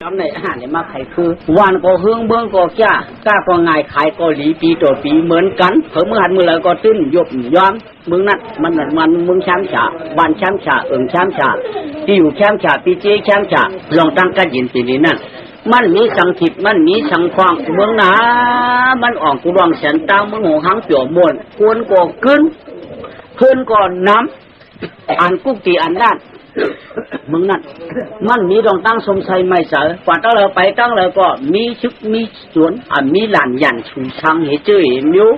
ทำในอาหารเนี่ยมาขายคือวันก็เฮืองเบื้องก็จ้าก้าก็ง่ายขายก็หลีปีต่อปีเหมือนกันเพิ่มมือหันมือแล้วก็ตื้นยบย้อมมึงนัดมันมึงช้ำฉาวันช้ำฉาช้ำฉาที่อยู่ช้ำฉาปีเจช้ำฉาลองตั้งกันยินปีนี้นั่นมันมีสังขิดมันมีสังควางเมืองหนามันอ่องกุรองแสนตางมึงหัวหังเปี่ยวมวนควรก็ขึ้นเพื่อนก็น้ำอันกุ๊กตีอันด้านมึงนั่นมันมีดองตั้งสมชัยไม่เสอกว่าตั้งเราไปตั้งเราก็มีชุกมีสวนมีหลานยันชูชังเห็นจื้อเห็นมิ้ว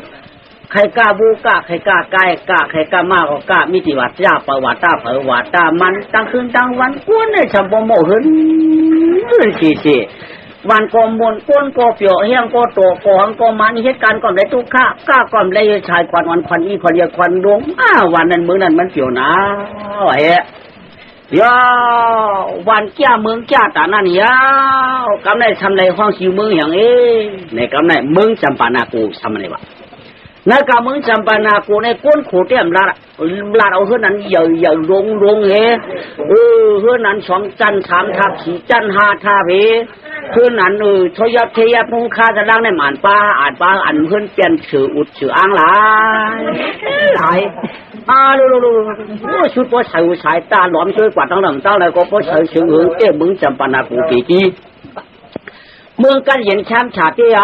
ใครกล้าบูกล้าใครกล้าใกล้กล้าใครกล้ามากก็กล้ามีติวัดยาประวัติตาเผยวัดตามันตั้งคืนตั้งวันกวนเนี่ยชาวบ้านโมหึนขี้วันก็มวนก้นก็เปียวเฮียงก็โตก็หังก็มันเหตุการณ์ก็ได้ทุกข้ากล้าก็ได้ชายควันวันควันอีควันเดียควันดวงวันนั้นมื้อนั้นมันเปียวนะเฮ้ยวันแก่เมืองแก่ตานั่นยาวกำไรทำไรห้องชิวเมืองอย่างในกำไรเมืองจำปานากูทำอะไรวะในกำเมืองจำปานากูในก้นโขเตี้ยมลาเอาเท่านั้นใหญ่ลงเท่านั้นสองจันสามทับสี่จันห้าทับเท่านั้นทยศเทียบมุงคาจะดังในหมานป้าอ่านป้าอันเพื่อนเปลี่ยนชื่ออุดชื่ออ้างหลายดูชุดพอใส่สายตาหลอมช่วยกวาดทั้งหลังตั้งแล้วก็พอใส่เชิงเหิงเต้มึงจำปานากูปีจีเมืองกันเห็นช้ำฉาเตี้ย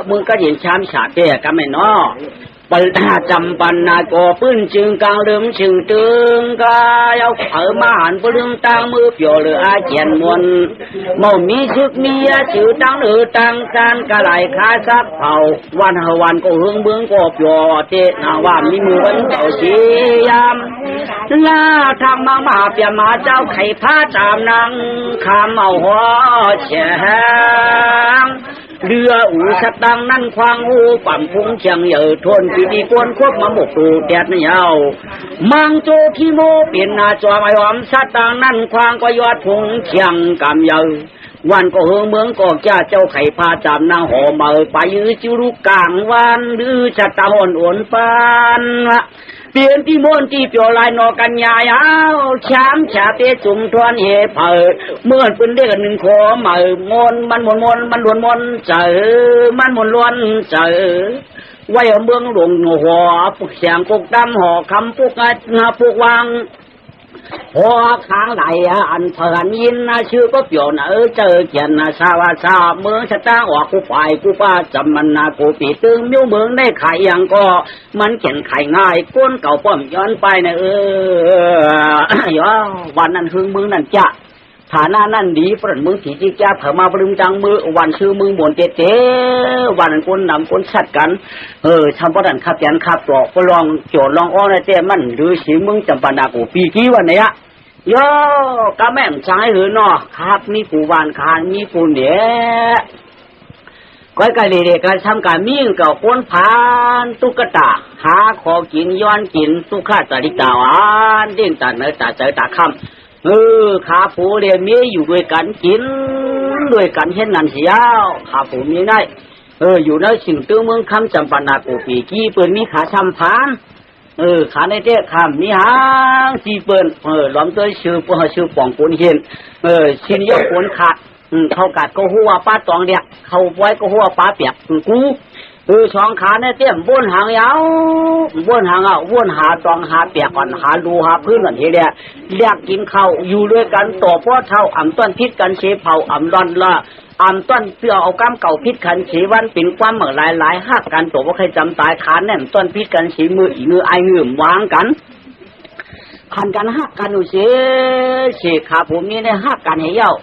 เมืองกันเห็นช้ำฉาเตี้ยกันไม่นอปัญหาจำปันนาโกปื้นจึงกลางเดิมจึงตึงกายเอาเผอมาหันปลึงตางมือเปียวหรืออาเจียนมวนเมามีชึกมีชื่อตั้งหรือตั้งการกะไหลขาซักเผาวันก็เฮืองเบื้องก็เปียวเตะนาว่ามีมือวันเจ้าสียามลาทางมาเปียมาเจ้าไข่ผ้าจามนางคำเอาหัวแฉงเรืออู่สตังนั่นควางหูปั่มพุงเชียงเหยื่อทนปีดีกวนควบมาหมกตูแดดเยาวมังโจขี้โมเปลี่ยนนาจอมไอหอมสตังนั่นควางก็ยอดพุงเชียงกำเหยื่อวันก็เฮืองเมืองก็แก่เจ้าไข่พาจามนางหอมไปยื้อจิรุกลางวันหรือจะตาอ่อนปานเปลี่ยนที่มวนที่เปียวลายนอกันยายเอาช้ำฉาเตจุ่มทวนเหเผยเมื่อปืนเด็กหนึ่งขอมามนมันมนมันล้วนมนเจอมันมนล้วนเจอไว้เมืองหลวงหัวปุกเสียงปุกดำห่อคำปุกปุกวางหัวค้างไหลอันเผินยินชื่อก็เปียวนะเจอเขียนชาวชาเมืองชะตาออกกูไปกูป้าจำมันนากูปีตึงมิ้วเมืองได้ไข่ยังก็มันเขียนไข่ง่ายก้นเก่าป้อมย้อนไปนะวันนั้นคือเมืองนั่นจ้ะฐานะนั่นดีเปิดมือถีจีจ้าเผามาปรึงจังมือวันชื่อมือหมุนเจ๊วันนั้นคนนำคนชัดกันทำประดันขับยันขับปลอกก็ลองโจดลองอ้อนเจ๊มันหรือสีมึงจำปานากูปีกี้วันนี้กะแม่มชายหรือเนาะครับมีปูวานคานมีปูเนี้ยก้อยไก่เด็กการทำการมิ่งกับคนผ่านตุ๊กตาหาขอกินย้อนกินสุขาตาลิกาวันเด่นตาเนื้อตาเจอตาคำขาผูเรียมีอยู่ด้วยกันกินด้วยกันเช่นนั้นเสียวขาผูมีได้อยู่ในสิ่งตื้อเมืองคำจำปานากูปีกี้เปิดมีขาชำพานขาในเจ๊คำมีหางสีเปิดล้อมตัวชื่อพวกชื่อป่องปูนเห็นชิ้นยกปูนขาดเขากัดก็หัวป้าตองเดียกเขาไว้ก็หัวป้าเปียกกูสองขาในเตี้ยมบ้วนหางยาวบ้วนหางบ้วนหาตองหาเปียกก่อนหาดูหาพื้นก่อนทีเดียเรียกกินข้าวอยู่ด้วยกันต่อพ่อเท่าอ่ำต้นพิษกันเชเผาอ่ำรอนละอ่ำต้นเปลือกเอาก้ามเก่าพิษขันเชวันปิ่นความเหมือนหลายหักกันตัวว่าใครจำตายขาแน่นต้นพิษกันเชมืออีมือไอเงื่อมวางกันขันกันหักกันอยู่เชขาผมนี่เนี่ยหักกันให้เย้า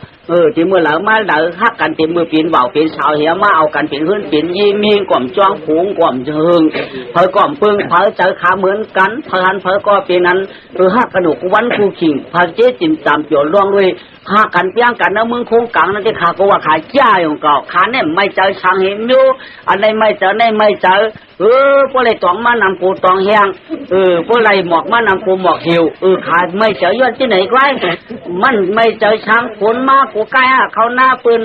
ที่มือหลังมาหลังหักกันที่มือปีนเบาปีนสาวเหี้ยมาเอากันปีนขึ้นปีนยิ้มมีก่อมจ้องผูงก่อมเชิงเพอก่อมปึ้งเพอเจอขาเหมือนกันเพอหันเพอก็ปีนั้นหักกระดูกวันคู่ขิงเพอเจ๊จิมจำเปียวล่วงด้วยหักกันเพียงกันนะมึงคงกังนั่นจะขาก็ว่าขาจ้าอย่างเก่าขาเนี่ยไม่เจอช่างเห็นอยู่อันไหนไม่เจอไหนไม่เจอ พวกไรตองมานำกูตองแหงพวกไรหมอกมานำกูหมอกหิวขาดไม่เจอย้อนที่ไหนไกลมันไม่เจอช้างฝนมากูใกล้เขาหน้าปืน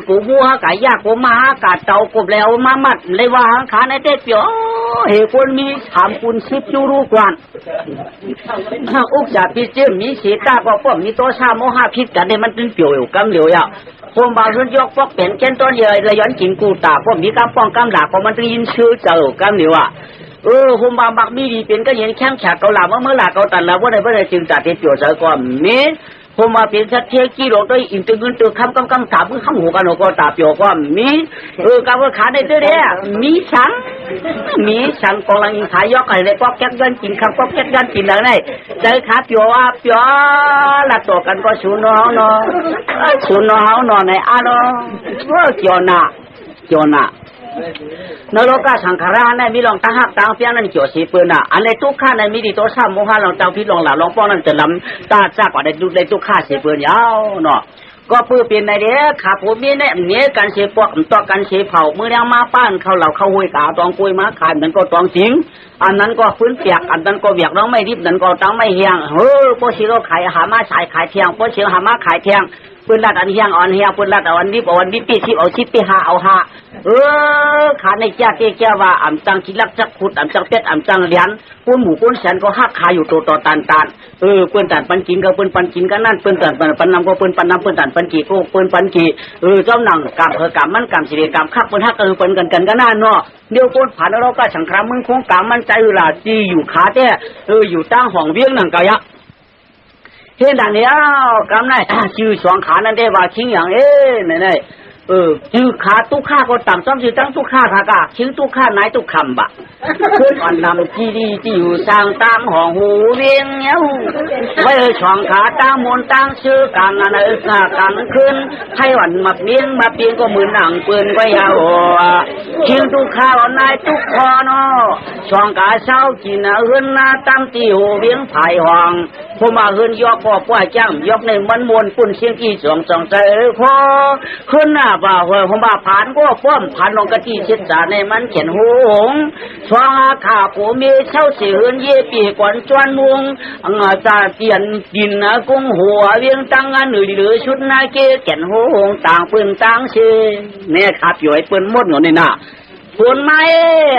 กูบัวกายยากกูมาหากาดเต่ากบแล้วมามัดเลยว่าหางขาในเต้เปียวเฮ้คนมีถามคุณชิบจูรู้กวนอุกจ่าพิจิตมีสีตาก็ป้อมมีโตชาโมหะพิษกันเนี่ยมันเป็นเปียวอยู่กำเหลียวยาผมบางส่วนยกพวกเป็นเช่นต้นเยยระย้อนกินกูตาผมมีกำป้องกำด่าก็มันได้ยินชื่อเจอกำเหลียวผมบางบักมีดีเป็นก็เห็นแข้งฉากเกาหลาเมื่อหลาเกาตันแล้วว่าในจึงตัดเปียวเจอก็มีผมมาเป็นสัตว์เที่ยกี้หลงด้วยอินตึงเงินตึงคำถามคำหัวกันหัวก็ตาเปียวก็มีกับว่าขาในตัวเดียมีสังกำลังขายยกอะไรก็แก๊กเงินกินคำก็แก๊กเงินกินอะไรใจขาเปียวละตัวกันก็ชูน้องนอนในอาโนเกี่ยวหน้านรกสังขารในมีลองตั้งหักตั้งเพียงนั่นเกี่ยวสีปืนอันในทุกข้าในมีดีโตซ้ำโมหะลองเจ้าพิษลองหล่าลองป้องนั่นจะล้ำตาจากว่าในทุกข้าสีปืนยาวเนาะก็ปืนเป็นในเด็กขาผมมีเนี่ยกันเสียปอกต่อกันเสียเผามือแดงมาป้านเขาเหล่าเขาหุยกาตองกุยมาขายนั้นก็ตองจริงอันนั้นก็ฟื้นเปียกอันนั้นก็เบียกน้องไม่รีบนั้นก็ตั้งไม่เฮียงพอสิโรขายหามาขายเที่ยงพอเสียหามาขายเที่ยงปืนลัดอันเฮียงอ่อนเฮียปืนลัดอันดิบปีชิบเอาชิบปีหาเอาหาขาในแก่ว่าอ่ำจังคิลักจักขุดอ่ำจังเป็ดอ่ำจังเลี้ยนปุ้นหมูปุ้นแสนก็หักขายอยู่ตัวตันปืนตันปันกินก็ปืนปันกินก็นั่นปืนตันปันนำก็ปืนปันนำปืนตันปันกี่ก็ปืนปันกี่เจ้าหนังกำกำมันกำสิเรกำคักปืนหักปืนกันก็นั่นเนาะเดี๋ยวปืนผ่านเราก็สังคามมึงคงกำมันใจหลาจีอยู่ขาแท้อยู่ตั้งห้องเวียงหนังกะยะเห็นดังนี้กำไรชื่อสองขานั่นได้ว่าทิ้งอย่างเนี่ยชื่อขาตุกข้าก็ต่ำซ้ำชื่อตั้งตุกข้าค่ะกะชื่อตุกข้าไหนตุกคำบะขึ้นอ่อนนำจีดีที่อยู่สร้างตามห้องหูเวียงเนี้ยไว้ช่องขาตั้งมนตั้งชื่อกลางอันกลางขึ้นให้อ่อนมาเมียงมาเปียงก็มือหนังปืนก็ยาวชื่อตุกข้าอ่อนนายตุกคอเนาะช่องขาเช้ากินขึ้นหน้าตั้งตีหูเวียงไผ่ห้องพอมาขึ้นยกพ่อป้าจ้างยกในมันมวนปุ่นเชียงกี่สองใจพอขึ้นหน้าบ่าวผมบ่าผ่านก็ป้อมผ่านลงกะทิเช็ดจาในมันเขียนหงช่วงข้าผมมีเช่าเสือเย่ปีก่อนจวนมุงจ่าเตียนกินกุ้งหัวเวียงตั้งอันหรือชุดนาเกเขียนหงต่างปืนต่างเชเนี่ยครับอยู่ไอ้ปืนมดอยู่นี่นะปืนไม้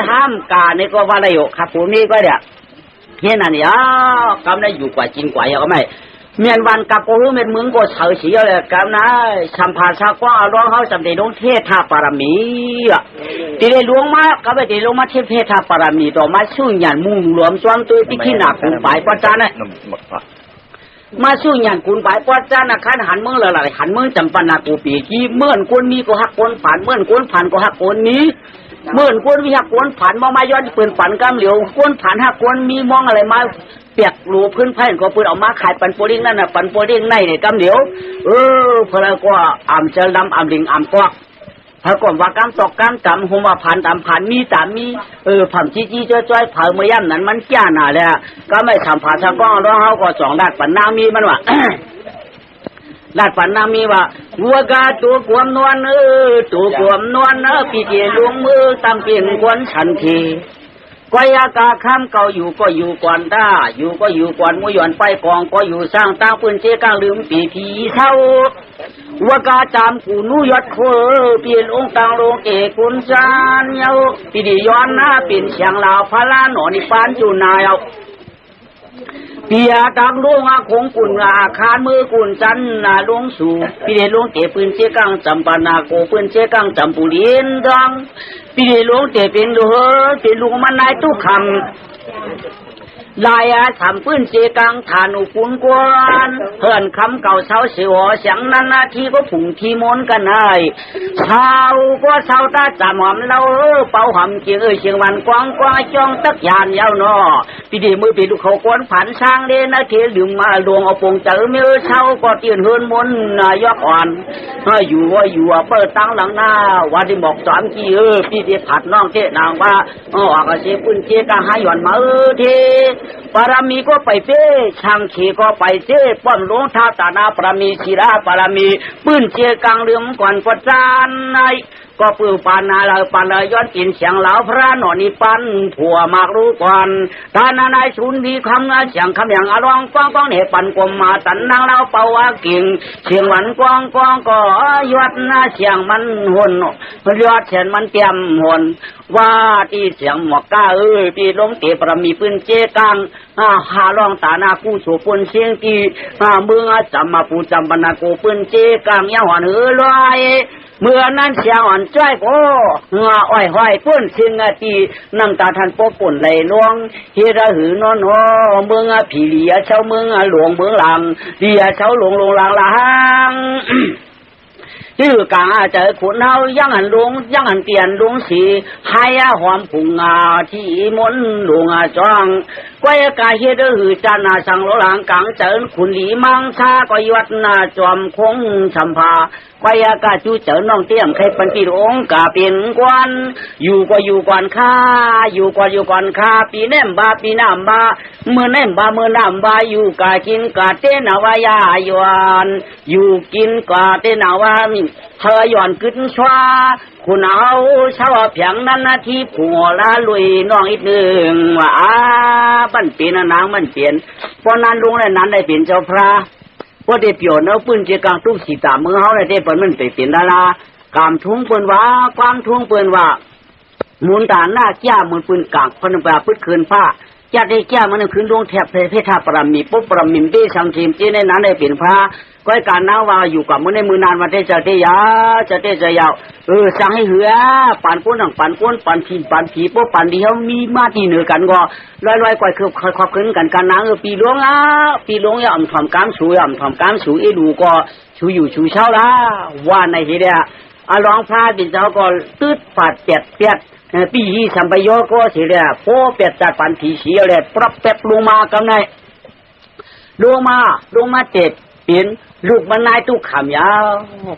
ห้ามกาเนี่ยก็ว่าได้อยู่ครับผมนี่ก็เดี๋ยวเห็นอันนี้กำได้อยู่กว่าจริงกว่าอย่างไม่เมียนวันกับกูรู้เมียนมึงก็เฉยเสียเลยกันนะสัมภาษณ์กว่าร้องเขาจำได้ลงเทศปารมีตีได้ลงมาก็ไปตีลงมาเทศปารมีต่อมาสู้ยันมุ่งรวมจวนตัวที่ขี้หนักคุณไปปัจจานะมาสู้ยันคุณไปปัจจานะขันหันเมืองละลายหันเมืองจำปานากูปีกี้เมื่อนคนมีก็หักคนผ่านเมื่อนคนผ่านก็หักคนนี้เมื่อนคนวิหักคนผ่านมาย้อนปืนฝันกำเหลียวคนผ่านหักคนมีมองอะไรมาเปียกรูพื้นไผ่ก็ปืนออกมาขายปันโปลิงนั่นน่ะปันโปลิงในเนี่ยกำเหลียวเพลก็อ่ำเจริญดำอ่ำลิงอ่ำกอกถ้าก่อนว่ากำตอกกำหัวผ่านตามผ่านมีตามมีผ่านจี้จ้อยเผาเมื่อย่ำนั้นมันแก่หนาเลยก็ไม่สัมผัสสักก้อนร้องเขาก็สองด้านปันนามีมันว่าลาดปันนามีว่าวัวกาตัวกวมนวลตัวกวมนวลพี่เจลงมือตามเปลี่ยนกวนฉันทีก็ยากาข้ามเก่าอยู่ก็อยู่ก่อนได้อยู่ก็อยู่ก่อนมวยหย่อนไปกองก็อยู่สร้างตั้งปืนเจ๊ก้างลืมปีผีเท่าวัวกาจามกูนุยอดโคเปลี่ยนองค์ต่างโรงเอกกุญจานเยาปีดีย้อนหน้าเปลี่ยนเสียงลาวพลาหนอนิปานจูนายเอาเปียตังลุงคงกุนอาคารมือกุนจันนาลุงสู่ปีเดลุงเตะปืนเจ๊กังจำปานาโกปืนเจ๊กังจำปุรินดังปีเดลุงเตะเป็นดูเฮเป็นลุงมันนายทุกคำลายทำปืนเจกังฐานุกุลกวนเฮือนคำเก่าเช้าเสียวเสียงนั้นนาทีก็ผุ่งทีมนกันเลยเช้าก็เช้าตาจำหอมเราเป่าหอมเจียงเชียงวันกวางจ้องตักยานยาวนอปีดีมือปีดูเขากวนผันช่างเดนนาทีลืมมาดวงเอาปงเจอเมื่อเช้าก็เตียนเฮือนมนนายกอ่อนอยู่เปิดตั้งหลังหน้าวันที่บอกสามกี่ปีดีผัดน้องเจ๊นางว่าออกเสียปืนเจกังหาหย่อนมาเทปารามีก็ไปเป้ช่างขี่ก็ไปเจ้ป้อมหลวงท่าตานาปารามีศิราปารามีปืนเจกังเรื่องก่อนประจานใน ก็ปื้อปานนาเราปานเลยย้อนกินเสียงเหล่าพระหนอนี่ปันผัวมากรู้ก่อนตานานายชุนดีคำเสียงคำอย่างอรองก้องก้องเนี่ยปันกลมมาตันนางเราเป่าว่ากิ่งเสียงหวันก้องก้องก็ยอดหน้าเสียงมันหนยอดเสียงมันเตรียมหนว่าที่เสียงหมอกก้าปีลงเตะประมีปืนเจกังหาลองตานากู้สูปุนเสียงกีเมืองจำมาปูจำบรรณากูปืนเจกังยังหวนลอยเมื่อนั้นเสียงอ่อนจ้อยโก้อ้อยห้อยปุ้นเสียงตีน้ำตาทันปบปุ่นไหลลวงเฮระหือนอนเมืองผีเหลียเช้าเมืองหลวงเมืองหลังเหลียเช้าหลวงหลังหลังชื่อกาเจอขุนเฮายังหันลุงยังหันเตียนลุงสีให้หอมผุงที่มนลุงจ้องก้อยกาเฮดหือจานาสังโลหลังกังเจอขุนหลีมังชาก็ยวัดนาจอมคงสัมภาก้อยกาจูเจอน้องเตี้ยมใครปันปีองกาเป็นกวนอยู่ก็อยู่ก่อนข้าอยู่ก็อยู่ก่อนข้าปีแนมบาปีน้ำบาเมื่อแนมบาเมื่อน้ำบาอยู่กากินกาเต้นาวายายวนอยู่กินกาเต้นาวาเธอย้อนขึ้นชวาคุณเอาเช้าเพียงนั้นนาทีผัวละลุยน้องอีกหนึ่งว่าบันเปลี่ยนนางมันเปลี่ยนพอนั้นลุงเลยนั้นได้เป็นเจ้าพระว่าได้เปลี่ยนเอาปืนเจกังตุ้งสีตามือเขาได้เปิดมันไปเป็นดารากามทุ่งเปินว่าความทุ่งเปินว่ามุนตาหน้าแก้มือปืนกางพนมปลาพืชคืนผ้าจะได้แก้มันคืนดวงแถบเพชรปรมีปุ๊บปรมิมเบี้สังทีมที่ในนั้นได้เป็นพระก้อยการน้าว่าอยู่กับมือในมือนานมาได้จะได้ยาจะได้จะยาวสั่งให้เหือปั่นก้นหนังปั่นก้นปั่นผีปุ๊บปั่นเดียวมีมาที่เหนือกันก็ลอยก้อยคือขอบขึ้นกันการน้าปีหลวงย่อมทำการสูย่อมทำการสูไอ้ดูก็ชูอยู่ชูเช้าละว่าในทีเดียร้องพระบินเจ้าก็ตืดฝาดเปียดปีที่สัมปโยก็เสียเลยโฟเป็ดจัดปันผีเสียเลยปรับเป็ดลงมากำไนลงมาเจ็บเปลี่ยนลูกมันนายตู้ขำยาว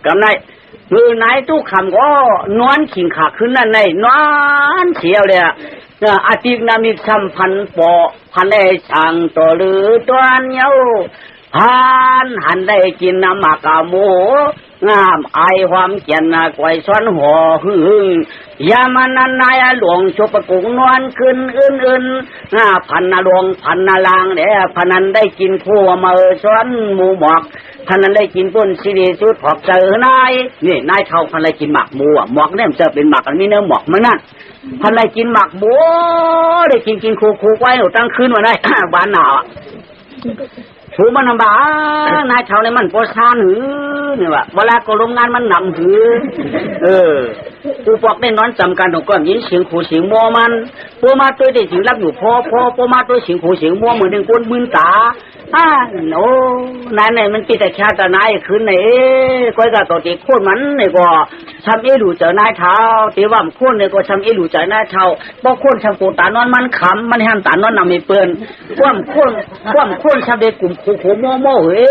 กำไนมือนายตู้ขำก็นอนขิงขาขึ้นนั่นในนอนเสียเลยอาทิตย์นามิสัมพันธ์ปอพันได้ช่างต่อหรือตัวเนี้ยหันได้กินน้ำหมากหมูงามไอความเกียนก้อยซ้อนหัวหึ่งยามันนนายหลวงชบกุงนวลขึ้นอื่นพันนาหลวงพันนาลางเด้พนันได้กินคู่มาซ้อนหมูหมอกพนันได้กินปุ้นซีดีสุดหอบเจอนายนี่นายเท่าพันได้กินหมักหมูหมอกเนี่ยจะเป็นหมักอันนี้เนื้อหมอกมันนั่นพันได้กินหมักหมูได้กินคู่ไว้ตั้งคืนวันได้บ้านหนาวถูมันบ้านายเท่าในมันโพสานหือเนี่ยว่าเวลาก็โรงงานมันนำหือกูบอกได้นอนจำกันของก้อนยินเสียงขู่เสียงมัวมันพวมาตัวได้สิงรับอยู่พอมาตัวเสียงขู่เสียงมัวเหมือนหนึ่งคนมึนตาโอ้นายเนี่ยมันปีแต่ชาตินายคืนไหนก้อยกับตัวตีโค่นมันเนี่ยก็ทำเอรูเจอนายเท้าตีว่าโค่นเนี่ยก็ทำเอรูเจอนายเท้าเพราะโค่นทำกูตานอนมันขำมันห้ามตานอนนำไม่เปื่อนความโค่นทำเด็กกลุ่มขู่โม่เฮ้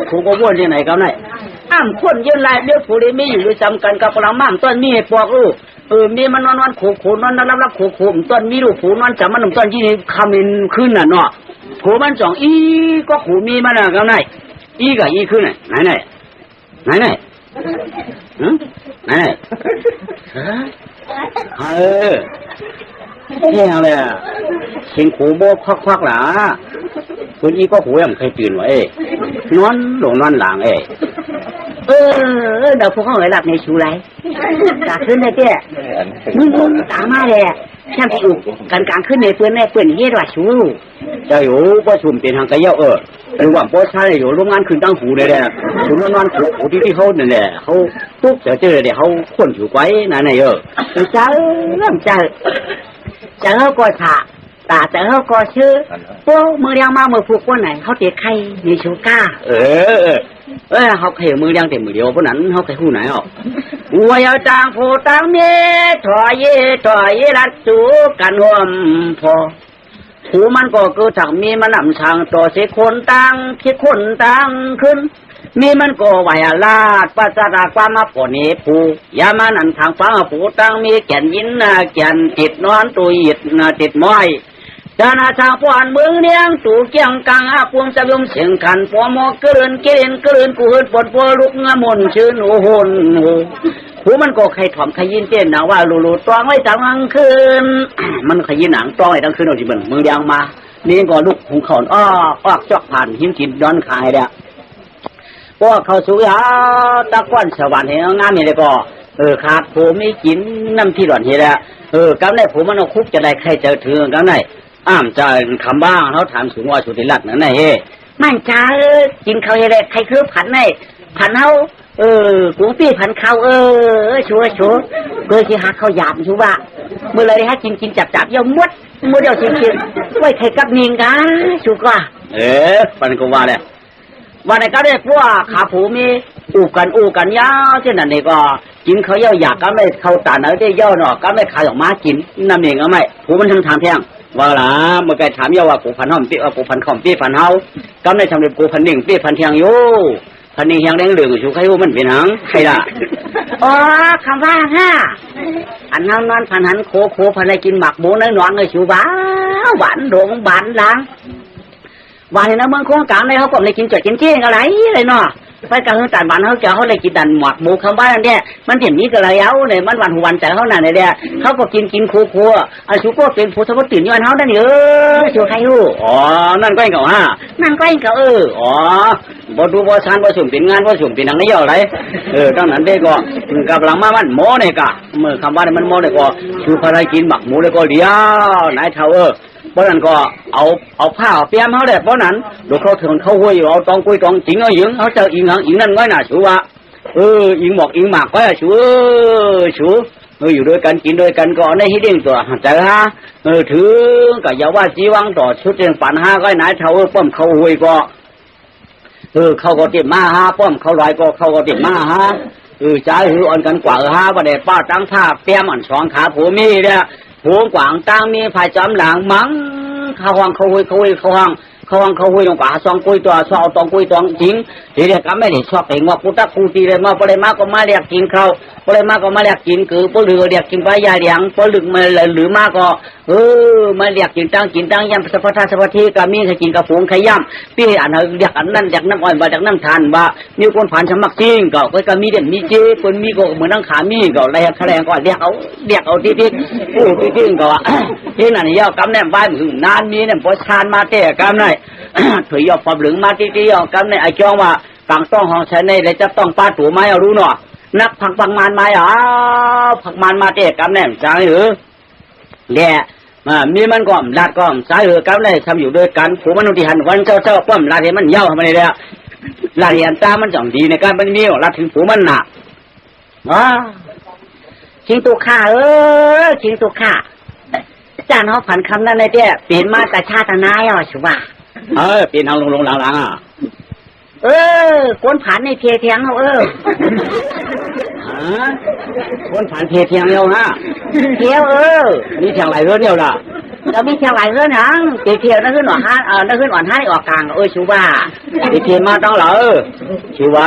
ขู่ก็วนที่ไหนกันไหนโค่นยืนลายเลี้ยวผู้ใดไม่อยู่ด้วยจำกันกับพลังมั่งต้นมีเหตุปอกลูกมีมันนอนขู่นอนรับขู่ต้นมีลูกขู่นอนจำมันต้นที่คำมินขึ้นน่ะเนาะขู่มันจ่องก็ขู่มีมันกันไหนกับขึ้นไหนเที่ยงเลยเสียงขู่โบกควักหล่ะคนก็ขู่ยังเคยตื่นวะนอนหลงนอนหลังเดี๋ยวพวกเขาหลับในชูไรตาขึ้นได้เจ้มึงตามาเลยช่างถูกกันกลางขึ้นในเปื่อนเยี่ยว่าชูจะอยู่ประชุมเป็นทางกระเยาหรือว่าโพสต์ใช่อยู่โรงงานขึ้นตั้งหูเลยแหละหูนอนหูที่เขาเนี่ยแหละเขาปุ๊บเจอเดี๋ยวเขาขวนผิวไว้นั่นไงเจ้าก็ฉาตาแต่เขาก็ชื่อพวกมือเลี้ยงมามือผูกคนไหนเขาเตะใครมีชูก้าเขาเขยมือเลี้ยงแต่มือเดียวพวกนั้นเขาเคยหูไหนอ่ะวัวจางผู้ตั้งเมฆถอยรัดสูกันห่วมพอหูมันก็คือถังมีมันนำทางต่อเสกคนตั้งคิดคนตั้งขึ้นมีมันก็ไหวลาดปัสสาวะความมาปนผู้ยามันนั่นทางฟังผู้ตั้งมีแก่นยินแก่นติดนอนตุยติดม้อยจานาชาวปวนเมืองเนียงตู่เกียงกังอาพวงจะยมเสียงขันพอมอเกินกูหืดปวดปวลุกงามนชื่นโอหน ผู้มันก็ใครถ่อมใครยินเต้นนะว่าลูตองไว้จังกลางคืน มันใครยินหนังตองไว้ทั้งคืนเอาจีบมึงยางมานี่ก็ลูกหุงข้าวออกจอกผ่านหิมกินย้อนขายเด้อพวกเขาสู้ยาตะก้อนสวรรค์เห็นงามนี่เลยก็ขาดผมไม่กินน้ำที่หล่อนเห็นแล้วกำไรผมมันเอาคุกจะได้ใครเจอถือกำไรจะคำบ้างเขาถามสูงว่าสุดที่รักนั่นไงมันจ้ากินเขาเห็นใครคือผันไงผันเขากูพี่ผันเขาชัวเกิดที่หักเขาหยาบชัวเมื่อไรฮะกินจับเยี่ยมดเดียวชิงไว้ใครกับนิงกันชัวก็ปันก็ว่าเลยวันนี้ก็ได้พวกขาผูมีอูกันยาวเช่นนั้นนี่ก็กินเขาเยี่ยวอยากก็ไม่เขาตาเนื้อได้เยี่ยวหนอก็ไม่ขายออกมากินน้ำเองก็ไม่ผูมันทั้งทางแท่งว่าล่ะเมื่อไกถามเยี่ยวว่ากูพันห้อมปีกูพันข่อมปีพันเฮาก็ไม่ทำเร็จกูพันหนึ่งปีพันเทียงโยพันนี้ยังแดงเหลืองชูใครรู้มันเป็นหางใครล่ะอ๋อคำว่าฮะอันนั้นนอนพันหันโคพันอะไรกินหมักหมูน้อยนอนเลยชูบ้าหวานดงบานล้างวันนี้นะเมืองโค้งกลางเลยเขาก็เลยกินจ่อยกินเจ๊งอะไรเลยเนาะไปกลางต่างบ้านเขาเลยกินดันหมักหมูคำว่านั่นเนี่ยมันเห็นนี้ก็เลยเอาเนี่ยมันวันใจเขาหน่ะเนี่ยเขาก็กินโคอันชูก็เป็นผู้สมุทรตื่นย้อนเขาได้เนี่ยชูใครรู้อ๋อนั่นก็เองเขาฮะนั่นก็เองเขาอ๋อบดูบชานบสุ่มเป็นงานบสุ่มเป็นหนังนี่อะไรตั้งนั้นได้ก็กับหลังมามันโม่เนี่ยก็เมื่อคำว่าเนี่ยมันโม่เนี่ยก็ชูพอะไรกินหมักหมูเลยก็เดียวนายเท่าเพราะนั้นก็เอาผ้าเปียมเขาเลยเพราะนั้นดูเขาถึงเขาห้วยเอาตองกุยตองจริงเอาหญิงเขาเจออิงนั่นไว้น่ะชัวอิงหมอกอิงหมากไว้ชัวอยู่ด้วยกันกินด้วยกันก็ในฮิดิ้งตัวใจฮะถือกับยาว่าจีวังต่อชุดเรียงปันห้าก็นายเท่าป้อมเขาห้วยก็เขาก็ติดมาฮะป้อมเขาลอยก็เขาก็ติดมาฮะใจหืออ่อนกันกว่าฮะประเดี๋ยวป้าตั้งผ้าเปียมอ่อนสองขาผัวมีเนี่ยหัวกว่างตั้งมีไฟจอมหลังมังเขาห้องเขาห้วยลงกว่าซองกุยตัวซองตองกุยตองจริงทีเดียวก็ไม่ได้ชอบเองว่าพุทธกูตีเลยมาปริมาก็มาเรียกกินเขาปริมาก็มาเรียกกินคือปลือเรียกกินไปยาเลี้ยงปลึกมาหรือมาก็มาเรียกกินตั้งยำสัพพะสัพพะทีก็มีใครกินกระฝูงใครย่ำพี่อ่านเรียกอันนั้นจากน้ำอ้อยมาจากน้ำทานว่ามีคนผ่านสมัครจริงก็มีเด่นมีเจ้คนมีก็เหมือนนั่งขามีก็แรงแรงก็เรียกเอาที่ก็ว่าที่นั่นเนี่ยกำแนมบ้านมึงนานมีเนี่ยพอชานมาเตะกำไหนถือยอดความหลึงมาที่กำในไอ้จ้องว่าต่างต้องห้องใช้ในเลยจะต้องป้าถูไม้เอารู้เนาะนักผักมันไม้ผักมันมาเตะกำแนมจ้าหรือเนี่ยมีมันก่อมลาดก่อมสายกำในทำอยู่ด้วยกันผู้มนุษย์ที่หันวันเจ้าป้อมลาดเห็นมันเย้าทำไมเนี่ยลาดเห็นตามันจ่องดีในการมันมีลาดถึงผู้มันหนักชิงตุกข่าชิงตุกข่าจานเขาผันคำนั้นเลยเตี้ยเปลี่ยนมาแต่ชาตินายชัวเปลี่ยนทางลงหลังคนผ่านในเทียงเขาคนผ่านเทียงเดียวฮะเที่ยวมีเทียงหลายเรื่องเดียวล่ะเรามีเทียงหลายเรื่องนังเที่ยวนั่นขึ้นหน่อยนั่นขึ้นอ่อนให้ออกกลางชัวเทียงมาต้องเหรอชัว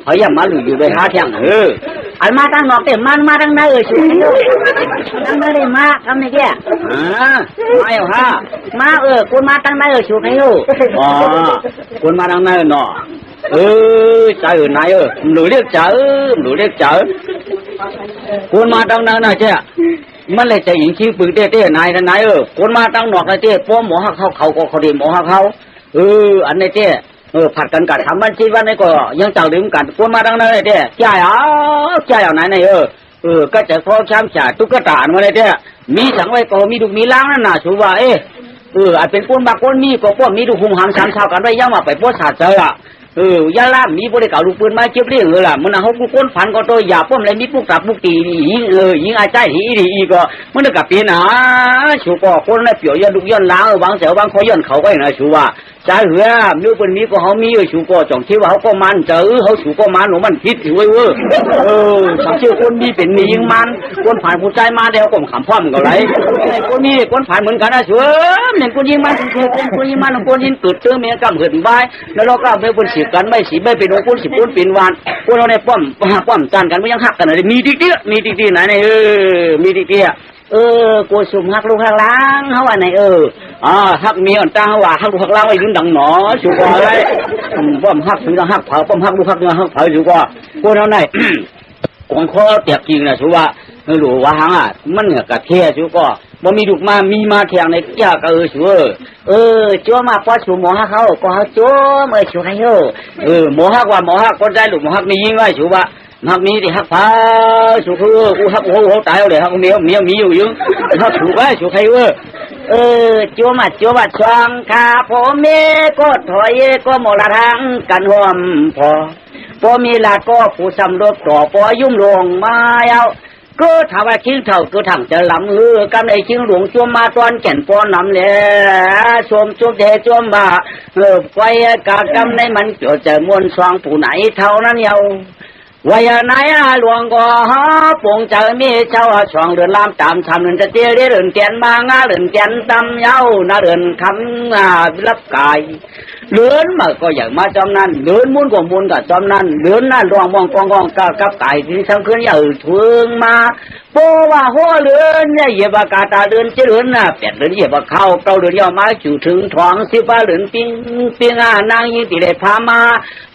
เขาอย่ามาหลุดอยู่โดยท่าเทียงอันมาตั้งนอกเต็มมาตั้งได้ชัวตั้งได้เลยมาทำไงแกมาเหรอมาคนมาตั้งได้ชัวใครคนมาตั้งได้เนาะใจนายหนูเรียกเจอคนมาตั้งนั้นนะเจ้ามันเลยจะหญิงชี้ปืนเต้นายนายคนมาตั้งนอกเลยเต้ป้อมหมอหักเขาก็เขาดีหมอหักเขาอันนี้เต้ผัดกันกัดทำมันชีวันนี้ก็ยังจังลืมกันคนมาตั้งนั้นเลยเต้ใจเอาไหนก็จะฟ้องช้ำจ่าตุ๊กตามาเลยเต้มีสังไว้ก็มีดูมีล้างนั่นน่ะชัวว่าอาจเป็นคนบางคนมีก็ป้อมมีดูหุงหามชาวกันไว้ย่ามาไปป้อสาเจอยาล่ามีบริการลูกปืนมาเก็บเรื่องล่ะมันเขากูก้นฝันก็ตัวหยาป้อมอะไรมีปุกตับปุกตียิงอาใจดีก็มันก็ปีน่ะชัวก็คนในเปี่ยวยันลูกยันล้างบางเสียวบางคอยันเขาก็นะชัวว่าใจเหือมีปืนมีก็เขามีชัวก็จ่องที่ว่าเขาก็มันเจอเขาชัวก็มันหนูมันพิษถือไว้สังเกตคนมีเป็นมียิงมันคนผ่านผู้ใจมาเดียวก็ขำพ่อมก็ไรคนมีคนผ่านเหมือนกันนะชัวเหมือนคนยิงมันคนยิงมันคนยิงตุดเจอเมียกำเหินใบแล้วเราก็ไปคนสิกันไม่สีไม่เป็นองค์คนสิบคนเป็นวันคนเราในป้อมจานกันไม่ยังหักกันเลยมีติ๊กไหนเนี่ยมีติ๊กกูสุ่มหักลูกหักล้างเขาว่าไหนหักเมียอ่อนตั้งเขาว่าหักลูกหักล้างไว้ยืนดังหนอชัวร์อะไรป้อมหักถึงจะหักเผาป้อมหักลูกหักเนื้อหักเผาชัวร์คนเราไหน ของข้อเตียกจริงนะชัวหรือว่าหางอ่ะมันเนี่ยกะเทียชัวก็บ่มีลูกมามีมาเทียงในแก่ก็ชัวจัวมาพอชัวหมอฮักเขาก็เขาจัวเมื่อชัวให้เฮหมอฮักว่าหมอฮักก็ได้ลูกหมอฮักมียิงไว้ชัวว่าฮักมีที่ฮักพาชัวคือกูฮักโอ้โหตายเลยฮักเมียมีอยู่ยังฮักถูกไว้ชัวใครจัวมาช่างข้าพ่อแม่ก็ถอยก็หมดละทางกันห่วมพอมีลาก็ผู้สำรบต่อพอยุ่งลงมาเอาก็ถ้าว่าคิงเท่าก็ถังจะลำกันไอ้คิงหลวงจวมมาตอนแก่นปอนำเลยชมจุกเดจวมบ่าไฟกากำในมันจะมวนสว่างผู้ไหนเท่านั้นเยาวัยไหนหลวงก็หาปงจะมีเจ้าช่องเดินลามตามทำเดินจะเตี้ยเดินแกนมางาเดินแกนตำเย้าน่าเดินคำรับกายเลื่อนมาก็อย่างมาจอมนั้นเลื่อนมุนก็มุนกับจอมนั้นเลื่อนนั่นรองมองกองกับไก่ที่ทั้งคืนอย่าถึงมาโปว่าหัวเลื่อนเนี่ยเหยียบอากาศตาเลื่อนเลื่อนน่ะเป็ดเลื่อนเหยียบเข้าเก่าเลื่อนย่อมาจู่ถึงท้องสิฟ้าเลื่อนปิ้งนางยิ่งติเลยพามา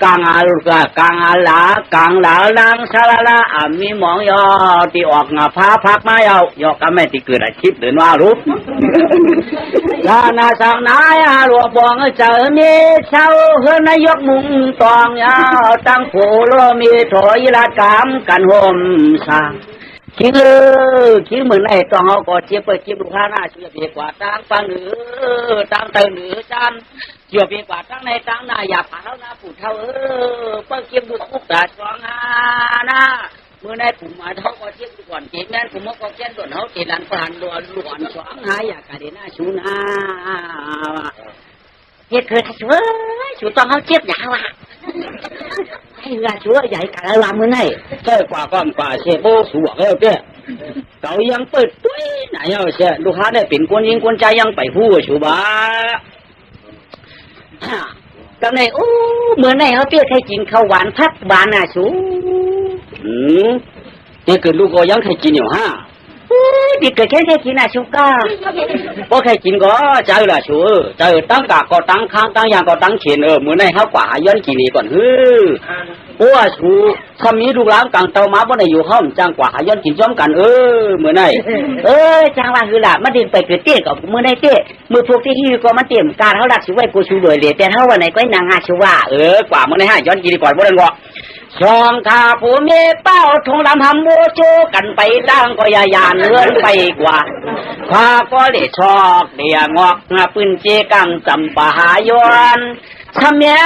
กางอาลูกกางอาลากางหลานางสาละมีมองยอที่ออกงาพาพักมาเอายอกก็ไม่ติเกิดอาชีพเดินว่ารูปลานาสังนายหลวงปองเจอมีเช่าเฮือนายกมุงตองยาวตั้งโผล่มีถอยลาดกามกันห่มสาคิดเหมือนไอ้ตองเขาก็เจี๊ยบไปเจี๊ยบลูกค้าหน้าเจี๊ยบเบียกว่าตั้งปังเหนือตั้งเตอเหนือจันเจี๊ยบเบียกว่าตั้งในตั้งหน้าอย่าผ่าเท่าหน้าปู่เท่าเปิ้งเจี๊ยบดูคุกตาสองหน้าเมื่อในปู่มาเท่าก็เจี๊ยบดูก่อนเจี๊ยบแม่ปู่มก็แก้นด่วนเขาตีลันผ่านด่วนหลวนสองหาอยากกระเด็นหน้าชูหน้าเฮ็ดเคยช่วยชูต้องเขาเจี๊ยบยาวอ่ะให้เรือช่วยใหญ่กะละลำมือไหนใช่กว่าก้อนกว่าเชโบสวกแล้วเจ้เก่ายังเปิดด้วยไหนเอาเช่ลูกค้าได้เป็นคนยิงคนใจยังไปผู้ชูบ้ากันไหนโอ้เหมือนไหนเขาเตี้ยใครกินข้าวหวานพักบานน่ะชูเนี่ยเกิดลูกก็ยังใครกินอยู่ฮะดิเกิดแค่กินน่ะชูก้าพอใครกินก็ใจละชูใจตั้งกะก็ตั้งข้างตั้งยางก็ตั้งเขียนเหมือนไหนเขากว่าย้อนกินนี่ก่อนเพราะว่าชูถ้ามีลูกหลานกลางเตามาบ่ได้อยู่ห้องจ้างกว่าย้อนกินจ้อมกันเหมือนไหนจ้างว่าคือล่ะมันดินไปเกิดเตี้ยกับมือในเตี้ยมือพวกที่ฮิวก็มันเตรียมการเขาดักชูไว้กูชูรวยเลยแต่เท่าวันไหนก็นางงาชูว่ากว่ามือในห้าย้อนกินก่อนบ่ได้ก็ช่องข้าผู้มีเป้าทงลำทำโมโจกันไปตั้งก็ยานเลื่อนไปกว่าข้าก็ได้ชอกเดียงอกปืนเจกังจำปะหายวนทำเมีย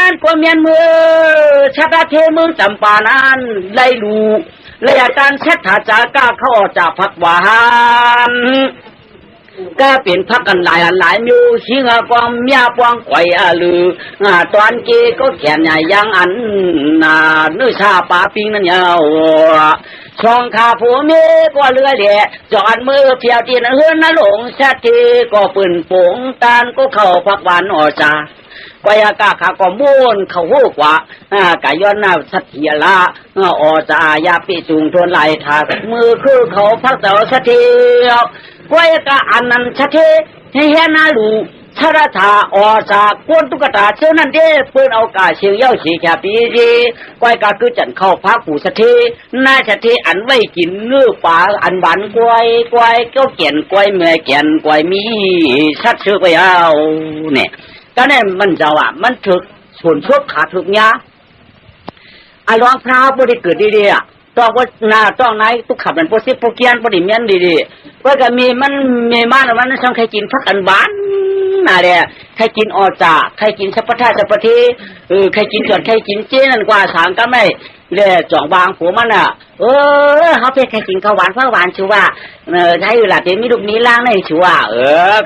นก็เมียนมือชักเทมือจำปานั้นไล่ดูเลยอาจารย์เช็ดถาจาก้าเข้าจากพักหวานก็เป็นพักกันหลายมิวชิงปองเมียปองไข่ลือตอนกี้ก็แขนใหญ่ยังอันเนื้อชาปลาปิงนั่นยาวช่องขาผัวเมียก็เลือเละจอดมือเพียวตีนเฮือนนหลงชัดทีก็ปืนโป่งตานก็เข้าพักหวานออจ่ากวยากาขาก็ม้วนเข้าหูกว่ากายย้อนหน้าสัตย์ละออจ่ายาปีจุงทนไหลถามือคือเขาพักเต่าชัดทีกวยกาอันนั้นชัดทีให้เห็นนาลูชาราธาออจากกวนตุกตาเชื่อนั่นเด้เปิดเอากาเชียวเย้าฉีแค่ปีดีกวยกาคือจันเข้าพักผู้ชัดทีน่าชัดทีอันไว้กินเนื้อปลาอันบันกวยก็เกี่ยนกวยเมื่อเกี่ยนกวยมีชัดเชื่อไปเอาเนี่ยก็เนี่ยมันจะว่ามันถึกส่วนชุบขาถึกยารองพระบริเกิดดีๆต้องว่านาต้องไหนตุกขับเป็นโปรซิโปเกียนปริเมียนดีๆว่าก็มีมันช่างใครกินพักอันบานน่ะเด้ใครกินออจ่าใครกินสัพพะสัพพทีใครกินจอดใครกินเจนั่นกว่าสางก็ไม่เล่จ่องบางผัวมันเขาเป็นใครกินข้าวหวานข้าวหวานชัวว่าใช่หล่ะเดี๋ยวมีลูกนี้ล่างในชัวว่า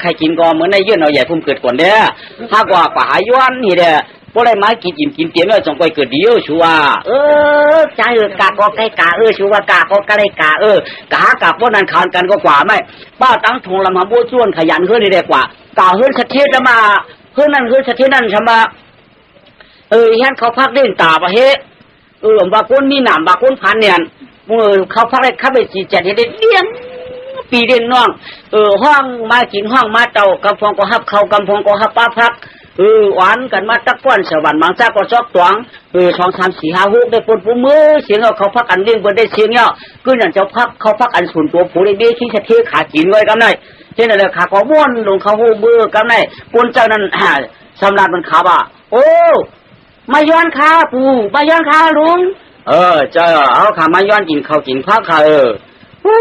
ใครกินก็เหมือนในยื่นเอาใหญ่พุ่มเกิดก่อนเด้อถ้ากว่าป่าย้อนนี่เด้อพวกไรไม้กินเตี้ยแล้วจงไปเกิดเดียวชัวใจกาก็ใกล้กาชัวว่ากาก็ใกล้กากากาพวกนั้นขานกันก็กว่าไม่ป้าตั้งทงลำหำบัวชวนขยันเฮือนนี่ได้กว่ากาเฮือนสะเทียนมาเฮือนนั่นเฮือนสะเทียนนั่นใช่ไหมเห็นเขาพักเล่นตาประเฮบางคนมีหนามบางคนพันเนี่ยเขาพักได้เข้าไปจีจัดให้ได้เลี้ยงปีเด่นน้องห้องมากินห้องมาเต่ากำพงก็ฮับเขากำพงก็ฮับป้าพัก หวานกันมาตะก้อนสวรรค์บางจ้าก็ชอบตวง2 3 4 5 6ได้ปนปูมือเสียงเขาพักกันเลี้ยงบนได้เสียงเนาะคือนั่นเจ้าพักเขาพักอันส่วนตัวผู้ได้เบี้ยที่จะเทขากินไว้กันได้เช่นอะไรขาก็ม้วนลงเขาหูมือกันได้ปนเจ้านั้นสำนักมันขาบ่าโอ้มาย้อนขาปู่มาย้อนขาลุงเจ้าเอาขามาย้อนกินข้าวกินพักขาโอ้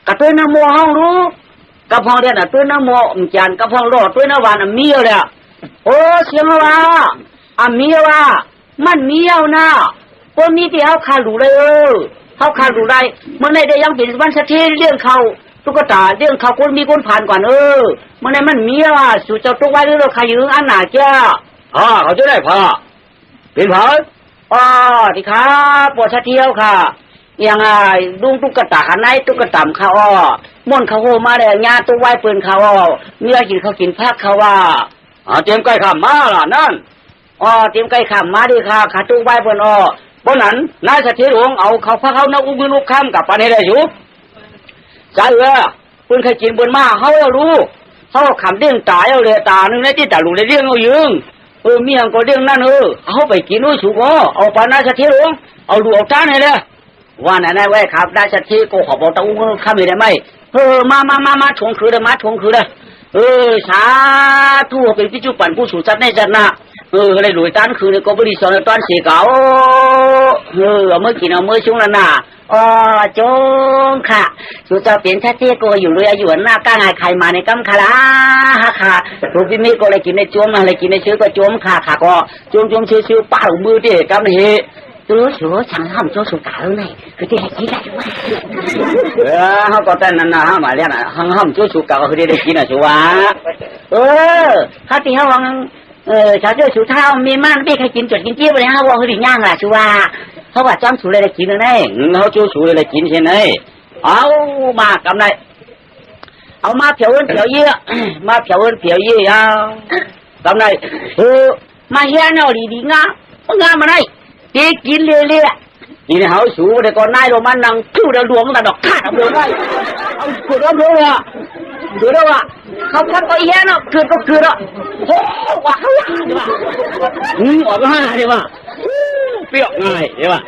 กระตุ้นน้ำมัวห้องรู้กระพองเดียนตุ้นน้ำมัวจานกระพองรอตุ้นน้ำหวานมีอะไรโอ้เสียงว่ามีว่ามันมีเอานะพวกมีที่เขาขาดดูเลยเขาขาดดูได้เมื่อไหร่ได้ยังเป็นวันสถีเรื่องเขาตุ๊กตาเรื่องเขาคนมีคนผ่านก่อนเมื่อไหร่มันมีว่าสู่เจ้าตุ๊กไว้หรือเราขยืงอันหนาเจ้าเขาจะได้พอเป็นพอที่ครับปวดสะเที่ยวค่ะยังไงดุงตุ๊กตาขันไหนตุ๊กตาเขาม่นเขาโหมาเลยงานตุ๊กไว้ปืนเขาเมื่อกินเขากินพักเขาว่าเตรียมไก่ข้ามมาล่ะนั่นเตรียมไก่ข้ามมาดีค่ะขาตุ๊กไว้ปืนเพราะนั้นนายสถิตหลวงเอาเขาพักเขานักอุ้มลูกข้ามกับปานให้ได้อยู่ใจปืนเคยกินปืนมาเขารู้เขาขำเลี้ยงตายเอาเลยตาหนึ่งในที่ตาลุงเลยเลี้ยงเอายืงเมียงก็เลี้ยงนั่นเอาไปกินด้วยสุกเอาปานนายสถิตหลวงเอาดูเอาจ้าให้เลยว่าไหนไว้ครับนายสถิตก็ขอบอกตาอุ้มข้ามไม่ได้ไหมมาทวงคืนเลยมาทวงคืนเลยสาธุเป็นพิจุปันผู้สู่จัดในจัดนะอะไรหลุยตันคือในกบริสอนตอนเสียเก่าเอาเมื่อกินเอาเมื่อช่วงนั้นน่ะจงค่ะสู่จะเปลี่ยนชาติโกอยู่เลยอายุหน้าก้างใครมาในกัมคาราค่ะรูปมีก็เลยกินในจมอะไรกินในชื้อก็จมค่ะก็จมชื้อป้าหลงมือที่กัมเหตัวชัวช่างห้ามโจสุกาเลยนี่คือที่ให้กินได้ว่าเขาก็แต่นั้นนะฮะมาเรียกนะห้ามโจสุกาก็คือได้กินนะชัวถ้าที่เขาวังชาวเจ้าสุเท้ามีมันไม่ใครกินจดกินเจี๊ยบเลยฮะว่าเขาดีย่างล่ะชัวเขาว่าจ้ำสุเลยได้กินเลยนี่เขาโจสุเลยได้กินใช่ไหมเอามากำไรเอามาเผียวเยี่ยมาเผียวเยี่ยกำไรมาเฮียนเอาดีงางามาไหนกินเรื่อยๆนี่เขาสูแต่ก่อนนายโรมันนั่งคิ้วเดือดดวงแต่ดอกขาดเอาเดือดได้เอาเดือดร้อนดูด้วยว่าเขาพักไปเฮียเนาะคือก็คือเนาะโอ้ว่าเขาว่าดีว่าออกมาดีว่าเปรี้ยวง่ายดีว่า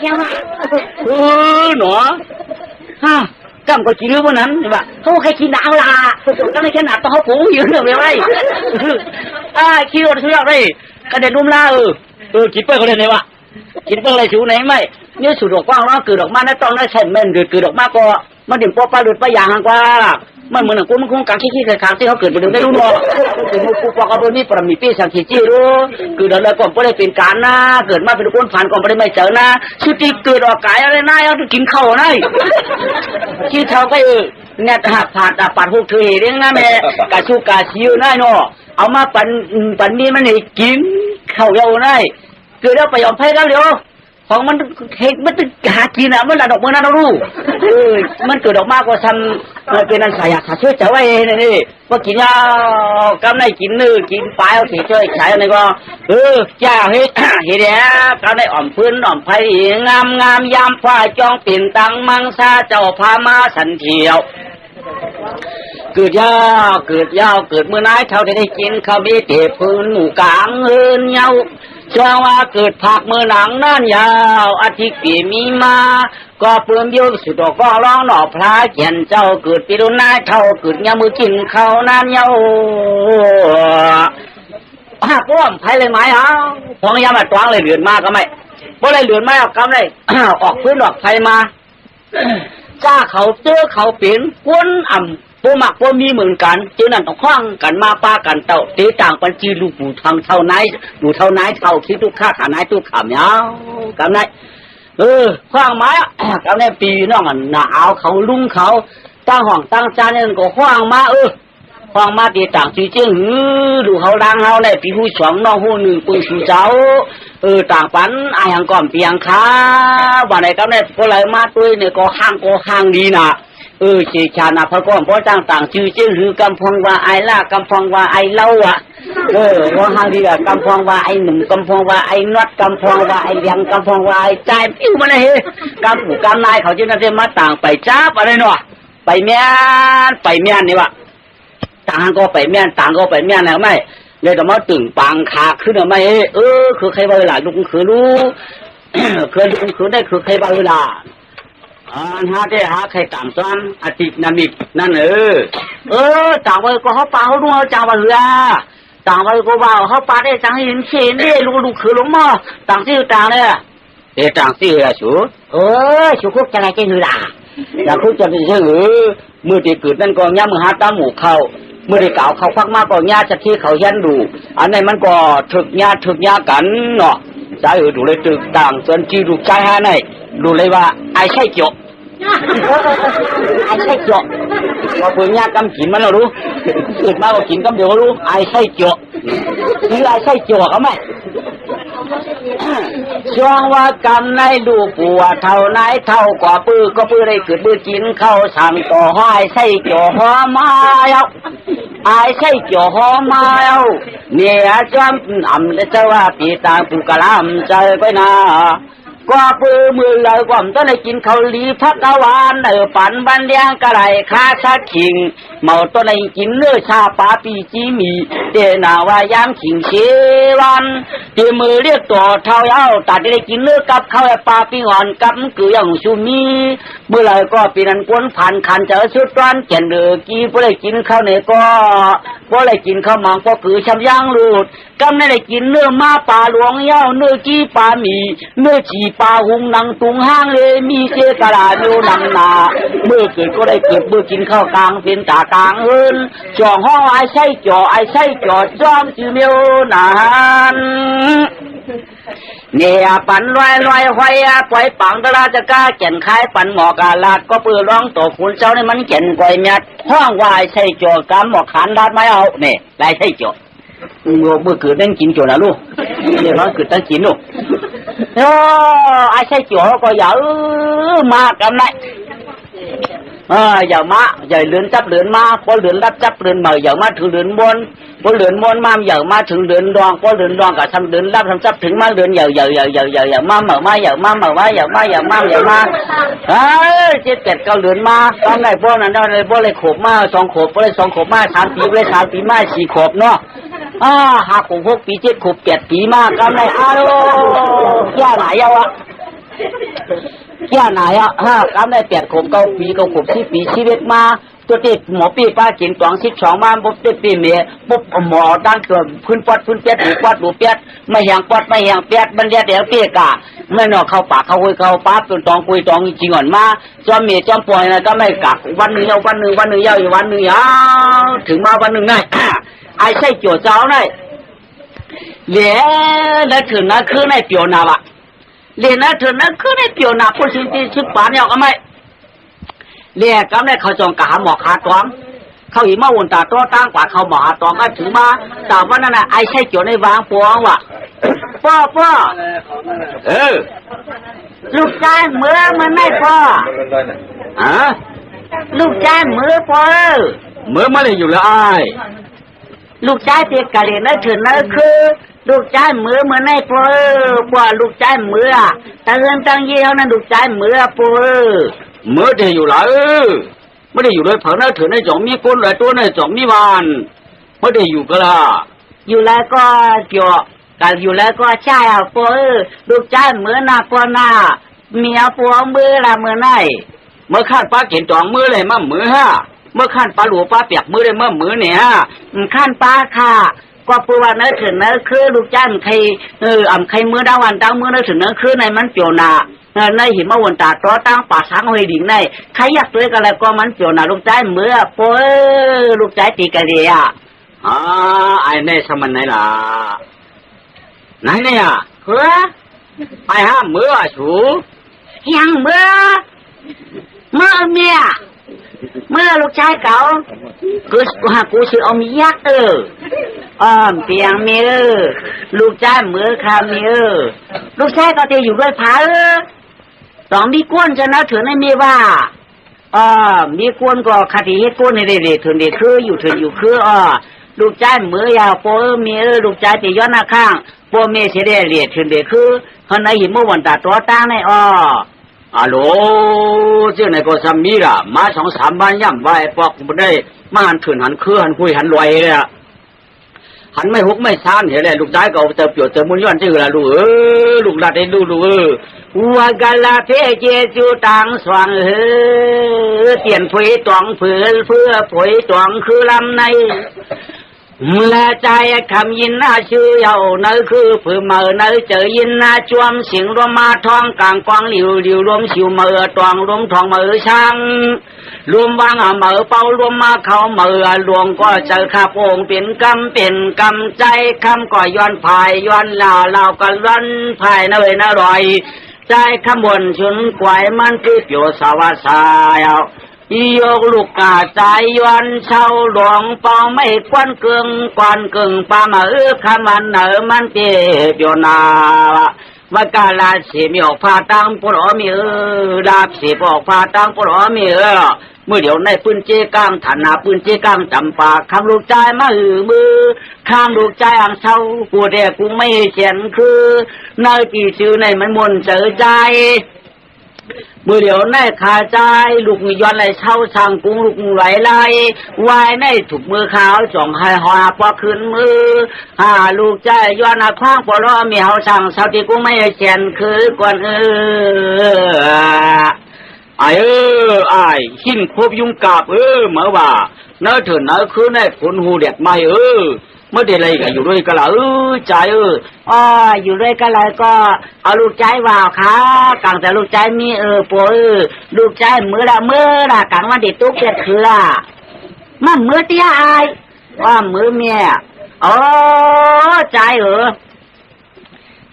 แค่ว่าหนอกำก็กินเรื่องนั้นดีว่าเขาใครกินหนาวล่ะก็ไม่แค่หนาต้องเขาผูกอยู่เรื่องอะไรคิดว่าสุดยอดเลยกระเด็นนุ่มล่ากินไปก็ได้ไหมวะกินไปอะไรสูไหนไม่เนี่ยสูดอกกว้างแล้วเกิดออกมาในตอนนั้นใช่เม่นเกิดออกมาก็มันเด่นปอปลาหลุดปลาอย่างกว่ามันเหมือนกูมันคงการขี้ขางที่เขาเกิดไปดูได้รู้เนาะเกิดมาปูปลากระโดดนี่ปรมีปีสังขีจีรู้คือเดินเลยก่อนไม่ได้เป็นการนะเกิดมาเป็นคนผ่านก่อนไม่ได้ไม่เจอนะชุดที่เกิดออกกายอะไรน่าเอากินข้าวน่าที่เท่าก็เนี่ยหักผ่านปัดพวกเธอเรื่องนะแม่กาชูกาชิวน่าเนาะเอามาปันนี้มันให้กินข้าวเยาน่าเกิดแล้วไปยอมแพ้กันเร็วของมันเห็นมันหากินมันระดับเมื่อนั้นเรารู้มันเกิดออกมากกว่าทำเป็นอันสายขาดเชื่อใจไว้นี่ว่ากินยากำไรกินกินปลายเอาเฉยใช้อะไรก็จ้าเฮ็ดเดียกำไรอ่อมพื้นอ่อมไผ่งามยามฟ้าจองปิ่นตังมังซาเจ้าพามาสันเที่ยวเกิดยาวเกิดเมื่อนายเท่าได้กินข้าวมีเตะพื้นหมู่กลางเฮินเยาเชื่อว่าเกิดผักเมื่อหนังนั่นยาวอาทิตย์ปีมีมาก็เปลือมโยสุดดอกก็ร้องหน่อพระเขียนเจ้าเกิดปีรุ่นนายเท่าเกิดยามมือกินข้าวนั่นยาวป้อมไผ่เลยไหมพองยามมาตวงเลยเหลือนมากก็ไม่เพราะอะไรเหลือนไม่ออกกำเลยออกพื้นออกไผ่มาจ้าเขาเจอเขาเปลี่ยนก้นอ่ำพวกมักพวกมีเหมือนกันเจ้านั่นต้องคว้างกันมาป้ากันเต่าตีต่างปัญจีลูกบูทางเท่าไหนดูเท่าไหนเท่าคิดทุกข้าขาไหนทุกขามยาวกันไหนคว้างไม้กันในปีน้องหนาวเขาลุ่งเขาตั้งห้องตั้งจานนี่ก็คว้างมาคว้างมาตีต่างจีเจ้งดูเขาดังเขาในปีหูสองน้องหูหนึ่งปุยสูเจ้าต่างปันอายังก่อนเปียงค้าวันไหนกันในพวกไรมาตัวเนี่ยก็ห้างดีนะเชี่ยชาญพระก้อนเพราะต่างชื่อชื่อคือกำพองว่าไอ้ล่ากำพองว่าไอ้เล่าว่าหางดีกำพองว่าไอ้หนุ่มกำพองว่าไอ้น็อตกำพองว่าไอ้ยังกำพองว่าไอ้ใจปิ้วมาเลยกำผู้กำนายเขาจะนั่งมาต่างไปจ้าอะไรเนาะไปเมียนนี่วะ ต่างก็ไปแม่นต่างก็ไปแม่นแล้วไม่เลยแต่มาตึงปังขาขึ้นหรือไม่คือใครเวลาลุงคือรู้คือลุงคือได้คือใครเวลาหาได้หาใครต่างซ้อนอตินามิกนั่นต่างไปก็เขาปาเขาดูเขาจางว่าเรือต่างไปก็ว่าเขาปาได้จังหินเชนได้ลูกคือลงมาต่างที่ต่างเลยต่างที่อะชูชูคุกจะไงจะหือล่ะอยากคุกจะเป็นชื่อมือที่เกิดนั่นก็ย่ามือหาตาหมูเข้าเมื่อได้กล่าวเขาพักมากก็ย่าจะที่เขายันดูอันนี้มันก็ถึกย่ากันเนาะสายดูเลยตึกต่างส่วนจีดูใจฮะนี่ดูเลยว่าไอ้ใช่เจาะไอ้ใช่เจาะว่าเพื่อนย่ากำกินมันเรารู้เกิดมาก็กินกำเดียวรู้ไอ้ใช่เจาะนี่ไอ้ใช่เจาะเขาไหมช่วงว่ากำในดูปัวเท่าไหนเท่ากว่าปื้อก็ปื้อได้เกิดปื้อกินเข้าสั่งต่อห้อยใส่เจาะหอมาเอาไอ้ใช่เจาะหอมาเอาเนี่ยจำอำจะว่าปีตาปูกะลำใจไปนาก็ปื้อมือเลยกว่ามันต้องได้กินข้าวลีพักกะวานปั่นบันเลียงกะไรคาชาขิงเมาต้องได้กินเนื้อชาปาปีจีมีเดนาวายามขิงเชวันตีมือเรียกตัวเท้าเย้าตัดได้กินเนื้อกับข้าวปลาปีงอนกับกืออย่างชูมีเมื่อไรก็ปีนั้นกวนผ่านขันเจอชุดร้อนเจนเดือกี้พอได้กินข้าวเนี่ยก็พอได้กินข้าวมังก็คือช้ำย่างลูดก็ไม่ได้กินเนื้อมาปลาหลวงเย้าเนื้อกี้ปลาหมีเนื้อจีปลาหุงนังตุงห้างเลยมีเจกระดาษอยู่นำนาเมื่อเกิดก็ได้เกิดเมื่อกินข้าวกลางเป็นตากลางเอินจ่อห้องไอ้ไส้จ่อไอ้ไส้จ่อจ้อมจือเมียวนานเนี่ยปันลอยหอยปล่อยปังตลาดจะกล้าเก่นขายปันหมอกาลาดก็เปื้อร้องตัวคุณเจ้านี่มันเก่นก่อยเมียห้องวายไส้จ่อกำหมอกขันดาดไม่เอาเนี่ยได้ไส้จ่อเมื่อเกิดนั่งกินจ่อนะลูกเดี๋ยวร้อนเกิดตั้งกินลูกไอ้ไส้จ่อก็อย่ามากกันไหนอย่ามาอย่าเลือนจับเลือนมาพอเลือนรับจับเลือนมาอย่ามาถึงเลือนบนพอเลือนบนมาอย่ามาถึงเลือนดองพอเลือนดองกับทำเลือนรับทำจับถึงมาเลือนอย่ามาเหมาอย่ามาเจ็ดเจ็ดเก้าเลือนมาตอนไหนพวกนั้นได้พวกเลยขบมา2 ขบพวกเลย2 ขบมา3 ปีเลย3 ปีมา4 ขบเนาะ5 ขบ6 ปี7 ขบ8 ปีมาตอนไหนแย่ไหนยาวะแย่ไหนกำได้8 ขบ9 ปี9 ขบ10 ปีชีวิตมาตัวติดหมอปีป้ากิน12 มาปุ๊บติดปีเมียปุ๊บหมอด้านเกิดพื้นปอดพื้นเปียดหูปอดหูเปียดไม่แหงปอดไม่แหงเปียดบรรยาเดี๋ยวเปียกะไม่นอกเข้าปากเข้าคุยเข้าปั๊บจนตองคุยตองจริงอ่อนมาจอมเมียจอมป่วยนะก็ไม่กักวันหนึ่งยาววันหนึ่งยาวอยู่วันหนึ่งยาวถึงมาวันหนึ่งไงไอ้ใช่โจเจ้าไงเหลือแล้วถึงนั้นคือในเปียวนาบะเหลือนั้นถึงนั้นคือในเปียวนาพูดถึงที่ชุดป่านเนี่ยก็ไม่เรียกก็ได้เขาจองกะหาหมอขาตองเขาหิมะวนตาตัวตั้งกว่าเขาหมอขาตองก็ถึงมาแต่ว่านั่นน่ะไอ้ใช่เกี่ยวในวางปวงว่ะพ่อลูกชายเมื่อมันไม่พ่อลูกชายเมื่อพ่อเมื่อมาเลยอยู่แล้วไอ้ลูกชายเตียกะเรียนนั่นถึงนั่นคือลูกชายเมื่อมันไม่พ่อลูกชายเมื่อตั้งเงินตั้งเยี่ยวนั่นลูกชายเมื่อพ่อเมื่อได้อยู่แล้วไม่ได้อยู่เลยเผาหน้าถือในจ่องมีก้นเลยตัวในจ่องมีวานไม่ได้อยู่ก็ล่ะอยู่แล้วก็เกี่ยวกันอยู่แล้วก็ใช่พ่อลูกชายเมื่อหน้าพ่อหน้าเมียพ่อเมื่อละเมื่อไหนเมื่อขั้นป้าเขียนจ่องมือเลยมั่มมือเมื่อขั้นป้าหลวงป้าเปียกมือเลยมั่มมือเนี่ยขั้นป้าค่ะก็ปูว่าเนื้อถึงเนื้อคือลูกจ้างใครใครมือดาวันดาวมือเนื้อถึงเนื้อคือในมันเปียวนาในหิมะวนตาตัวตั้งป่าช้างหอยดิ่งในใครอยากตัวกันแล้วก็มันเปียวนาลูกจ้างมือปูลูกจ้างตีกันเลยไอ้เนี่ยสมันไหนล่ะไหนเนี่ยไปห้ามมือชูยังมือเมียเมื่อลูกชายเก่ากูชื่อเอามียักษ์เตียงเมียลูกชายเมื่อคาเมียลูกชายก็จะอยู่ด้วยผาต้องมีก้นจะนะถือในเมียว่ามีก้นก็คดีให้ก้นในเด็ดถือเด็ดคืออยู่ถืออยู่คือลูกชายเมื่อยาวโป้เมียลูกชายจะย้อนหน้าข้างโป้เมียเสียเด็ดถือเด็ดคือคนในหิมะวันตาตัวตั้งใน อะโหลเจ้าไหนก็ซ้ำมีล่ะมา2-3 วันย่ำไว้ปอกบ่ได้มาหันขืนหันคือหันคุยหันลอยเลยอ่ะหันไม่หกไม่ซ่านเห็นเลยลูกชายก็เติบโตเติบมุนย้อนชื่อละลูกลูกหลานได้ลูกว่ากะลาเพเจจูตังสว่างเตียนผุยตองเพื่อผุยตองคือลำในและใจคำยินนาชื่อเยาเนอคือผือเมื่อเนอเจอยินนาจวมเสียงรวมมาทองกลางกวางหลิวรวมชิวเมื่อตวงรวมทองเมื่อช่างรวมวางเมื่อเป่ารวมมาเขาเมื่อหลวงก็เจอข้าพงเป็นกำใจคำก็ย้อนภายย้อนเราก็ร้อนภายเนยนรอยใจขบวนชุนกวายมันคือเปียวสวัสดิ์สายยกลูกกาใจย้อนเช่าหลวงเป่าไม่ควันเกึ่งปามาคำมันเนอมันเปียวนาว่ากาลาสีมีออกพาตังปลอมีดาบสีออกพาตังปลอมีเมื่อเดี๋ยวในปืนเจก้างฐานาปืนเจก้างจำปาคำลูกใจมามือข้ามลูกใจอ่างเช่ากูเด็กกูไม่เขียนคือในกี่ชื่อในมันมนเจอใจเมื่อเดี๋ยวในขาใจลูกย้อนไหลเช่าช่างกุ้งลูกไหลไหลวายในถูกมือขาวจ่องให้หอพอขึ้นมือลูกใจย้อนคว้างปลอมีเฮาช่างเช่าที่กุ้งไม่เขียนคือกวนไอ้หินครบยุงกาบเมื่อว่าเนื้อเถินเนื้อคือในผลหูเด็ดไม่เมื่อเดี๋ยวอะไรกันอยู่ด้วยกันละใจอยู่ด้วยกันเลยก็เอาลูกใจว่าวค่ะกลางแต่ลูกใจมีปวลูกใจมือละกลางวันติดตุ๊กเจ็ดคือมันมือเตี้ยอายว่ามือเมียใจ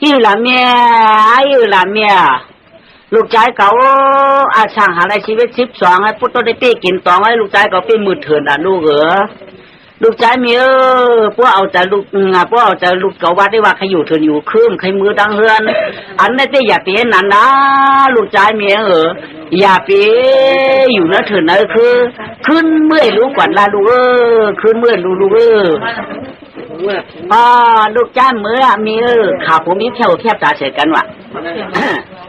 อยู่ละเมียลูกใจเขาอาช่างหาในชีวิต12ให้พุทธได้ปีกินตองให้ลูกใจเขาปีมือเถื่อนลูกลูกใจมีพวกเอาแต่ลูกเกาวัดได้ว่าใครอยู่เถื่อนอยู่คืมใครมือดังเฮือนอันนั้นได้อย่าเปี้ยนั่นนะลูกใจมีอย่าเปี้ยอยู่นะเถื่อนนะคือขึ้นเมื่อยรู้กว่าละลูกขึ้นเมื่อยลูกลูกใจมือมีข่าวผมมีแค่ตาเสียกันว่ะ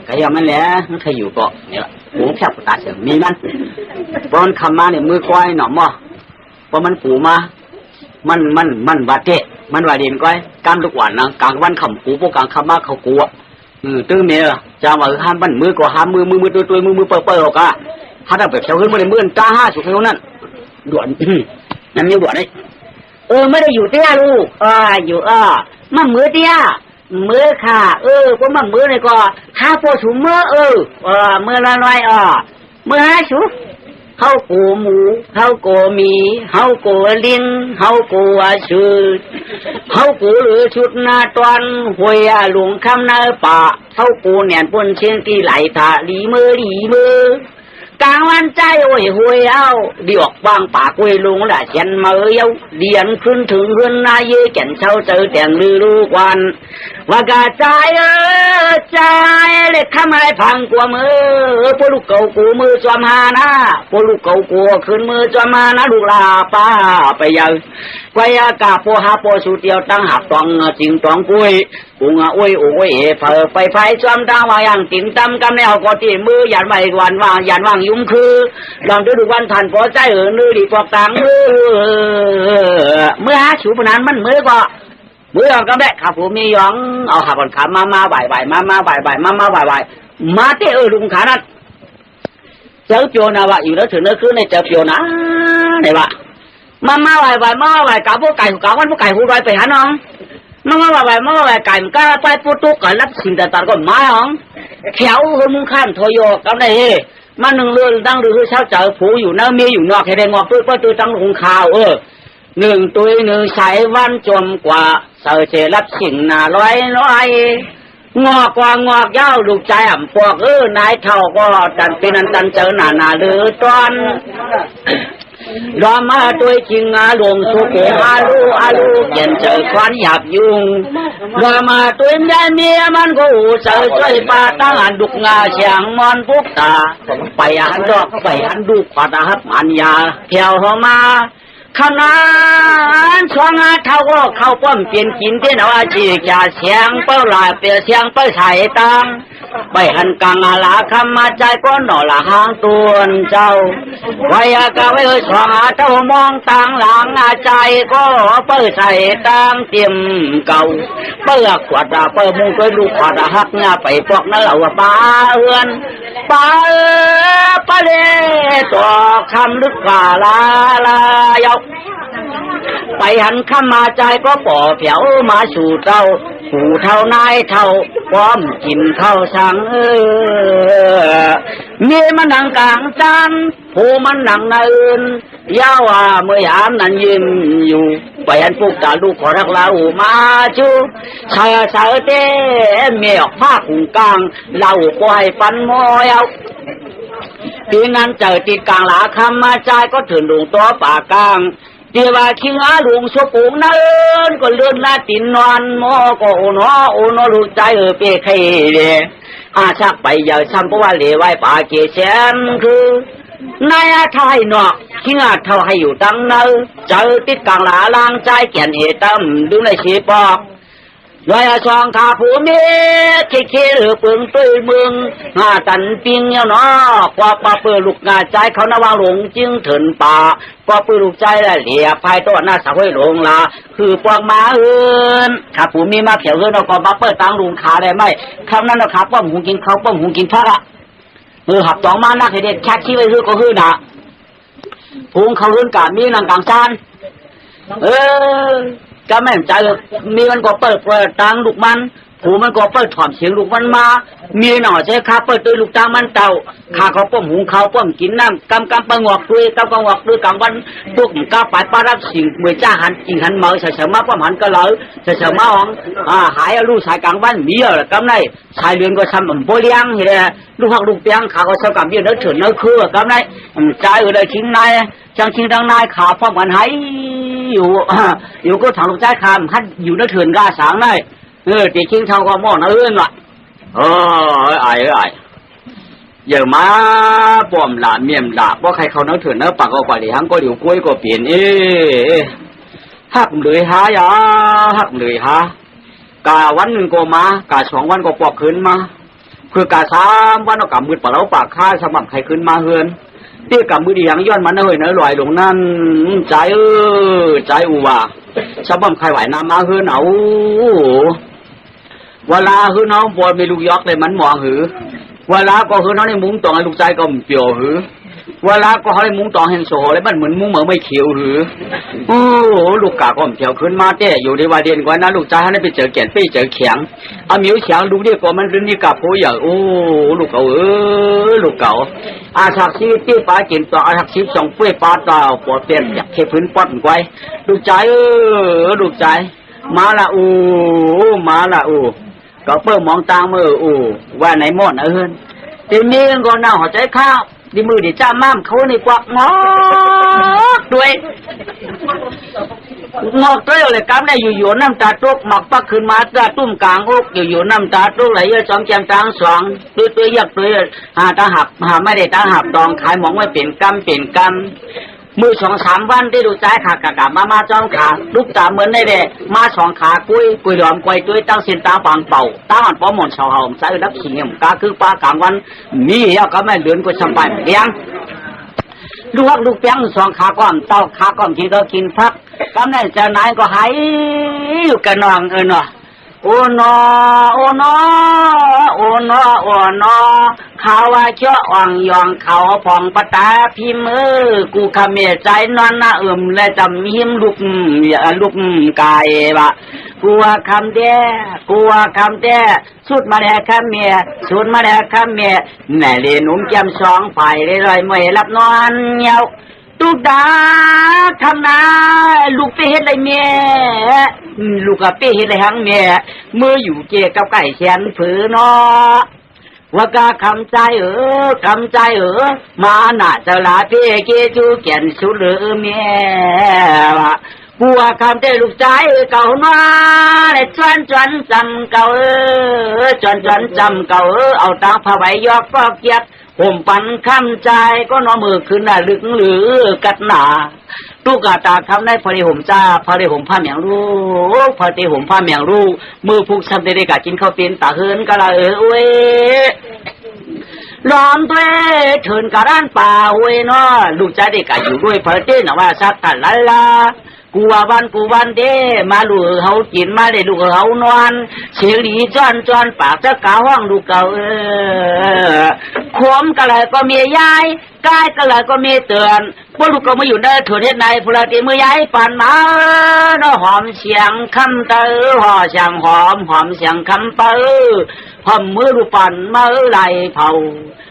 ก็ยังมันแหละใครอยู่เกาะเนี่ยหูแคบตาเสียมีมันบอลคำมาเนี่ยมือก้อยหนอมเพราะมันปูมามันบาดเจ็บมันบาดเด่นก้อยกำทุกวันนะกลางวันขำปูพวกกลางคำมาเขากลัวตื้อเมียจะมาห้ามบันมือก็ห้ามมือตัวมือเปิดออกอะถ้าได้แบบเช้าขึ้นมาในมือจ้า5สุดเท่านั้นด่วนนั่นมีด่วนเลยไม่ได้อยู่เตี้ยลูกอยู่มันมือเตี้ยมือค่ะพวกมันมือนี่ก็ข้าพอสูมือมือลอยมือสูเขาโกหมูเขาโกมีเขาโกลินเขาโกชืดเขาโกหรือชุดนาตอนหวยหลวงคำนาป่าเขาโกเนียนปนเชียงที่ไหลถาลีมือกลางวันใจหวยเอาดีออกบางปากหวยลงละเขียนมาเย้าเดียนขึ้นถึงเรือนนายแก่นเช้าเจอแต่งลือลูกวันว่ากะใจใจเล็กทำอะไรพังกว่ามือพวกลูกเก่ากูมือจอมหานะพวกลูกเก่ากูขึ้นมือจอมมานะลูกลาป้าไปยังไปอากาศพอหาพอสุเตียวตั้งหับตองจริงตองปุ้ยกุ้งโอ้ยเผอไปไฟจอมดาวว่าอย่างติ่มตำกำแนวก็ตีมือหยันไม่วันว่างหยันว่างยุ่งคือลองดูวันทันพอใจนื้อดีกว่าต่างเมื่อหาชูปนันมันมือก็มือก็แบกขับผมมียองเอาขับคนขามาบ่ายมาบ่ายมาเตลุงขานัดเจ้าโจนะวะอยู่แล้วถึงนั่นคือในเจ้าโจนะไหนวะมาบ่ายกับพวกไก่กับวันพวกไก่หูไรไปหาน้องมาบ่ายไก่มันก็ไปปุ๊ตุกกันรับสิ่งต่างๆก็มาอ๋องแขวหัวมุ้งข้ามทอยกับไหนมาหนึ่งเรื่องตั้งหรือเช้าเจอผูอยู่น้ามีอยู่นอกให้ได้งอกตัวตั้งหงข่าวหนึ่งสายวันจมกว่าเสือเจรับสิ่งหนาร้อยงอกกว่างอกยาวลูกใจอ่ำพวกนายเท่าก็ดันเป็นอันเจอหนาหรือตอนรอมาตัวจริงหลวงสุเกอาลูเขียนเจอควันหยาบยุงรอมาตัวได้เมียมันก็เจอช่วยปาตั้งอันดุกงาเฉียงมอนพุกตาไปหันดอกไปหันดูขวาตาฮับอันยาเที่ยวเข้ามาขนาดช่วงเท่าก็เข้าป้อมเปลี่ยนกินที่นว่าจีจ่าเสียงเป้าหลายเปลี่ยนเสียงเป้าใส่ตัง ไปหันกลางอาลาคำมาใจก็หน่อละหางตัวนเจ้าไว้กะไว้สองเจ้ามองต่างหลังใจก็เปิดใส่ต่างเตรียมเก่าเปิดขวดเปิดมุงด้วยลูกขวดหักไปพวกนั่นเหล่าป้าเอื้อนป้าเล่ตัวคำลึกกว่าลายกไปหันคำมาใจก็ป่อเผียวมาสู่เจ้าผู้เท่านายเท่าพร้อมกินข้าวสังมีมันนั่งกลางจานผู้มันนั่งในอื่นยาวว่าเมื่อยามนั้นยืนอยู่ไปหันพวกตาลูกขอรักเรามาจูชายสาวเต้เมียผ้าขุงกลางเราปล่อยปันมอยเอาปีนั้นเจอติดกลางหลาคำมาใจก็ถึงลงตัวป่ากลางเดี๋ยวว่าคิงอาลุงสปูงนั่นก็เลื่อนลาตินนอนมอก็โอนอลูกใจเปใครเลยอาชักไปอย่าซ้ำเพราะว่าเหลวไว้ป่าเกศแสนคือนายอาทายนอกคิงอาเท่าให้อยู่ตั้งเนอเจอติดกลางหลาล่างใจแก่นเอตั้มดูในชีปอกลอยซองขาผู้เมียเคหรือปึงตุ้ยมึงหาตันปิงเนาะเนาะกว่าป่าเปื่อลูกงาใจเขานาวาหลงจึงถึงป่ากว่าปืนลูกใจและเหลี่ยภายตัวหน้าสาวห้อยหลงลาคือปวกมาเอินขาผู้มีมาเขียวเอินเอาก็มาเปิดตังลุงขาได้ไหมคำนั้นนะครับป้อมหุงกินเขาป้อมหุงกินพักอะหับสองมานักให้เด็ดแค่ชี้ไว้คือก็คือน่ะพุงเขาเอินกามีนังกลางจานก็ไม่ใจมีมันก็เปิดตังลูกมันผูมันก็เปิดถอมเสียงลูกมันมามีหน่อใช่ข้าเปิดตัวลูกตามันเต่าข้าเขาป้อมหุงเขาป้อมกินน้ำกำประงอกด้วยกำงอกด้วยกลางวันพวกก้าไปปารับสิ่งเมื่อจ้าหันจริงหันเมาเฉยๆมาป้อมหันก็เลยเฉยๆมาของหายลูกสายกลางวันมีอะไรกำไรชายเรือนก็ทำโบเลี้ยงเห็นไหมลูกหักลูกเปียงข้าก็ชอบกำเบี้ยเนื้อเถื่อนเนื้อคือกำไรใจเลยทิ้งนายจังทิ้งดังนายขาป้อมกันหายอยู่ก็ถังลูกใจคำฮัดอยู่เนื้อเถื่อนกาสางได้ตีคิงเท่าก็มองนะว่ะไอ้อย่ามาป้อมหลาเมียมหลาเพราะใครเขาเนื้อเถื่อนเนื้อปากก็กว่าดีทั้งก็เดี๋ยวกล้วยก็เปลี่ยนหักเลยหายาหักเลยหากาวันหนึ่งก็มากา2 วันก็ปอกขึ้นมาคือกา3 วันเอากำมือปากเราปากค่าสมัครใครขึ้นมาเฮือนที่กำมือดีอย่างย้อนมันเฮ้ยเนื้อลอยลงนั่นใจอูว่าสมัครใครไหวน้ำมาเฮือนเอาเวลาคือน้องบอลมีลูกยอกเลยมันมองหือเวลาก็คือน้องในมุ้งตองให้ลูกใจก็เปลี่ยวหือเวลาก็ให้มุ้งตองเห็นโซ่เลยมันเหมือนมุ้งเหมือนไม่เขียวหือลูกกาก็เปลี่ยวขึ้นมาเต้อยู่ในวันเดียนกว่านั้นลูกใจให้ไปเจอแก่นไปเจอแข็งเอาหมิวแข็งลูกเดียวก็มันเรื่องนี้กับผู้ใหญ่ลูกเก่าลูกเก่าอาชักชีตีปลาจินต่ออาชักชีส่งเปื่อยปลาต่อปวดเปลี่ยนอยากเทพื้นปอดไว้ลูกใจลูกใจมาละมาละก็เพิ่มมองตางมือว่าไหนหมดเอินทีนี้ก็น่าหัวใจข้าวดีมือดีจ้าม่ามเขาในกวักงอกด้วยเลยกำได้อยู่น้ำตาตุกหมักปักขึ้นมาตาตุ้มกลางอกอยู่น้ำตาตุกไหลเยอะจอมแจมจางสว่างตัวยักษ์ตัวตาหับไม่ได้ตาหับตองขายหมองไว้เป็นกำมือ2-3 วันที่ดูใจขากะมาจ้องขาลูกตาเหมือนได้เด้มา2 ขากุยหลอมกุยตั้งเส้นตาปางเป่าตาหันป้อมหมอนชาวเฮาใจรับขิงเงี้ยกาคือปลากลางวันมีก็ไม่เดือนก็ชำไปเลี้ยงลูกเปียง2 ขาก้อมเต้าขาก้อมที่ก็กินพักกำได้จะนายก็หายอยู่กันนองเนาะโอ้นอเขาว่าเจ้าอ่างยองเขาผ่องปะตาพิมือกูขเมียใจนอนหน้าและจำหิมลูกกายบะกูว่าคำเด้สุดมาแดกคำเมียสุดมาแดกคำเมียแม่เลี้ยนุ่มแก้ม2 ฝ่ายเลยลอยไม่รับนอนเงาตุกดาทำนาลูกไปเฮ็ดไรเมียลูกกับไปเฮ็ดไรหังเมียเมื่ออยู่เจกับไก่แขนผือเนาะว่ากะคำใจมาหน้าจะลาเพียเกจูแก่นสุดหรือเมียกูว่าคำใจลูกใจเก่ามาเลยจวนจำเก่าจวนจำเก่าเอาตาผ้าใบยอกฟอกเกียดผมปันคำใจก็นอมือขึ้นหน้าลึกหรือกัดหนา ตุกาตาคำในพระเดห่มจ้าพระเดห่มผ้าเหมียงรู้พระเดห่มผ้าเหมียงรู้มือผูกซ้ำเด็กๆกินข้าวเป็นตาเฮินกะละเว้ยล้อมด้วยเถินกะด้านป่าเว้ยเนาะลูกใจเด็กกะอยู่ด้วยพระเจ้าว่าสักกันละกูวันเด้มาลูกเขากินมาได้ลูกเขานอนเสียงดีจอนปากจะกะห้องลูกเก่าขมกะเลยก็มียายกายกะเลยก็มีเตือนพวกลูกก็มาอยู่ได้ถั่วเทศในพลตีมือยายปั่นมาเนาะหอมเสียงคำเตอห่อเสียงหอมเสียงคำเตอพอมือลูกปั่นมาไหลเผา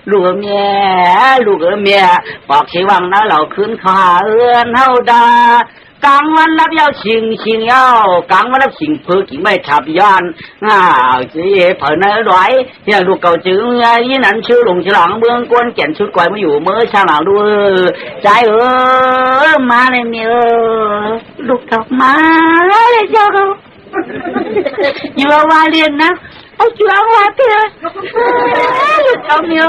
ลูกเมียบอกชีวังนะเราขึ้นขาเอื้อนเฮาดากลางวันรับยาวชิงยาวกลางวันรับชิงเพื่อกิ่งไม่ทับย้อนจีเผ่าเนื้อไหวเนี่ยลูกเก่าจื้อยี่นั้นชื่อหลงฉลองเมืองกวนแก่นชุดก่อยมาอยู่เมื่อช่างหลังดูใจมาเลยเมียลูกกลับมาเลยเจ้าเขาอยู่ว่าเรียนนะเอาจ้วงว่าเถอะลูกเก่าเมีย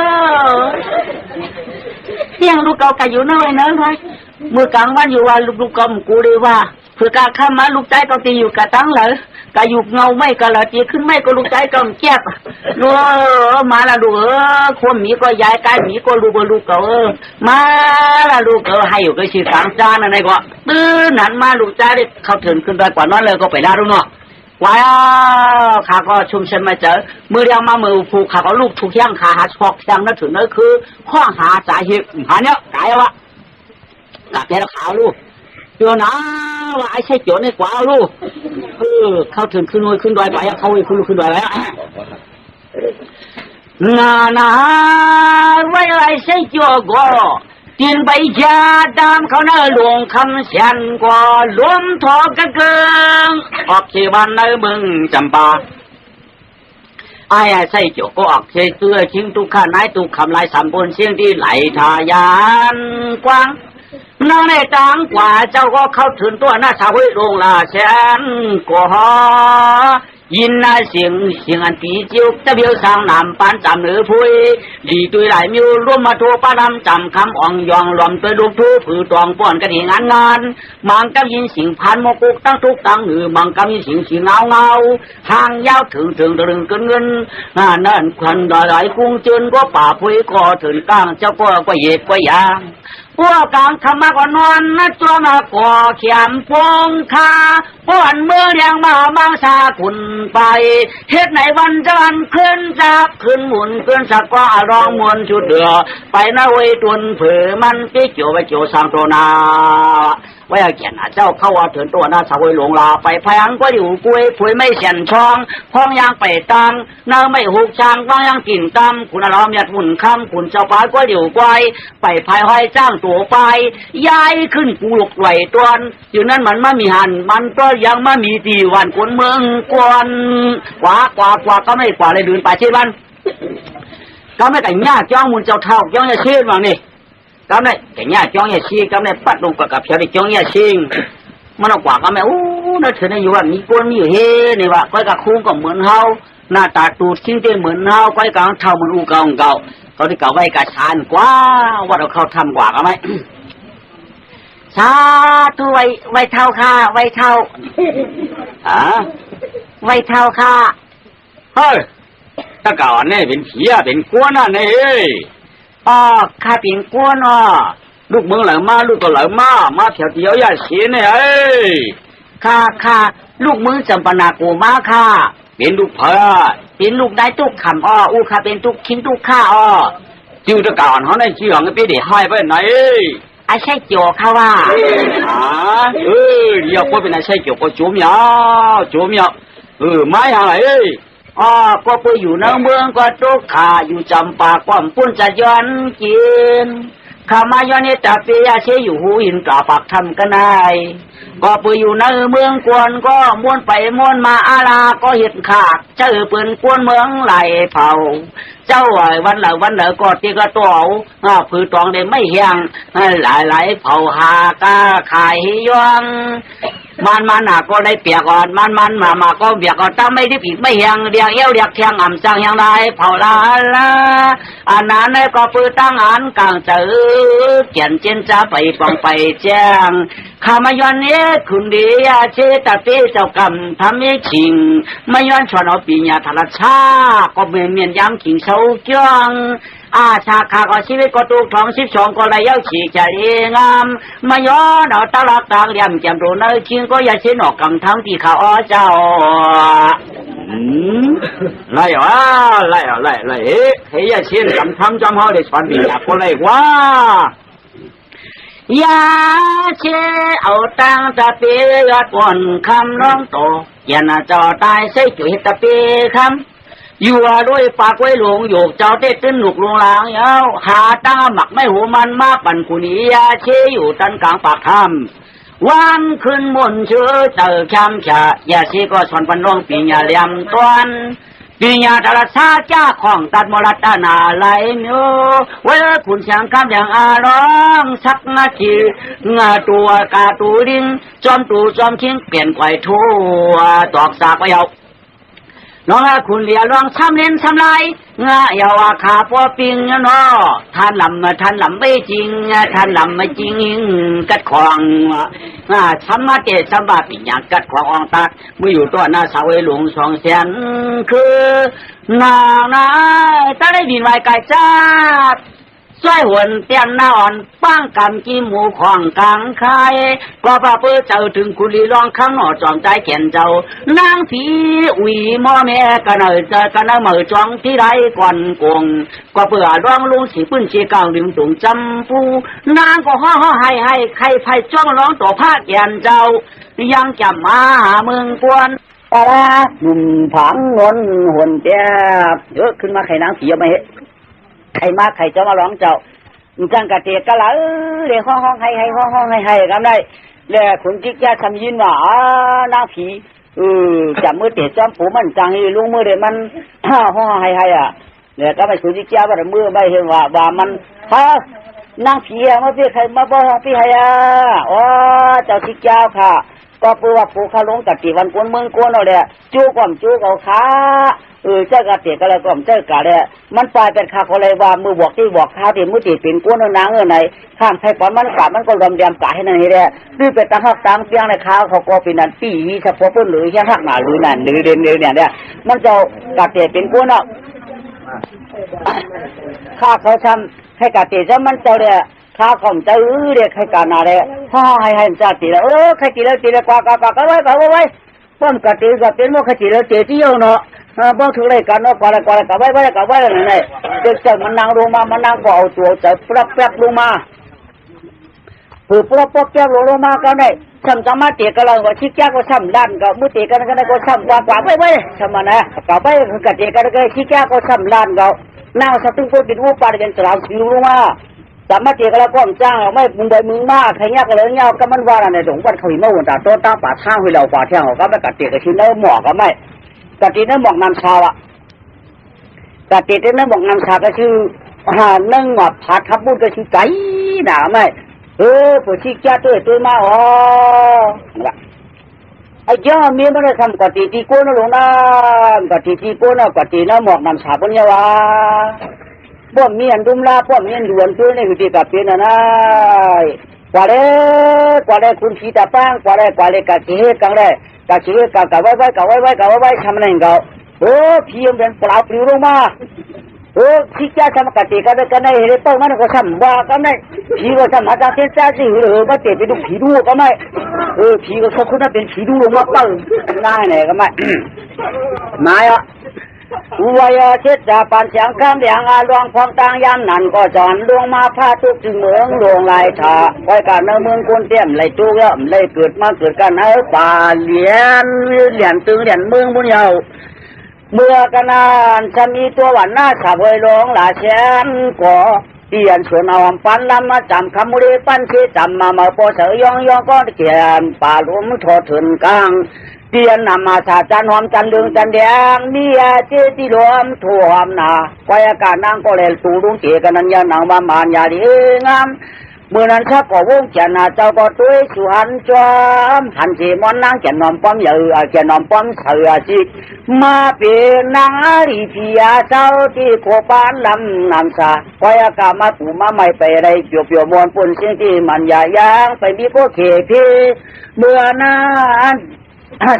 เที่ยงลูกเก่าอยู่น้อยเนอะ เมื่อกลางวันอยู่ว่าลูกกำกูเลยว่าเพื่อการข้ามมาลูกใจก็ตีอยู่กะตั้งเลยกะอยู่เงาไม่กะละตีขึ้นไม่ก็ลูกใจก็แก็บลูกมาละลูกคนหมีก็ย้ายกายหมีก็ลูกเก่ามาละลูกให้อยู่ก็ชื่อกลางจานอะไรก็ตื้อหนันมาลูกใจได้เข้าถึงขึ้นไปกว่านั้นเลยก็ไปได้ลูกเนาะว้าข้าก็ชุมชนมาเจอมือเดียวมามือผูกข้าก็ลูกถูกย่างขาหาชอกย่างนั่นถึงนั่นคือข้อหาสาเหตุหาเนี้ยกายวะกลับใจเราขาวลูกเดี๋ยวนะว่าไอ้ใช่โจรในกว่าลูกเข้าถึงขึ้นดอยขึ้นดอยไปเขาขึ้นดอยแล้วนาไว้ไอ้ใช่โจรก็ตีนใบยาดำเขาเนื้อหลวงคำเสียนกว่าล้มทอกกระเกิงออกชีวันในเมืองจำปาไอ้ใช่โจรก็ออกเชื่อเสื้อชิงทุกข้านายทุกคำลายสามบนเสียงที่ไหลทายานกว้างน้องในต่างกว่าเจ้าก็เข้าถึงตัวหน้าสาวลงลาแสนก็ยินนาเสียงอันตีจิ้วจะเบี้ยวสร้างนำปานจำหรือพุยดีตุยหลายมิวร่วมมาทัวป้าดำจำคำอ่องยองหลอมตัวลูกทูผือตองป้อนกันงานมังกำยินสิงพันโมกุกตั้งทุกตั้งหือมังกำยินสิงเงาทางยาวถึงเกินเงินนั่นควันดอยกุ้งจืนก็ป่าพุยก็ถึงก้างเจ้าก็เย็บก็ยางพวกกลางธรรมะก็นอนนะตัวมาก่อเขียมพงคาพวนเมื่อเรียงมาบางสาขุนไปเฮ็ดในวันจันทร์ขึ้นจับขึ้นหมุนขึ้นสักก็รองมวนชุดเดือไปนะเวตุนเผือมันปิเกี่ยวไปเกี่ยวสังโตนาไว้เกียรติเจ้าเข้าว่าถึงตัวนาสาวหลงลาไปพยังก็อยู่กุยผุยไม่เสียนช่องพ้องยางไปตังเนื้อไม่หุกช่างว่างยางกิ่งตำคุณอารมณ์ยัดหุ่นคำคุณเจ้าป้าก็อยู่กวยไปพายห้อยจ้างตัวไปย้ายขึ้นกูหลกไหลตวนอยู่นั้นมันไม่มีหันมันก็ยังไม่มีตีวันคนเมืองกวนกว่าก็ไม่กว่าเลยเดินไปเช่นวันก็ไม่แต่งหน้าจ้องมุนเจ้าเท่าจ้องจะเชื่อว่านี่ก็ไม่แต่เนี่ยจ้องอย่าชี้ก็ไม่ปัดลงกับเพียรจ้องอย่าชี้มันเอากว่าก็ไม่นั่นเธอเนี่ยอยู่ว่ามีก้นมีอยู่เฮ่นี่ว่าก้อยกับคุ้งก็เหมือนเฮาหน้าตาตูดชิ้นเต้เหมือนเฮาก้อยกับเท่าเหมือนอูเก่าเขาที่เก่าไว้กับชานกว่าว่าเราเขาทำกว่าก็ไหมชาตัวไว้เท่าค่ะไว้เท่าไว้เท่าค่ะเฮ้ยถ้าเก่าเนี่ยเป็นผีเป็นก้นน่ะเนี่ยข้าเปลี่ยนก้นลูกเมืองหลังมาลูกก็หลังมาเถียวเดียวอย่าเสียเนี่ยข้าลูกเมืองจำปนากูมาค่ะเป็นลูกเผอเป็นลูกได้ทุกคำอู้ข้าเป็นทุกชิ้นทุกข้าจิ้วตะก่อนเขาในเชื่องไปเดี๋ยวให้ไปไหนไอ้ใช่เกี่ยวข้าว่าเดี๋ยวก็เป็นไอ้ใช่เกี่ยวก็จุ่มยาวไม่อะไรก็ไปอยู่ในเมืองก็ทุกขาอยู่จำปาความปุ้นจะย้อนกินข้ามาย้อนนี่แต่เปียเชยอยู่หูหินกล่าวปากทำกันได้ก็ไปอยู่ในเมืองกวนก็ม้วนไปม้วนมาอาลาก็เห็นขาดเจอปืนกวนเมืองไหลเผาเจ้าวันเหล่าก็ตีกระตัวผือตองได้ไม่เฮียงหลายเผาหากาขายยองมันหนักก็ได้เปียกอ่อนมันมาก็เบียกก็ตั้งไม่ได้ผิดไม่เฮียงเรียกเรียกเทียงอ่ำจังอย่างไรเผาละอันนั้นก็ปือตั้งอันกลางเจอเขียนเจนจะไปปองไปแจ้งค ข้ามายอนเนี้ยคุณเดียเชตเตเจ้ากรรมทำให้ชิงมายอนชวนเอาปีญาธรชาก็เมียนย้ำขิงเสาเจ้องอาชาคาก็ชีวิตก็ตุกทอง12ก็เลยเย้าฉีกใจงามมายอนเอาตลาดตากเหลี่ยมแจ่มโดนเนื้อชิงก็อย่าเช่นออกกำทั้งที่ข้าอ้อเจ้าไล่วะไล่เฮ้ยเช่นกำทั้งจำเขาได้สอนปีญาคนไรวะยาเชเอาตังตะเปียดวนคำน้องโตยันจอตายใส่จุยตะเปียคำอยู่ด้วยปากไว้หลงโยกเจ้าเต้ตื้นหนุกลงลางเย้าหาตาหมักไม่หูมันมาปั่นคุนียาเชอยู่ตันกลางปากคำวันขึ้นมนเชื่อเจอคำฉะยาเชก็สอนปันน้องปีญาเลียมตวนปีญาตระชาจ้าของตัดมรดานาไหลเนื้อเวลขุนเสียงคำอย่างอาร้องสักนาทีงาตัวกาตูดิงจอมตูจอมชิงเปลี่ยนไกวทั่วตอกสากไปเอาน้องคุณเลียลองช้ำเล่นช้ำลายงาอย่าว่าขาพอปิงเนาะท่านลำไม่จริงท่านลำไม่จริงกัดของช้ำมาเตะช้ำบาปิญญากัดขององตัดเมื่ออยู่ตัวหน้าสาวหลวง2 แสนคือนางนายตาได้ดินไว้กายจ้าสวยหวนเตียนหน้าอ่อนป้างกำกี้หมูของกลางคายก็พระเพื่อเจ้าถึงคุลีรองข้างหนอจอมใจแก่นเจ้านางผีอุยมอแม่กันเนยเจอกันเมื่อจองที่ไรก่อนกงก็เพื่อร้องลุงสีปืนชีเก่าดึงตุงจำปูนางก็ห่อให้ใครไผ่จ้องร้องต่อภาคแก่นเจ้ายังจำมาเมืองกวนตาหนุ่มผังนนหวนแจ๊บเยอะขึ้นมาใครนางผีเอาไม่ใครมาใครจะมาร้องเจ้าจังกะเตะกะละเลี้ยห้องให้ห้องให้กันได้แล้วคุณจิ๊กแกทำยินว่านางผีจับมือเตะจอมผูมันจังลุงมือเดี๋ยวมันห้องให้เนี่ยก็ไม่คุณจิ๊กแกว่ามือไม่เห็นว่ามันนางผีมาพี่ใครมาบอกพี่ให้อ๋อเจ้าจิ๊กแกค่ะก็ปูว่าปูเขาลงกะติวันกวนเมืองกวนเอาเลยจู้ความจู้เอาขาเจ้ากะเตะก็เลยก็เจ้ากะเลยมันปลายเป็นข้าเขาเลยว่ามือบอกที่บอกข้าวที่มือตีเป็นกวนนางไหนข้ามใครปอนมันกะมันก็รวมเดียมกะให้นั่นนี่แหละคือเป็นตาหักตามเตียงในข้าวเขาก็เป็นนั่นปีเฉพาะเพิ่นหรือแค่หักหนาหรือนั่นหรือเด่นเนี่ยมันจะกะเตะเป็นกวนอ่ะข้าเขาทำให้กะเตะซะมันเจ้าเนี่ยข้าของเจ้าเรียกให้การนาเลยพ่อให้จะตีแล้วใครตีแล้วกว่าก็ไว้ป้อมกะเตะก็เป็นว่าใครตีแล้วเตะที่เยอะเนาะบ้องถึงเลยกันเนาะกว่ากับไว้นั่นแหละเด็กเจ้ามันนั่งลงมามันนั่งก็เอาตัวใจปรับลงมาปรับลงมาก็ได้ช้ำจะมาเตะกันเราก็ชิกแก้ก็ช้ำด้านก็มือเตะกันก็ช้ำกว่าไว้ช้ำมันนะกับไว้กะเตะกันก็ชิกแก้ก็ช้ำด้านก็นั่งสตึงพูดเป็นวูปาเป็นสลาวสิวลงมาสามารถเตะกันแล้วก็จ้างไม่มึงใดมึงมากใครเงี้ยก็เลยเงี้ยก็มันว่าในหลวงวันเขาหิมะวันตาโต้ตาป่าช่างให้เราป่าเที่ยงเขาก็ไม่กะเตะกันชิ้นแล้วหมอกก็ไม่กะตินั้นบอกนำชาวะกะตินั้นบอกนำชาก็คือนึ่งหมดผัดทับบุญก็คือไก่หนาไหมผู้ชี้แก่ตัวมาอ๋อไอ้เจ้ามีมันได้ทำกะติที่โกนลงน้ำกะติที่โกนกะตินั้นบอกนำชาปัญญาวะบ่มีอันดุมลาบ่มีอันด่วนตัวนี่คือที่กะเป็นนะกว่าได้คุณชีตาปังกว่าได้กะติกังได้กะชีกะไว้ทำอะไรกันพี่ยังเป็นปลาปลิวลงมาที่จะทำกะติกันได้เห็นเป้ามันก็ทำว่ากันได้พี่ก็ทำมาจากเส้นสายสิมาเตะไปดูผีดูก็ไม่พี่ก็เขาคนนั้นเป็นผีดูลงมาเป้าง่ายเนี่ยก็ไม่มาอ่ะวัยเช็ดจะปั่นเสียงคำเดียงลวงพองต่างยันนั่นก็จอนลวงมาพาทุกถึงเมืองลวงลายถาไว้การเมืองคนเตี้ยมเลยจุกแล้วเลยเกิดกันป่าเหรียญตึงเหรียญเมืองบุญเยาเมื่อกันนานจะมีตัววันหน้าขับเฮยลงหลาแสนก่อเตียนส่วนเอาปันลำมาจำคำมุรีปันที่จำมาปอเสยยองก็เขียนป่าหลุมทอดถึงกลางเตียนนำมาชาจันหอมจันดึงจันแดงมีเจติรวมท่วมนาไว้อากาศนางก็เลยตูรุ่งเจกันนันยานางบามานยาดีงาม เมื่อนั้นชักก็วงแก่นาเจ้าก็ตุ้ยสุหันจอมหันสีมอนนางแก่นอมป้อมเยอะแก่นอมป้อมเสือจิกมาเป็นนางอารีพิยาเจ้าที่โคปานลำนำสาคอยอากามาปู่มาไม่ไปไรเกี่ยวเปี่ยวมวนปุ่นเสียงที่มันยายางไปมีพวกเขพีเมื่อนั้น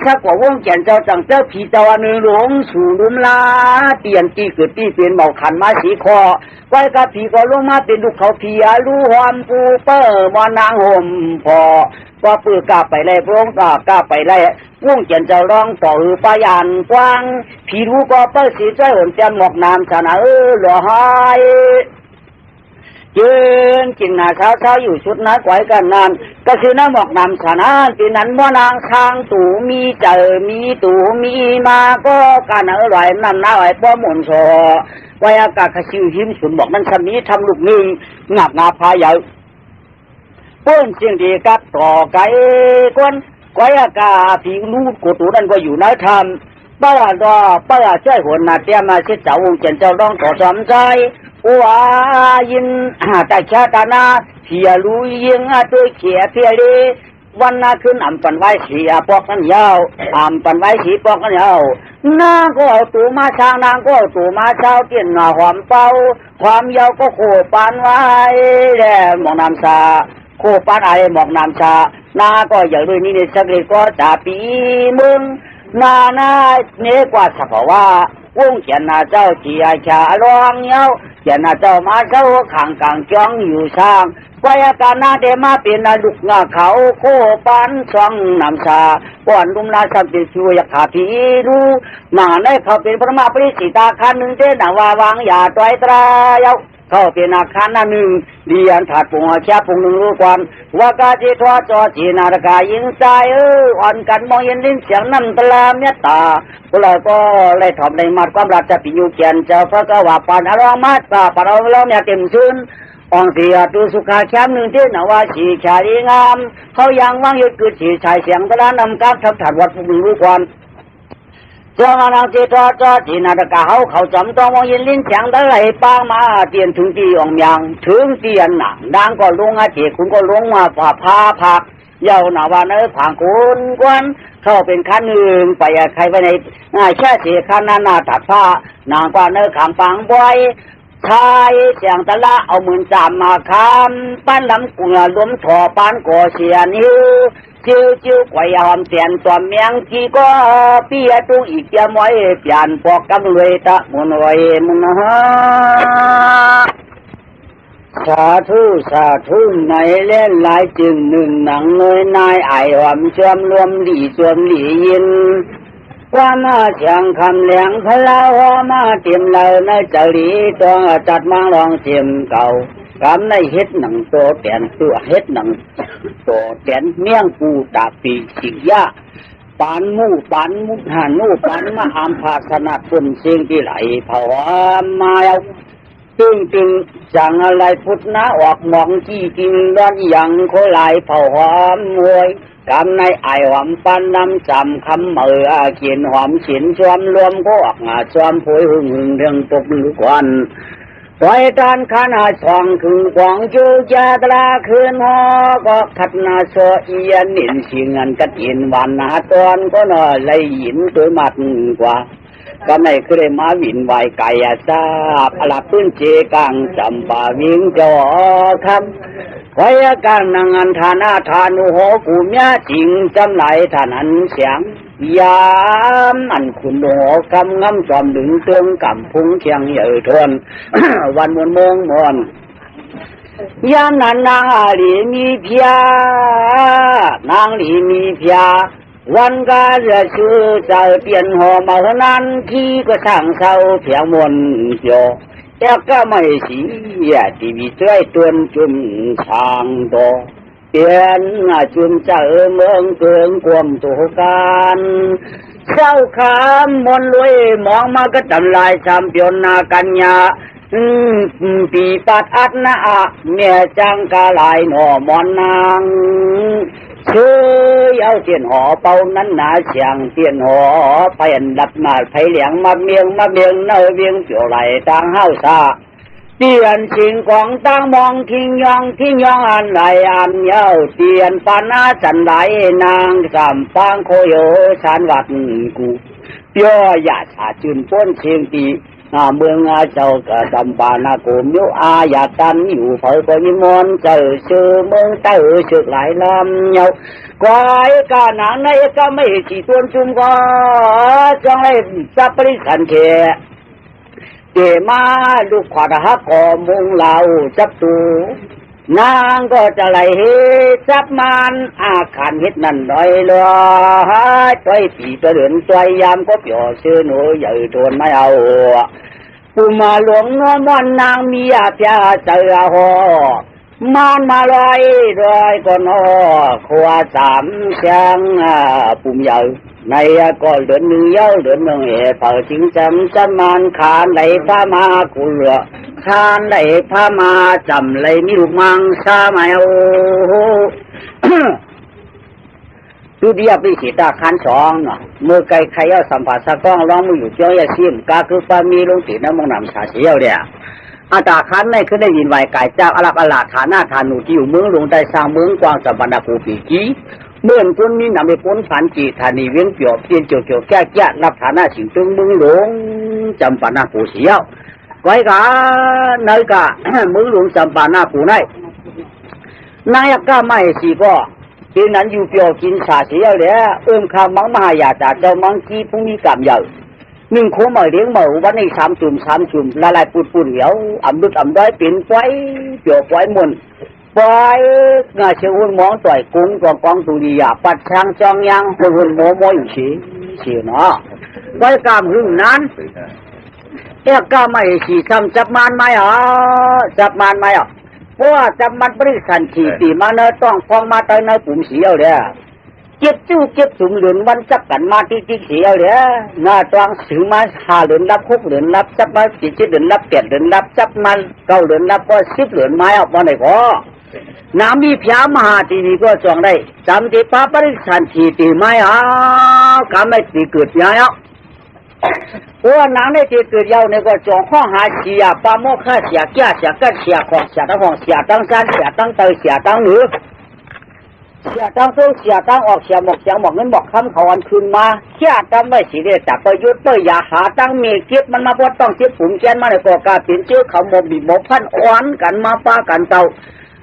ชักว่าวงแก่นเจ้าจังเจ้าผีเจ้าเนื้อหลงสู่ลุ่มลาเตียนตีเกิดตีเป็นเมาขันมาสีคอไว้กับผีก็ลงมาเป็นลูกเขาผีอาลูหอมปูเปอร์มอนางห่มพอว่าปือกาไปไล่พระองค์กาไปไล่วงแก่นเจ้าร้องต่อหือปายานกว้างผีรู้ก็เปิ้ลสีใจเหินแจ่มหมอกน้ำชนะหล่อหายยืนกินหน้าเช้าอยู่ชุดนักไว้กันนานก็คือน้ำหมอกนำสนานที่นั้นว่านางช้างตู่มีเจอมีตู่มีมาก็การอร่อยน้ำหน้าไหวป้อหมุนโซไว้อากาศขชิวหิมสุนบอกนั้นสมีทำลูกหนึ่งงับนาพายาวเปิ้นเสียงดีกับต่อไก่ก้นไว้อากาศผิวลูดกุตุนั่นก็อยู่ในธรรมป้าช่วยหัวหน้าเตี้ยมาเช็ดเจ้าวงเจนเจ้าร้องต่อสามใจว่ายินแต่ชาตานาเพียลุยยิงตัวเขียเพียลีวันน่าขึ้นอ่ำปันไว้สีปอกกันยาวอ่ำปันไว้สีปอกกันยาวนางก็เอาตัวมาช้างนางก็เอาตัวมาเช้าเกี่ยนหน้าหอมเป้าความยาวก็โคปานไว้แด่หมองน้ำชาโคปานไอหมองน้ำชานาก็อย่างด้วยนี่ในสักเล็กก็จะปีมึงนาเนื้อกว่าสักว่าวงเขียนนาเจ้าเจียชาลองเย้าเขียนนาเจ้ามาเจ้าขังกลางจ้องอยู่ช่างไว้อาการนาเดมาเป็นนาลุกงาเขาโคปันช่องนำชาป้อนลุมนาสัมติช่วยขาผีรู้มาในเขาเป็นพระมาปริสิตาคันหนึ่งเจนาวาวางอย่าต้อยตรายเอาเขาเป็นอาคารหนึ่งเดียนถาดปุ่งแช่ปุ่งหนึ่งรู้ความว่ากาจิทวจอจีนาฬิกายิงใจอ่อนกันมองเห็นลิ้นเสียงน้ำตาเมตตาพวกเราก็เลยถอมในมัดความรักจะปิญูเกียนเจ้าพระกว่าปานอารมัดปานเราแล้วเนี่ยเต็มชื้นองเสียตูสุขาแชมหนึ่งที่นว่าสีชาดีงามเขายังว่างหยุดกือสีชายเสียงตะลานำการทำถาดวัดปุ่งหนึ่งรู้ความเจ้านางเจตจอจีนาฬิกาเขาจำต้องมองยินลิ้นเสียงตะไหลป้ามาเตียนถึงตีองยางถึงเตียนหนังดังก็ลงอาเจคุณก็ลงมาผ่าผ้าผักเยาหนาว่าเนื้อผางคุณกวนเข้าเป็นขั้นหนึ่งไปใครไปในแช่เสียขั้นนาตัดผ้านางกว่าเนื้อขามปังบ่อยชายเสียงตะละเอามือจามมาคำปั้นลำกุงล้มถ่อปานก่อเสียนิ้วจิ้วไข่หอมเสียนตัวเมียงจีก็เปียตุ้งอีกเจียมไว้เปลี่ยนปอกกำเลยตะมุนไว้มุนฮะสาธุในเล่นหลายจึงหนึ่งหนังเงยนายไอหอมชวมรวมหลีชวมหลียินว่ามาเชียงคำเหลียงพลาวมาเตรียมเราในเจรีตัวจัดมังรองเตรียมเก่ากำในเฮ็ดหนังโตแตนตัวเฮ็ดหนังโตแตนเมี่ยงปูตาปีสิยาปานมู่ปานมุหานูปานมหามภาสนาคนเสียงที่ไหลเผามาเอาตึงจังอะไรพุทธนะออกมองจี้กินร้อนยังโคไหลเผาหอมมวยกำในไอหอมปันน้ำจำคำเมื่อเขียนหอมฉินชวมรวมก็ออกงาชวมผุยหึงเรื่องตบลุกวันปล่อยการขนาดช่องคือกวางจูจาตราคืนหอก็ขัดนาโซเอียนนินสิงันกัดยินวันนาตอนก็น่าเลยหินตัวมัดกว่าก็ไม่เคยมาวินไหวไก่ซาบอลาพื้นเจกังจำปาวิ่งจอคำไว้การนางอันธานาธานุโหกูเมียจริงจำไหลท่านั้นเสียงยามอันคุณโหคำงำจอมดึงเตืองกำพุงเชียงใหญ่ทน วันมนมงมนยามนั้นนางอาลีมีเพียนางลีมีเพียวันกาจะชื่อเจ้าเปลี่ยนหอมาเท่านั้นที่ก็ช่างเศร้าเพียงมนโยแอกก็ไม่สีที่วิจัยตวนจุมช่างโตเปลี่ยนจุมเจ้าเมืองเกิงความตุการเศร้าขามมนรวยมองมาก็ทำลายชามเปียนนากัญญาปีปัดอัดนาเมียจังกาลายหน่อมอนนางชื่อเอาเตียนหอเป่านั้นหนาเสียงเตียนหอไปอันดับมาไผเหลียงมาเมียงเนอเวียงเจียวไหลต่างเฮาซา เตียนสิ่งของตั้งมองทิ้งยองอันไหนอันเย้าเตียนปานาจันไหลนางกำฟังโคโยชันวัดกูเปียวอยาชาจุนพ้นเชียงตีเมืองเจ้ากะจำปานาโกมยุอาอยากกันอยู่เผยก็ยิมนเจอชื่อเมืองเตอชื่อหลายลำเยาควายกาหนังในก็ไม่จีตวนจุ่มก็จังเลยสับปริสันเขเจมาลูกขวาหักกอมุงเหล่าจับตูนางก็จะไหลจับมันอาคารเฮ็ดนั่นน้อยเลยตัวผีตัวเดินตัวยามก็เปียวชื่อหนูใหญ่โดนไม่เอาปูมาหลวงนวลมันนางมีอาพยาเจอหอมันมาลอยก็นอขวาสามเชียงปุ่มใหญ่ในก็เดินหนึ่งเย้าเดินหนึ่งเปิดทิ้งจำมันขานไหลพามากุลขานไหลพามาจำไหลมีลูกมังสามาโอดูเดียบวิสิตาขันสองเนาะเมื่อไกลใครเอาสัมผัสสักก้องร้องมืออยู่เจ้าอย่าซิมกาคือปามีลงตีน้ำมังนำสาเสียวเนี่ยอาตาขันในขึ้นได้ยินไหวไก่เจ้าอลักอลาฐานาฐานุที่อยู่เมืองหลวงได้สร้างเมืองกวางสัมปันดาภูปีกีเมื่อคนนี้นำไปพ้นผันจีธานีเวียงเปียวเพียนเกี่ยวแก่รับฐานะสิงตึงเมืองหลวงจำปานาภูเสียวไว้กะในกะเมืองหลวงจำปานาภูในนายก้าไม่สีก็ที่นั้นอยู่เปียวกินสาเสียวเลยข้ามังมหายาจ่าเจ้ามังกีผู้มีกรรมใหญ่หนึ่งโคมาเลี้ยงหมูวันนี้สามจุ่มละลายปุ่นเหนียวอ่ำดุดอ่ำด้อยเป็นไฟเปียวไฟมุนไฟงาเชื่อหุ่นมองต่อยกุ้งกองตุลียาปัดช่างจองยังหุ่นโมอยู่สีเนาะไว้กามหึ่งนั้นกามไม่สีซ้ำจับมันไหมเพราะว่าจับมันบริสันขีตีมาเนต้องฟองมาเตยเนปุ่มเสียวเลยเก็บจุ่มเหลือนวันจับกันมาที่เสียวเลยหน้าตองซื้อมา5เหลือนรับ6เหลือนรับจับมา7เหลือนรับ8เหลือนรับจับมัน9เหลือนรับก็10เหลือนไม้ออกมาไหนก็น้ำมีพยามหาทีนี้ก็จองได้จำที่ป้าบริสันขีตีไม้ก็ไม่ตีเกิดยังเพราะนางได้ที่เกิดยาวเนี่ยก็จองข้อหาเสียปาโมฆะเสียแก่เสียกัดเสียของเสียตั้งห้องเสียตั้งชั้นเสียตั้งเตยเสียตั้งหนือเสียตั้งโซ่เสียตั้งออกเสียหมกเงินหมกคำเขาวันคืนมาเชี่ยตั้งไม่สีเดียจับประยุทธ์เตยยาหาตั้งเมียเก็บมันมาพอต้องเก็บผมแกนมาในก่อการเปลี่ยนชื่อเขาโมบีโมพันอ่อนกันมาป้ากันเตา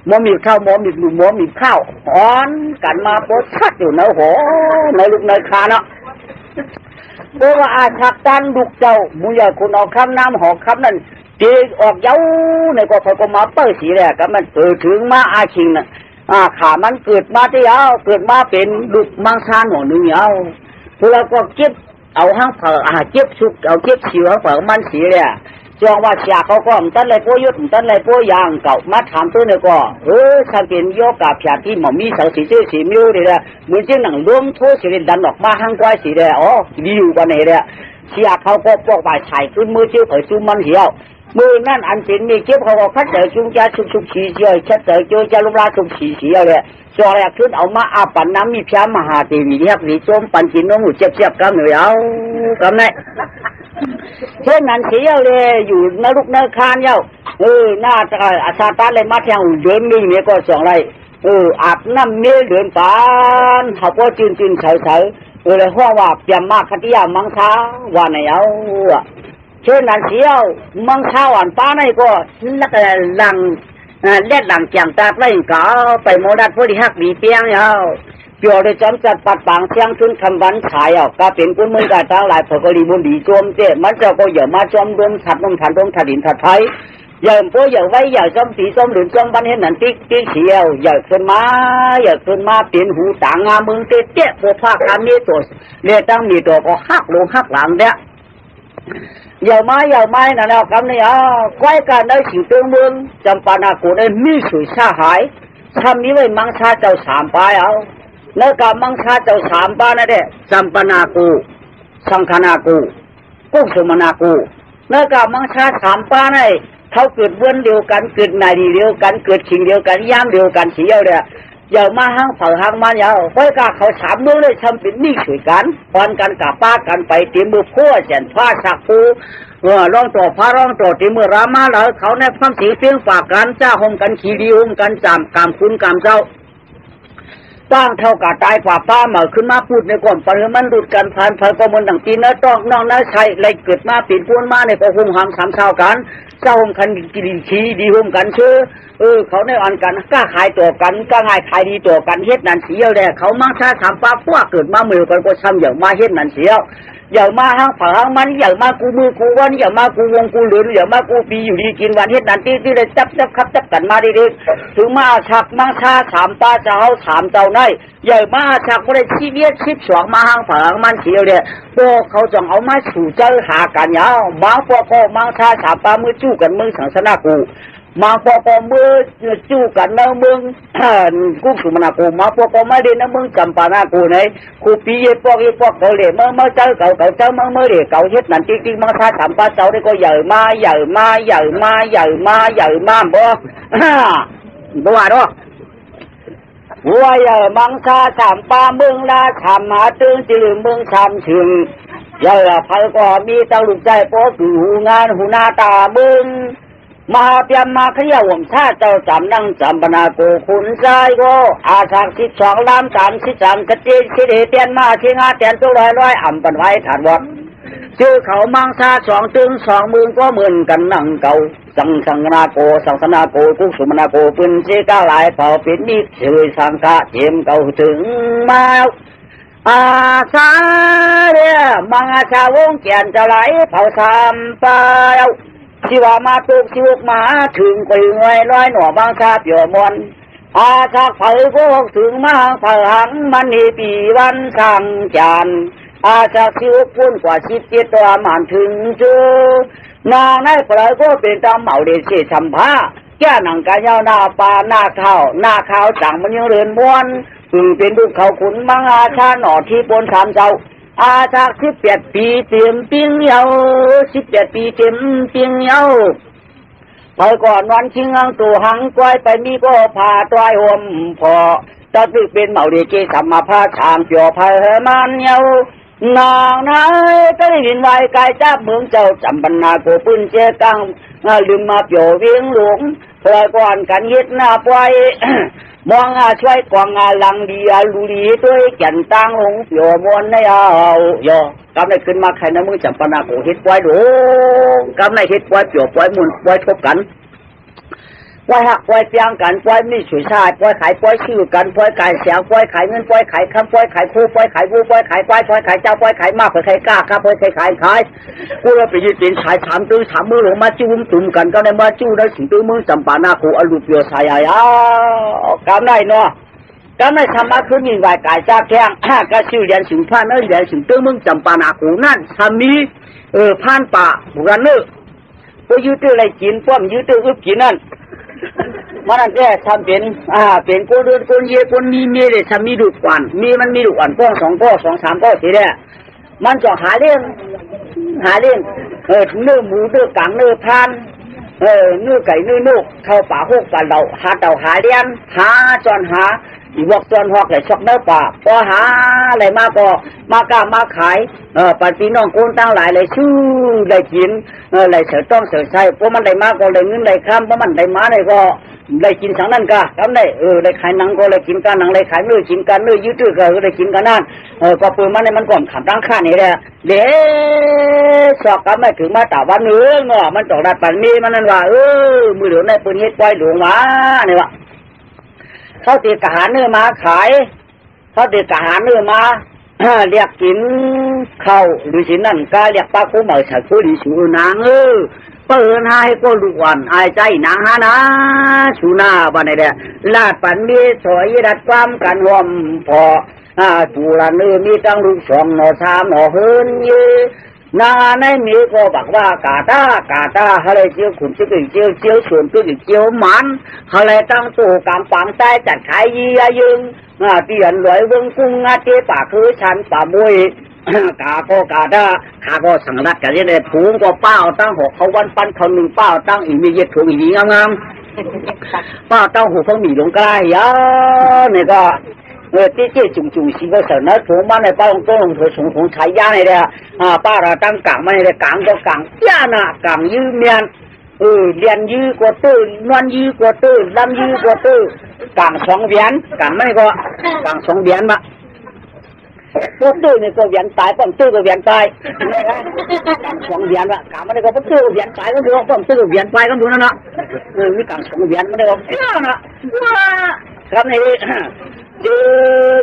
โมมีข้าวโมมีหมูโมมีข้าวอ่อนกันมาโพชัดอยู่ในหัวในลูกในคาเนาะเพราะว่าอาชักตันดุกเจ้ามุยคุณเอาคำน้ำหอกคำนั้นตีออกเย้าในก็พอก็มาเปิดสีแรกก็มันเปิดถึงมาอาชิงน่ะขามันเกิดมาที่เย้าเกิดมาเป็นดุกมังซานหัวหนึ่งเย้าพวกเราก็เก็บเอาห้างเผาเก็บสุกเอาเก็บเสือเผามันสีเลยจองว่าเสียเขาก็ตั้นเลยพวยุทตั้นเลยพวยางเก่ามาถามตัวเนี่ยก็สังเกตโยกกับผีที่หมอมีเสาสีเสื้อสีมิ้วเลยนะเหมือนเช่นหนังร่วมโทสีดันออกมาห้างก้อยสีเลยดีอยู่กันเนี่ยเสียเขาก็พวกบ่ายถ่ายขึ้นมือเชื่อเผยซูมันเหี่ยวมือนั่นอันเป็นมีเก็บเขาก็คัดเจอจุงจะชุกสีเชี่ยวชัดเจอเจอจะลุกลาชุกสีเชี่ยวเลยจอแรกขึ้นเอามาอาปันน้ำมีพยามหาเทวีเรียกหลีจมปันจินน้องหูเจ็บกันเหนียวกันไหนเช่นนั้นเสียวเลยอยู่นรกนคานเย้าหน้าอาชาตาเลยมาแทงเดินนี่เนี่ยก็สองไรอาบน้ำเมียเดินปานเขาก็จืนเฉยเลยห้องว่าเปียมมากขัดยามังค้าว่าไหนเอาเช่นนั้นเสียวมังค้าหวานป้าในก็นักหลังเล็ดหลังจังตาไล่ก่าไปโมดัดพอดีฮักดีเปียงเย้าเกี่ยวเลยจำจัดปัดปางเชียงขึ้นคำวันขายก็เป็นคนมือการทั้งหลายพอกรีบุญดีโจมเจมันจะก็อย่ามาจอมดมถัดนมถัดดมถัดดินถัดไทยอย่าพวกอย่าไว้อย่าจอมสีจอมหรือจอมบันเห็นนั่นติ๊กเขียวอย่าขึ้นมาเปลี่ยนหูต่างงามึงเตะพวกภาคการมีตัวเรียตั้งมีตัวก็หักลงหักหลังเนี่ยอย่าไม้นั่นเอาคำนี้ก้อยการได้สิ่งเตือนเมืองจำปานาโกได้มีสุยชาหายทำนี้ไว้มังชาเจ้าสามปลายแล้วกับมังคาเจ้าสามป้านั่นแหละสัมปนากูสังคนากูกุศลนากูแล้วกับมังคาสามป้านั่นเขาเกิดเว้นเดียวกันเกิดนายเดียวกันเกิดชิงเดียวกันย่ามเดียวกันเสียวเลยอย่ามาห้างเผาห้างมันอย่าไว้กับเขาสามมือเลยทำเป็นนี่ช่วยกันพรกันกับป้ากันไปเตรียมมือพ่อเจนผ้าสักปู ร้องต่อพระร้องต่อที่เมื่อรามาแล้วเขาในความสีเสียงฝากกันจ้าหงกันขี่ดีหงกันจามกามคุณกามเจ้าตั้งเท่ากับตายฝ่าป้าเหมาขึ้นมาพูดในก่อนปริมันดุดกันผ่านเผยก็มันดังตีนะต้องน้องนะใช่เลยเกิดมาปีนพูนมาในก็หุ่มหามสามเช้ากันเจ้าหงคันกินขี้ดีหงกันเชื่อเขาในอันกันกล้าขายตัวกันกล้าง่ายขายดีตัวกันเฮ็ดนันเสียวแดกเขามั่งท่าถามป้าพวกเกิดมาเมื่อกันก็ช้ำอย่างมาเฮ็ดนันเสียวอย่ามาห้างผาห้างมันอย่ามากูมือกูวันอย่ามากูวงกูเหลือนอย่ามากูปีอยู่ดีกินวันเฮ็ดนันที่เลยจับครับจับกันมาดีๆถึงมาฉักมั่งท่าถามป้าเจ้าถามเจ้าในอย่ามาฉักไม่ได้ชีวิตชิบสวงมาห้างผาห้างมันเสียวเนี่ยพวกเขาจงเอามาสู่เจ้าหากันยาวบางพวกก็มั่งท่าถามป้ามือจู้กันมึงสังสนากูมาพอเมื่อจู้กันนะมึงกูสุมานากูมาพอมาเรียนนะมึงจำปานากูไหนกูปีเยปอกเขาเลยเมื่อเจ้าเจ้าเมื่อเด็กเก่าเฮ็ดนั่นจริงมาท่าถามป้าเจ้าได้ก็ใหญ่มาบ่ว่าดอกว่าใหญ่มังท่าถามป้ามึงละถามหาตึงจื่อมึงทำถึงใหญ่พันก็มีตาลุกใจปอคือหูงานหูหน้าตามึงมาเปียมมาขย่าวท่าเจ้าจำนั่งจำปนาโกคุณใจก็อาศักดิ์12 ล้าน33กระติสิเดเตียนมาที่งาเตียนตัวร้อยอ่ำปันไว้ถาดวัดชื่อเขามังซา2 ถึง 2 หมื่นก็หมื่นกันนั่งเก่าสังนาโกสังสนาโกกุสุมนาโกปืนเจ้าหลายเผาปิดนิดเฉยสังกะเทียมเก่าถึงมาอาซาเรียมังอาชาวงเกียนจะไหลเผาทำไปชีวามาตุกชีวกมาถึงไปเงยร้อยหน่อบางชาเปียวมวนอาชาเผยพวกถึงมาเผยหังมันนีปีวันสังจานอาชาชีวกพุ่นกว่า17 ตัวมันถึงเจอนางในเผยก็เป็นตามเหมาเดชสัมภาแก่หนังกายยาวหน้าปลาหน้าข้าวจังมันยังเรือนม้วนถึงเป็นลูกเขาขุนมังอาชาหน่อที่ปนสามเจ้าอาชา18 ปีเต็มปิ้งเยา17 ปีเต็มปิ้งเยาไปก่อนวันชิงอังตัวหังก้อยไปมีก็พาต้อยห่มพอตาตึกเป็นเหมาเดเกสัมมาพาชามเปียวพายมันเยานางนายก็ได้ยินไว้กายจับเมืองเจ้าจำบรรณาโกปืนเจกังลืมมาเปียวเวียงหลวงไปก่อนกันยึดหน้าปล่อยมองช่วยกวางลังดีลุลีด้วยแก่นตั้งหงเปียวมวนในเอาโยกำไรขึ้นมาใครนะมึงจำปนาโกเฮ็ดปล่อยดูกำไรเฮ็ดปล่อยเปียวปล่อยมุนปล่อยทบกันปล่อยหักปล่อยเปียงกันปล่อยมีสุชาติปล่อยขายปล่อยชื่อกันปล่อยขายเสียงปล่อยขายเงินปล่อยขายคำปล่อยขายคู่ปล่อยขายบูปล่อยขายควายปล่อยขายเจ้าปล่อยขายมากปล่อยขายกล้าครับปล่อยขายกูเราไปยืนเป็นชาย3 ตื้อ3 มือลงมาจุ่มตุ่มกันก็ในมาจุ่มได้ถึงตื้อมือจำปานาโกอลุเปียวสายกำไรเนาะกำไรทำมาคืนยิงไหวกายจ้าแข้งก็ชื่อเรียนถึงพานเรียนถึงตื้อมึงจำปานาโกนั่นทำมีพานป่าบุรันเนอพอยืดตื้ออะไรกินป้อมยืดตื้ออึบกินนั่นมันนั่นแค่ทำเป็นโกเดือนโกเย่โกมีเมียเลยทำมีดุกวันมันมีดุกวันป้อง2 ก้อ 2 3 ก้อทีเดียมันจะหาเรื่องเนื้อหมูเนื้อกังเนื้อพานเนื้อไก่เนื้อนกเข้าป่าหกป่าเราหาเต่าหาเลี้ยนหาจอนหาอีวอกจอนหอกเลยชอกเนื้อป่าพอหาอะไรมาก็มากล้ามาขายปัจจุบันโกนตั้งหลายเลยชื่อได้กินเลยเสือต้องเสือใช่เพราะมันได้มาก็เลยเงินได้ข้ามเพราะมันได้มาเลยก็ได้กินสังนั่นก็ทำได้ได้ขายหนังก็เลยกินกันหนังเลยขายเนื้อกินกันเนื้อยืดตื้อก็ได้กินกันนั่นก็ปืนมันในมันก่อนขับตั้งข้านี่แหละเดี๋ยวสอบกันไม่ถึงมาแต่วันเนื้อมันจอกดัดปันมีมันนั่นว่ามือเหลือในปืนเฮ็ดไว้หลวงมาเนี่ยวะเขาตีกระหาเนื้อมาขายเขาตีกระหาเนื้อมาเรียกกินข้าวหรือสินั่นก็เรียกป้าคุ้มเหมือนฉันผู้ดีสูนางเปิดให้ก็ลูกวันอายใจนางฮานะสูนาบันไดเดียลาดปันมีสวยดัดความกันหอมพอจูละเนื้อมีตั้งลูก2 หน่อ 3 หน่อเฮินยืนาในมีก็บอกว่ากาตาอะไรเจียวขุนเจียวส่วนก็เจียวมันอะไรตั้งตัวกำปังใจจัดขายยียึงเตียนลอยเวงกุ้งเจ๊ป่าคือฉันป่ามวยกาตาข้าก็สั่งรัดกันเลยถุงก็เป้าตั้ง6เขาวันปันเขา1 เป้าตั้งอีมีเย็ดถุงอีงามเป้าตั้ง6เขามีลงใกล้ยาเนี่ยก็这种是个什么？从嘛来把我们和从采样来的啊，把它当港嘛来的港个港家呢，港鱼面，连鱼个多，乱鱼个多，蓝鱼个多，港双边，港那个港双边嘛。不对那个原白，不对个原白，双边了，干嘛那个不对个原白，我说不对个原白，咁做呢？你讲双边那个漂亮哇！咁你就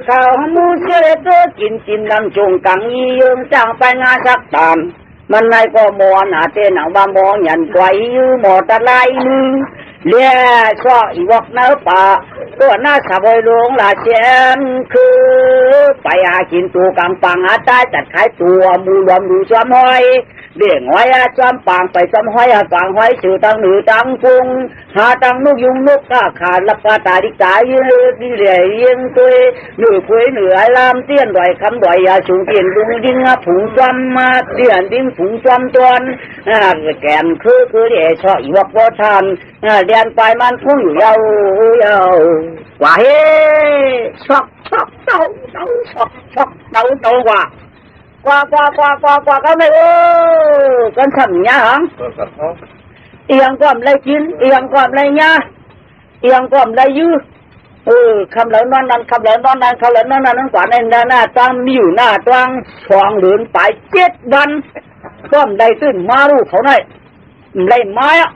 靠木些个紧当中，刚一用上班啊上班，มัน来个莫那这那话莫人怪有莫得来路。เลี้ยชออีวอกเนื้อป่าตัวหน้าสะบอยลงละเชนคือไปหากินตัวกลางปังหาใต้จัดขายตัวมูรวมดูซ้อมห้อยเบี่ยงห้อยซ้อมปังไปซ้อมห้อยปังห้อยสื่อตังหนือตังพุงหาตังนกยุงนกกาขาดลับปาตาดิจ่ายยืดดีเหลี่ยยิงตัวหนือคุยหนือลามเตี้ยนดอยคำดอยยาสูงเตี้ยนดุงดิ้งผงซ้อมมาเตี้ยนดิ้งผงซ้อมจวนแกนคือเลี้ยชออีวอกบ่ทันเรียนไปมันคงอยู่ยาวว่าเฮ้ช็อกเต่าว่าก็ไม่กันทำยังเอียงความไรกินเอียงความไรเงี้ยเอียงความไรยื้อคำเหล่านั้นนั่นกว่าในหน้าตั้งมีอยู่หน้าตั้งสองเดือนไป7 วันความใดตื่นมารู้เขาหน่อยไรไม้อะ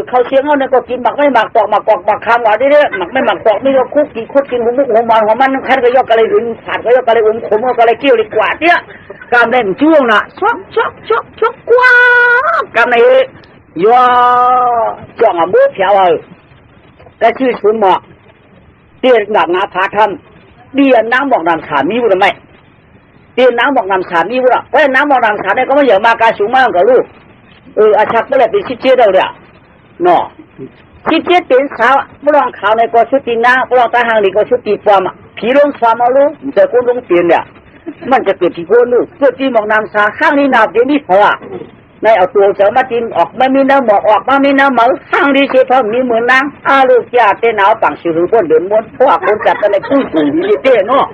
เขาเชียงเขาเนี่ยก็กินหมักไม่หมักตอกหมักกอกหมักคำว่าได้หมักไม่หมักตอกไม่ก็คุกกินคดกินหัวมุกหัวมันคันก็ยกอะไรอื่นขาดก็ยกอะไรขมก็อะไรเกี่ยวดีกว่าเนี่ยการเล่นช่วงน่ะชกกว่าการในย่อจ่องมือเพียวก็ชื่อสุนหมอกเตี้ยหนักงาพาทำเตี้ยน้ำบอกน้ำขามีบุญไหมเตี้ยน้ำบอกน้ำขามีบุญเพราะน้ำบอกน้ำขาเนี่ยก็ไม่เยอะมากการสูงมากกับลูกอาชักไม่ได้เป็นชิดเชี่ยวเราเนี่ยนอชิดเชี่ยวเป็นสาวผู้รองขาวในก็ชุดตีน้าผู้รองตาหางนี่ก็ชุดตีฟอมผีลงฟอมเอาลูกแต่คนลงเปลี่ยนเนี่ยมันจะเกิดที่โคนลูกเกิดที่มองน้ำสาข้างนี้นาบเดี๋ยวนี้พอในเอาตัวเจอมาจินออกไม่มีน้ำหมอกออกมามีน้ำเหมาข้างดีเชี่ยวพอมีเหมือนนางลูกยาเต้นหนาวปังชิวถึงคนเดินม้วนพวกคนจับอะไรผู้สูงดีเต้เนาะ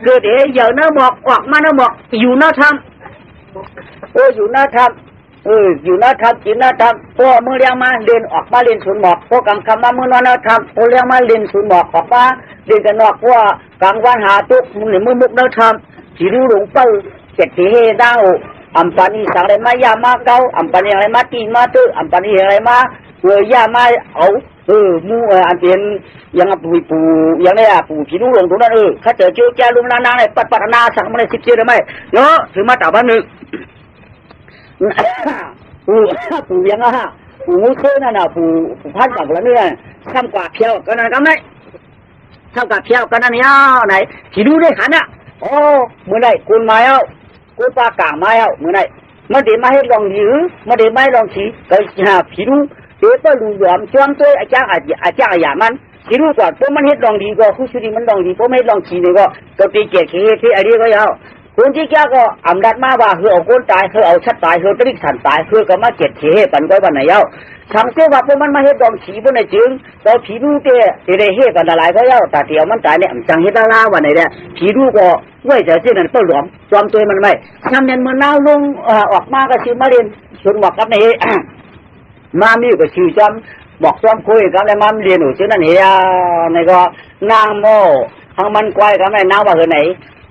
เกิดเหยอะน้ำหมอกออกมาน้ำหมอกอยู่น้ำทำอยู่หน้าทำอยู่หน้าทำกินหน้าทำพอมือเลี้ยงมาเดินออกมาเล่นสวนหมอกพอกลางค่ำมามือนอนหน้าทำพอเลี้ยงมาเล่นสวนหมอกออกมาเล่นกันนอกพอกลางวันหาตุ๊กมือมุกหน้าทำสีรู้หลงเป้าเจ็ดสีเฮดาวอัมปานีสังอะไรมายามาเก้าอัมปานีอะไรมาตีมาตื้ออัมปานีอะไรมายามาเอามูอันเป็นยังปูยังไงปูผีรู้หลงตรงนั้นข้าเจอเจ้าแก่ลุงนางๆเลยปัดนาสักมันเลย10 เดือนได้ไหมเนาะถือมาต่อบ้านหนึ่งปูยังปูมือเคยนั่นน่ะปูพันกับแล้วเนี่ยทำกว่าเพียวกันนั่นกันไหมทำกว่าเพียวกันนั่นเนี่ยไหนผีรู้ได้ขันอ่ะเมื่อไหร่คุณมาเอาคุณปากางมาเอาเมื่อไหร่เมื่อเดี๋ยวมาให้ลองยื้อเมื่อเดี๋ยวมาให้ลองฉีก็ผีรู้เดี๋ยวก็ลุงยอมจ้วงตัวอาจารย์อย่ามันผีรู้ก่อนพวกมันให้ลองดีก็ผู้ช่วยมันลองดีพวกไม่ลองฉีเลยก็ตีเกียร์ที่อะไรก็ยาวคนที่แกก็อำนาจมาว่าเอาคนตายเอาชัดตายตริกสันตายก็มาเจ็ดเทปันก็วันไหนเอาสังเกตว่าพวกมันมาเฮ็ดดองฉีบนในจึงแต่ผีรู้เตะได้เฮ็ดกันหลายก็เอาแต่เดียวมันตายเนี่ยจังเฮ็ดลาวันไหนเนี่ยผีรู้ก็ไว้จะสิ่งนั้นเป้าหลวมจอมตัวมันไม่ทำเนียนเมื่อน้าลงออกมาก็ชื่อมาเรียนชนบอกกับในมามีก็ชื่อจอมบอกจอมคุยกับในมาเรียนหนูชื่อนั่นเฮียในก็นางโมทางมันควายกับในน้าว่าไหน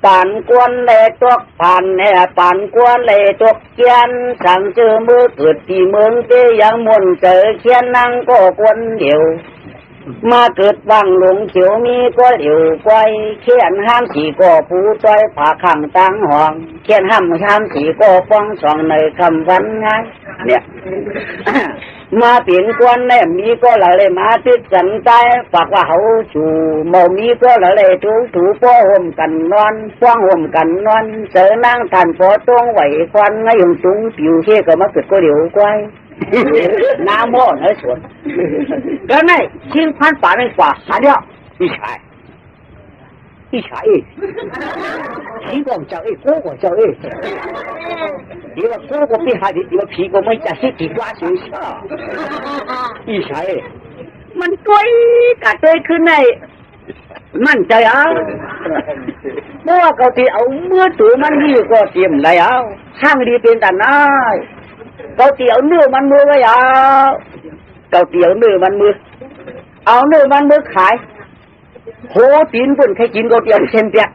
ปานกวนเลยตกปานเนี่ยปานกวนเลยตกเขียนสั่งเจอมือเกิดที่เมืองเตยังมนเจอเขียนนั่งก็กวนเดียวมาเกิดบางหลงเขียวมีก็เหลียวก้อยเขียนห้ามสีก็ผู้จ้อยผ่าขังตั้งห้องเขียนห้ามสีก็ฟ้องสองในคำวันงานเนี่ยมาเปลี่ยนกวนเนี่ยมีก็เลยมาติดสันใจฝากว่าเขาจูเมามีก็เลยถูป้อห่มกันนอนฟ้องห่มกันนอนเจอนั่งทานพอตรงไหวควันไงยงจุงผิวเชี่ยก็มาเกิดก็เหลียวก้อยน้ำบ่อในสวนแล้วไงชิ้นพันป่าในป่าหาเดียวพี่ชายผีก็เจ้ากูก็เจ้าเดี๋ยวกูก็พี่หาเดี๋ยวผีก็ไม่จะสิผีว่าสิพี่ชายมันตัวกัดตัวขึ้นใน มั่นใจเอาเมื่อเขาที่เอาเมื่อตัวมันนี่ก็เตรียมไรเอาช่างดีเป็นแต่นายเขาเตี๋ยวเนื้อมันมือไว้เอาเขาเตี๋ยวเนื้อมันมือเอาเนื้อมันมือขายโหตีนเพิ่นใครกินเขาเตี๋ยวเช่นเปียก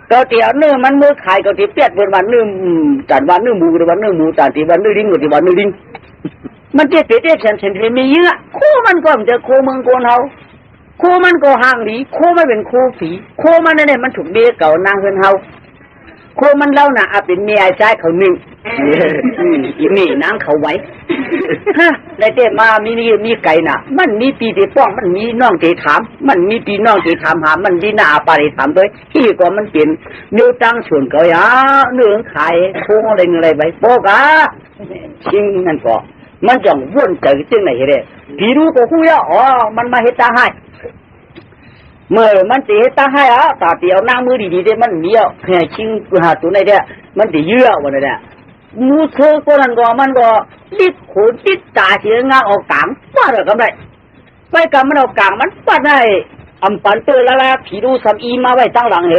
เขาเตี๋ยวเนื้อมันมือขายเขาเตี๋ยวเปียกเพิ่นวันเนื้อจัดวันเนื้อหมูหรือวันเนื้อหมูจัดที่วันเนื้อดิ้งหรือวันเนื้อดิ้งมันเจ๊เจ๊เช่นมีเยอะโคมันก็มันจะโคเมืองโกนเฮาโคมันก็ห่างดีโคไม่เป็นโคผีโคมันเนี่ยมันถูกเบี้ยเก่านางเฮือนเฮาโคมันเล่าน่ะเป็นเมียชายเขาหนึ่งอีนี่นางเขาไว้ฮะในเต้มามีไก่น่ะมันมีปีที่ป้องมันมีน้องที่ถามมันมีปีน้องที่ถามหามันดีหน้าปาริถามด้วยที่ก็มันเป็นเนื้อตั้งส่วนก็ยาเนื้อขายโคอะไรไปโปกะชิงนั่นก็มันจังว่นใจจึงไหนเด้พี่รู้ก็ฮู้อ๋อมันมาเฮ็ดตาให้เมื่อมันจะเฮ็ดตาให้ตาเตียวนั่งมือดีๆเด้มันเดียวแค่ชิงหาตัวไหนเด้มันสิเยื่อว่านั่นแหละมูเธอก็นั่นก็มันก็ลิดขนติดตาเสียงานออกกลางว่าแล้วก็ได้ไปกับมันออกกลางมันปัดได้อำปันเตอละผีรู้สำอีมาไว้ตั้งหลังเห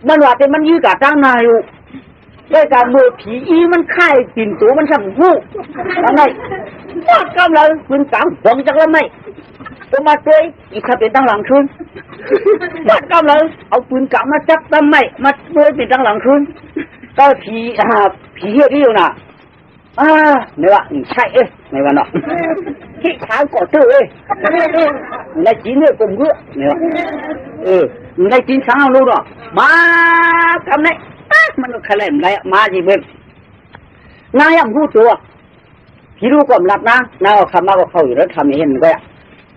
มันว่าแต่มันยื้อกะตั้งหน้าอยู่ได้การมือผีอีมันค่ายกินตัวมันสั่งหูทำไงว่ากำลังปืนกลางหวังจักละไม่ตัวมาเตยอีกถ้าเป็นตั้งหลังคืนว่ากำลังเอาปืนกลางมาจับทำไมมาเตยเป็นตั้งหลังคืนก็ผีเหี้ยที่อยู่น่ะไม่ว่าใช่ไม่ว่าเนาะที่ช้างก่อเตยในจีนเนี่ยกลมเกลือไม่ว่าในจีนช้างเอาลูกเนาะมาทำไงมันก็แค่เล่นไรมาจีเบิ้ลนายยังพูดตัวพี่รู้ความลับนะนายเอาคำมาก็เข้าอยู่แล้วทำให้เห็นก็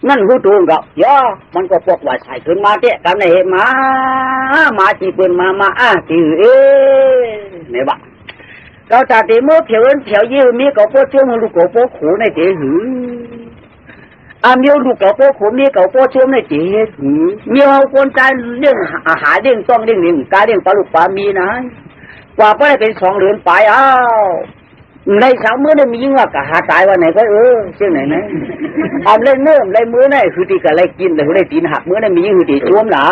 นั่นพูดตัวก็ย่อมันก็ปกว่าใส่ขึ้นมาเตะกันในมาจีเบิ้ลมาจีเนี่ยบ้าเราจะเตะมือเผียวยืมมีกบโป้เชื่อมลูกกบโป้ขู่ในเตะหือมีลูกกบโป้ขู่มีกบโป้เชื่อมในเตะหือมีเอาคนใจเรื่องอาหารเรื่องต้องเรื่องการเรื่องปลาลูกปลามีนะกว่าไปเป็น2 เดือนไปใน3 มื้อเนี่ยมียิ่งว่ากะหาตายวันไหนก็เชื่อไหนนะเล่นเนื้อเล่นมื้อเนี่ยคือที่กะเล่นกินแต่เล่นตีนหักมื้อเนี่ยมียิ่งคือตีจ้วมหล่ะ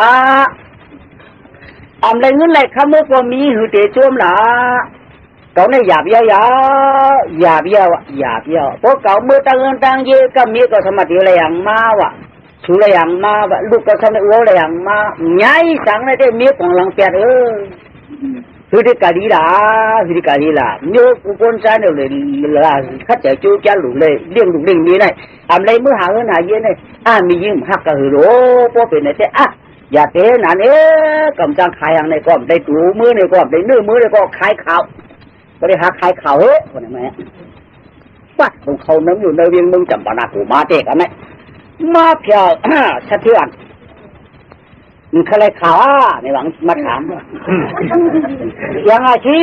เล่นเงินเล่นข้ามมื้อก็มีคือตีจ้วมหล่ะcậu này giả biao có cậu mưa tăng gì cái miếng cậu thầm tiêu này hàng ma vậy chú này hàng ma vậy lúc cậu thầm uống này hàng ma nhảy sáng này cái miếng còn lằng pẹt thứ đi cả đi là nếu con trai này là khách chạy chú cha lũ này liên như này lấy mưa hàng hơn gì này mình nhưng hắc cả hử lỗ có phải này thế giả thế nào đấy cầm trang khai hàng này còn đây tủ mưa này còn đây nửa mưa này còn khai khảoก็ได้หาใครเขาคนไหนปัดของเขาน้ำอยู่ในเวียงมึงจำปานากูมาเจ๊กันไหมมาเพียวชะเทือนมึงใครข่าวในหวังมาถามยังไงชี้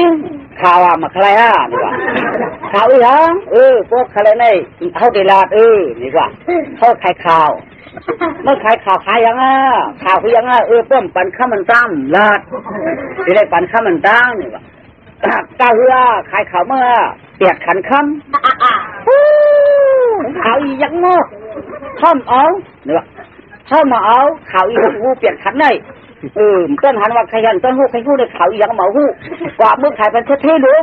ข่าวมาใครนี่ว่าข่าวยังพวกใครในเขาเดลาดนี่ว่าเขาใครข่าวเมื่อใครข่าวใครยังข่าวคือยังป้อมปันข้ามันตั้งลาดที่ได้ปันข้ามันตั้งนี่ว่าก้าวเรือขายข่าวเมื่อเปียกขันคำข่าวอียังโง่ท่อมเอาเนี่ยท่อมมาเอาข่าวอีหูเปียกขันเลยต้นหันว่าใครยันต้นหูใครหูในข่าวอียังมาหูกว่าเมื่อขายเป็นเท่หลวง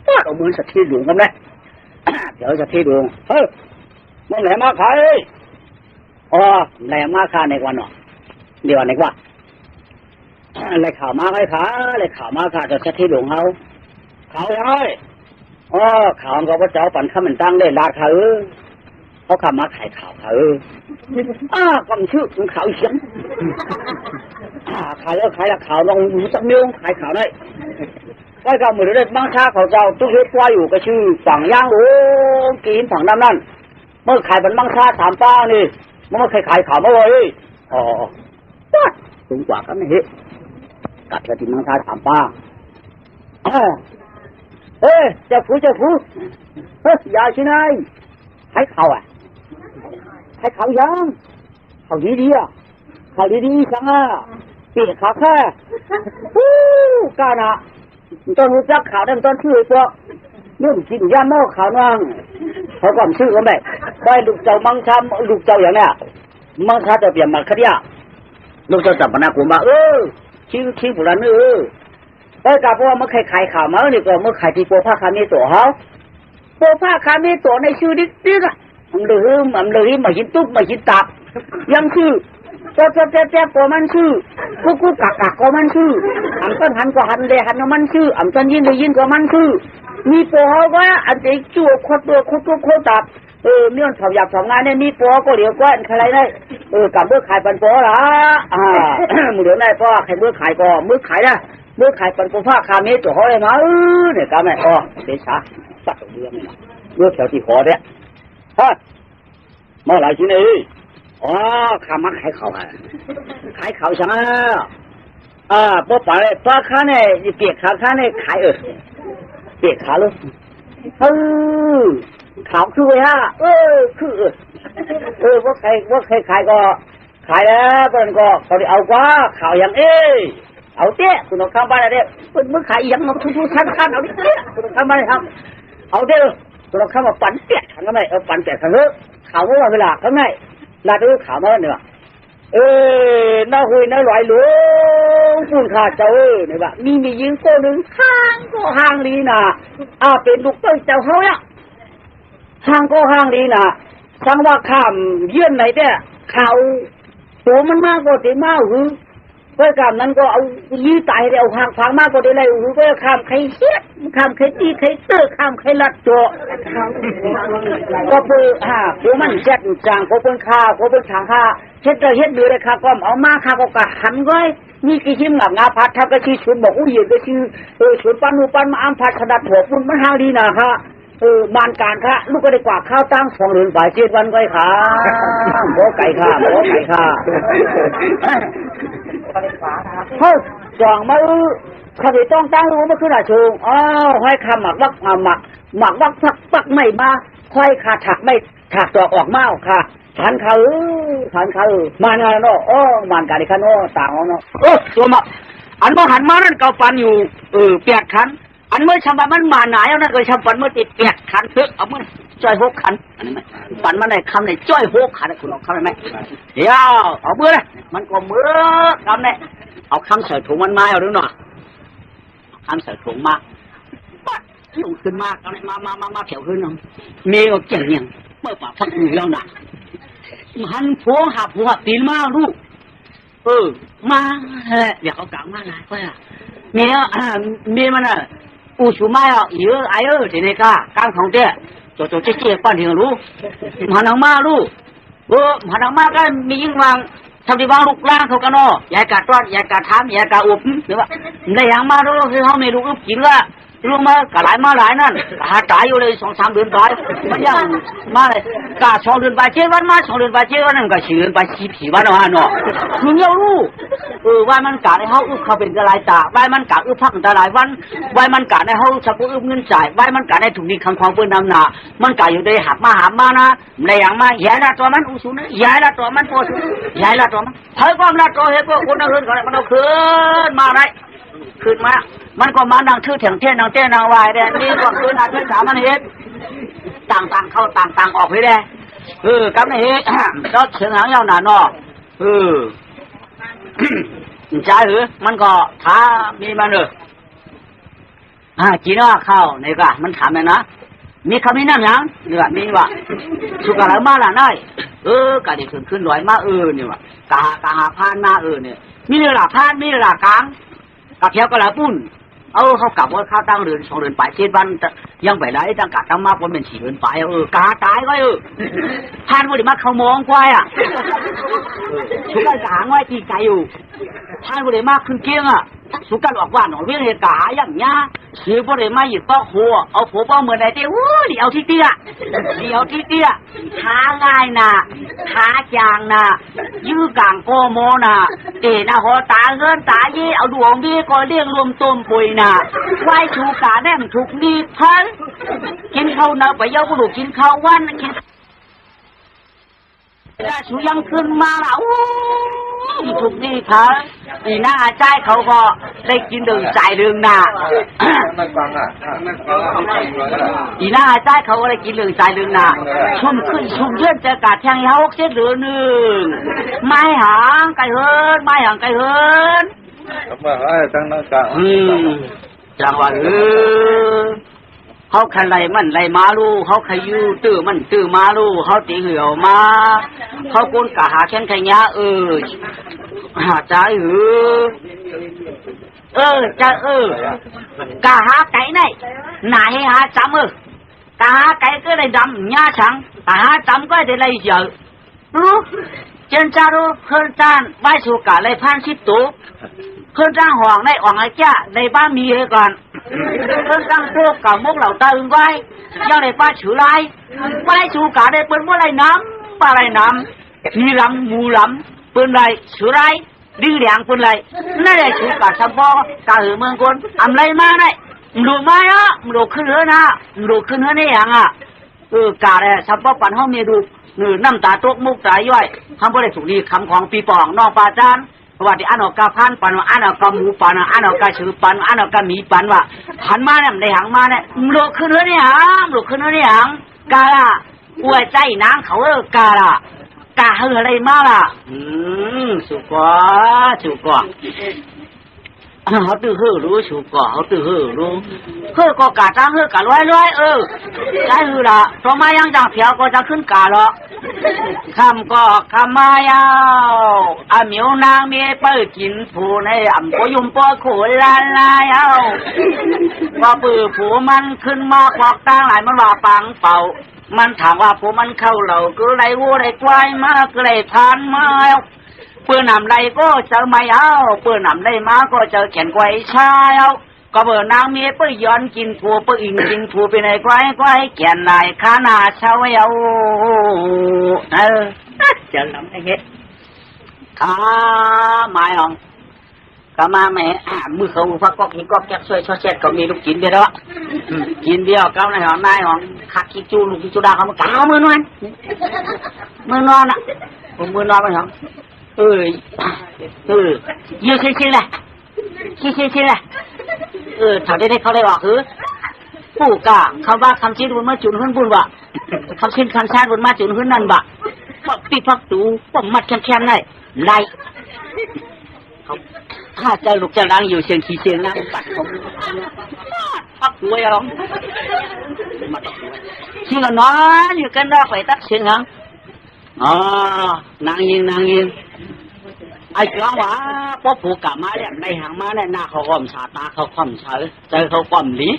ป้าเอามือสัตว์เท่หลวงกันเลยเดี๋ยวสัตว์เท่หลวงมึงไหนมาขายไหนมาขายในวันเนาะเดี๋ยวไหนว่าเลยข่าวมาให้ขาเลยข่าวมาขาจะที่หลวงเขายังไงข่าวเขาพระเจ้าปั่นข้ามันตั้งได้ลาเขาขับมาขายข่าวเขากำชื่อของข่าวเสียงขายแล้วขายละข่าวลองรู้จักมิ้วขายข่าวได้ไว้ก็เหมือนเด็กบางชาเขาเจ้าตู้เฮ็ดว่าอยู่ก็ชื่อฝั่งย่างกินฝั่งน้ำนั่นเมื่อขายเป็นบางชาถามป้านี่มันไม่เคยขายข่าวมาเลยสูงกว่าก็ไม่เห็นกัดกระถิ่นมังคาถามป้าเจ้าผู้ยาชินายให้เขาให้เขายังเขาดีเขาดีจังเปียกขาแค่กานะต้นรู้จักข่าวนั่นต้นชื่อพวกนุ่มกินย่าโม่ข่าวนั่งเขาก่อนชื่อกันแบบได้ลูกเจ้ามังชามลูกเจ้าอย่างเนี้ย มังคาจะเปลี่ยนมาคดีลูกเจ้าจับปนากุมาชื่อโบราณก็กลับว่าเมื่อใครขายข่าวมาเนี่ยก็เมื่อขายที่โปผ้าคามีตัวเขาโปผ้าคามีตัวในชื่อดิ๊กอ่ะมันเลยมาหินตุ๊บมาหินตับยังชื่อแจ๊ก็มันชื่อกุ๊กกักก็มันชื่ออันต้นหันก็หันเลยหันมันชื่ออันต้นยินก็มันชื่อมีโปเขาก็อันเด็กจู่โคตรตับเมื่อทำหยาบทำงานเนี่ยมีโปก็เดี๋ยวก็อะไรได้กับเมื่อขายปันโปละมือเดี๋ยวได้พ่อใครเมื่อขายก็เมื่อขายนะเมื่อขายปันโปผ้าคามีตัวเขาเลยมาเนี่ยก็ไม่เดี๋ยวช้าสักเดือนเมื่อแถวที่ขอเนี่ยฮะเมื่อไหร่ที่นี่ข้ามาขายเขาใช่ไหมพอไปพอข้าเนี่ยเปียกข้าเนี่ยขายเปียกขาเลยขาวคือฮะคือว่าใครขายก็ขายแล้วเพื่อนก็เขาได้เอากว่าข่าวอย่างเอาเตี้ยคุณต้องข้ามบ้านอะไรเมื่อขายอย่างมันทุกชั้นเอาเตี้ยคุณต้องข้ามบ้านทำเอาเตี้ยคุณต้องข้ามมาปั่นเตี้ยทางก็ไม่เอาปั่นเตี้ยทางเฮ้ข่าวเมื่อวันเวลาก็ไม่ลาดูข่าวมาเนี่ยน้าหุยน้าลอยหลวงพูดขาดเจ้าเนี่ยว่ามียิงโก้หนึ่งห้างลีน่ะเป็นลูกเต้าเจ้าเขาเนี่ยห้างก็ห้างลีน่ะสังว่าข้ามเยื่อนไหนเนี่ยข่าวตัวมันมากกว่าตีมากเพื่อการนั้นก็เอายื้อตายเลยเอาห่างฟังมากกว่าได้เลยเพื่อข้ามใครเสียข้ามใครตีใครเตอร์ข้ามใครลัดโจก็เพื่อมันแจ็คจางก็เป็นข้าก็เป็นทางข้าเฮ็ดดูเลยข้าก็เอามาข้าก็หันก้อยมีกี่ชิ้นหลับงาพัดทับก็ชี้ชวนบอกอุ้ยก็ชื่อชวนปันมาอ้ำพัดขนาดหัวปุ่นมันห้างดีนะค่ะบานการค่ะลูกก็ได้กว่าข้าวตั้ง2 เดือนบ่าย7 วันก้อยค่ะหมอไก่ค่ะเขาจ่องมาเขาจะต้องตั้งรู้มาขึ้นหน้าชูห้อยคำหมักวักปักไม่มาห้อยขาถักไม่ถักตัวออกมาค่ะฐานเขามานานเนาะมานการที่ขันต่างเนาะตัวมาอันบ่หันมานั่นเกาปันอยู่เปียกขันอันเมื่อชำปันมันมาหนายเอานั่นก็ชำปันเมื่อติดเปียกขันเอาเมื่อจ้อย6 ขันอันนี้ไหมปันมาในคำในจ้อย6 ขันคุณลองคำได้ไหมเดี๋ยวเอาเมื่อเลยมันก็เมื่อคำเนี่ยเอาคำใส่ถุงมันมาเอาดูหน่อยคำใส่ถุงมาลงขึ้นมากเอาไหนมาแถวขึ้นน้องเมย์ก็เจ๋งยังเมื่อป่าพักอยู่แล้วนะมันโผล่หับตีนมาลูกมาเดี๋ยวเขากล่าวมาหลายก็เมย์มันอูชูมาเยอะทีนี้ก็กลางของเจ้โจเจ๊ป้อนถึงรู้มันเอามาลูกมันเอามาก็มียิ่งวางทำที่วางลูกล่างเขากันเนาะยายกาต้อนยายกาทำยายกาอุบหรือว่าได้ยังมาลูกคือเขาไม่รู้อุบกินละรู้มากะหลายนั่นหาตายอยู่เลย2-3 เดือนตายมันยังมาเลยกะ2 เดือนไป7 วันมา2 เดือนไป7 วันนั่นก็4 เดือนไป4 วันเนาะมึงเอารู้ว่ามันกะให้เขาอึบเขาเป็นกระไรตาว่ามันกะอึบพักแต่หลายวันว่ามันกะให้เขาสะปุอึบเงินจ่ายว่ามันกะให้ถูกดีคำความเพื่อนนำหนามันกะอยู่ได้หับมานะในอย่างมาใหญ่ละตัวมันอุสุนะใหญ่ละตัวมันโพสุใหญ่ละตัวมันเฮ้ยก็ละตัวเฮ้ยก็คนนั่งเรือนมันเอาขึ้นมาได้ขึ้นมามันก็มานั่งชื่อแถงเท่นางนางวายเด้นี่ก็คือนาที3 มันเฮ็ดต่างเข้าต่างออกไปได้กับนี่เฮ็ดแล้วเชิงหางยาวหนาเนาะใจหรือมันก็ท้ามีมันจีน่าเข้านี่ก็มันถามเลยนะมีคำนี้นั่นยังนี่ว่ามีว่าสุกอะไรมาล่ะน้อยกะดิขึ้นลอยมานี่ว่ากะหาพานมาเนี่ยมีเรือหลักพานมีเรือหลักกลางกะเขียวกะละปุ้นเขากลับว่าข้าวตั้งเดือน2 เดือนไป7 วันยังไปไหนตั้งกะตั้งมาคนเป็น4 เดือนไปกาตายก็พานวันนี้มาเขามองควายสุกันกะหางไว้ตีไก่อยู่พานวันนี้มาขึ้นเกี้ยงสุกันออกว่าหนอเวียนเหตุกาอย่างเงี้ยคือวันนี้มาหยิบป้อหัวเอาผัวป้อเมื่อไหร่เดี๋ยวที่เตี้ยหาง่ายนะหาจางนะยื้อกลางโกโมนะนะหัวตาเงินตาเย่เอาดวงดีก็เลี้ยงรวมต้มปุยนะไหวชูกาแนมถูกดีพันกินข้าวนะไปเย้าก็ดูกินข้าววันกินได้ชูยังขึ้นมาละ ถูกนี่เขาอีหน้าใจเขาก็ได้กินดึงใจดึงหน้าอีหน้าใจเขาก็ได้กินดึงใจดึงหน้าชุ่มขึ้นชุ่มเชื่อจะกาดแทงเท้าเสียเหลือหนึ่งไม่หางไก่เฮิร์นไม่หางไก่เฮิร์นจังหวะเขาใครไรมันไรมาลูเขาใครยูตื้อมันตื้อมาลูเขาตีเหี่ยวมาเขาโกนกะหาแข้งไข่ยาหาใจจะกะหาไก่này nãy há chấmกะหาไก่ก็เลยดำnhá trắngกะหาจำก็ได้เลยเยอะรู้เจนจารู้เพื่อนจานใบสูกะเลยพันชิบตัวเพื่อนจ้างห่วงในอ่องไอ้จ้าในบ้านมีให้ก่อนเพื่อนจ้างพวกกับมุกเหล่าตาอึ้งไว้ยังในป้าฉือไรใบสูกะได้เปิ้นว่าไรน้ำปลาไรน้ำมีลำมูลำเปิ้นไรฉือไรดื้อแดงเปิ้นไรนั่นแหละสูกะสัมปอกะหือเมืองคนอำไรมาได้ดูมาอ่ะดูขึ้นเหือนะดูขึ้นเหือในอย่างอ่ะกะเลยสัมปอปั่นห้องมีดูน้ำตาตกมุกตาย่อยทำบ่ได้สุกดีคำของปีปองนอกปาจานว่าที่อันออกกาพันปันว่าอันออกกาหมูปันอันออกกาชือปันอันออกกาหมีปันว่าหันมาเนี่ยในหางมาเนี่ยหลุดขึ้นเนื้อในหางหลุดขึ้นเนื้อในหางกาละอวยใจนางเขากาละกาเฮืออะไรมาล่ะสุกว่าเขาตื้อหื้อรู้สุกว่าเขาตื้อหื้อรู้หื้อก็กาจ้างหื้อการ้อยใจหื้อละต่อมายังจังเพียวก็จะขึ้นกาละคำก็คำมายาวอาเมียวนางเมียเปิดกินผู้ในอ่ำก็ยุ่มปอขวยลานลายเอาว่าปื้อผู้มันขึ้นมาควักตั้งหลายมันว่าปังเป่ามันถามว่าผู้มันเข้าเหล่าก็ไรวัวไรควายมาก็ไรทานมาเปื้อนนำไรก็เจอไม่เอาเปื้อนนำไรมาก็เจอแขนไกวชายเอาก็เบอร์นางเมียเปื้ย้อนกินผัวเปื้อิงกินผัวไปไหนไกวแขนนายขาหน้าเช้าเอาจะลำไอ้เฮ็ดขาไม้อ่องก็มาแม่มือเขาพักก็กินก็แก๊กช่วยเช็ดก็มีลูกกินไปแล้วกินเดียวก้าวในหอมนายหอมคักขี้จูลูกขี้จูดาเขามาก้าวมือนอนอ่ะมือนอนไปหรอยืดชิ้นเลยชิ้นเลยถ้าได้เขาได้บอกคือผู้กะคำว่าคำชิ้นบนมาจุนขึ้นบุญวะคำชิ้นคำชาติบนมาจุนขึ้นนั่นบะปีพักตูป้อมมัดแข็งๆได้ไล่ถ้าเจอลูกเจอล้างอยู่เชียงขี้เชียงล้างปัดผมพักตูไอ้ร้องที่เรานอนอยู่กันได้ไปตักเชียงหังนางยิงไอ้เจ้าว่าพอผูกกะมาเนี่ยในหางมาเนี่ยหน้าเขาก้มชาตาเขาก้มเฉยใจเขาก้มหลี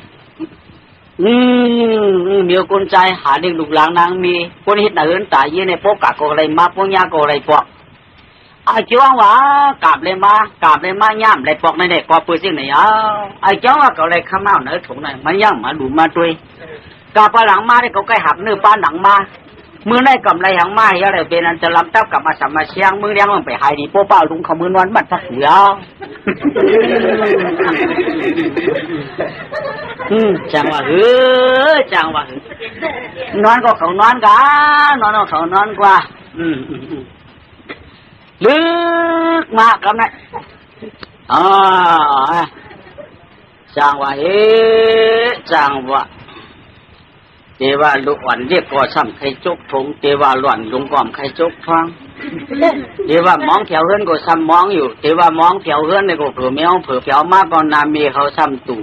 มีคนใจหาเด็กลูกหลานนางมีคนฮิตหน้าเอินตายเยี่ยในพวกกะก็อะไรมาพวกยาก็อะไรปอกไอ้เจ้าว่ากาบเลยมาย่ำเลยปอกในเด็กก็เปิดเสียงไหนไอ้เจ้าว่าก็อะไรข้ามเอาเนื้อถุงไหนมันย่างมาดูมาด้วยกาบหลังมาเนี่ยเขาใกล้หับเนื้อปลาหนังมามือได้กำไรหางไม้อะไรเป็นอันจะลำเต้ากลับมาสัมมาเชียงมือเลี้ยงมันไปหายดีโป๊ะเป้าลุงเขามือนอนบัดพักเสือจังว่า นอนก็เขานอนกันนอนเขานอนกว่าลึกมากครับนะจังว่าจังว่าเทวาลุกวันเรียกก่อซ้ำใครจกทงเทวาหล่อนลุงก่อมใครจกทองเทวามองแถวเฮือนก็ซ้ำมองอยู่เทวามองแถวเฮือนเนี่ยก็เผื่อแมวเผื่อแถวมากก่อนนามีเขาซ้ำตู่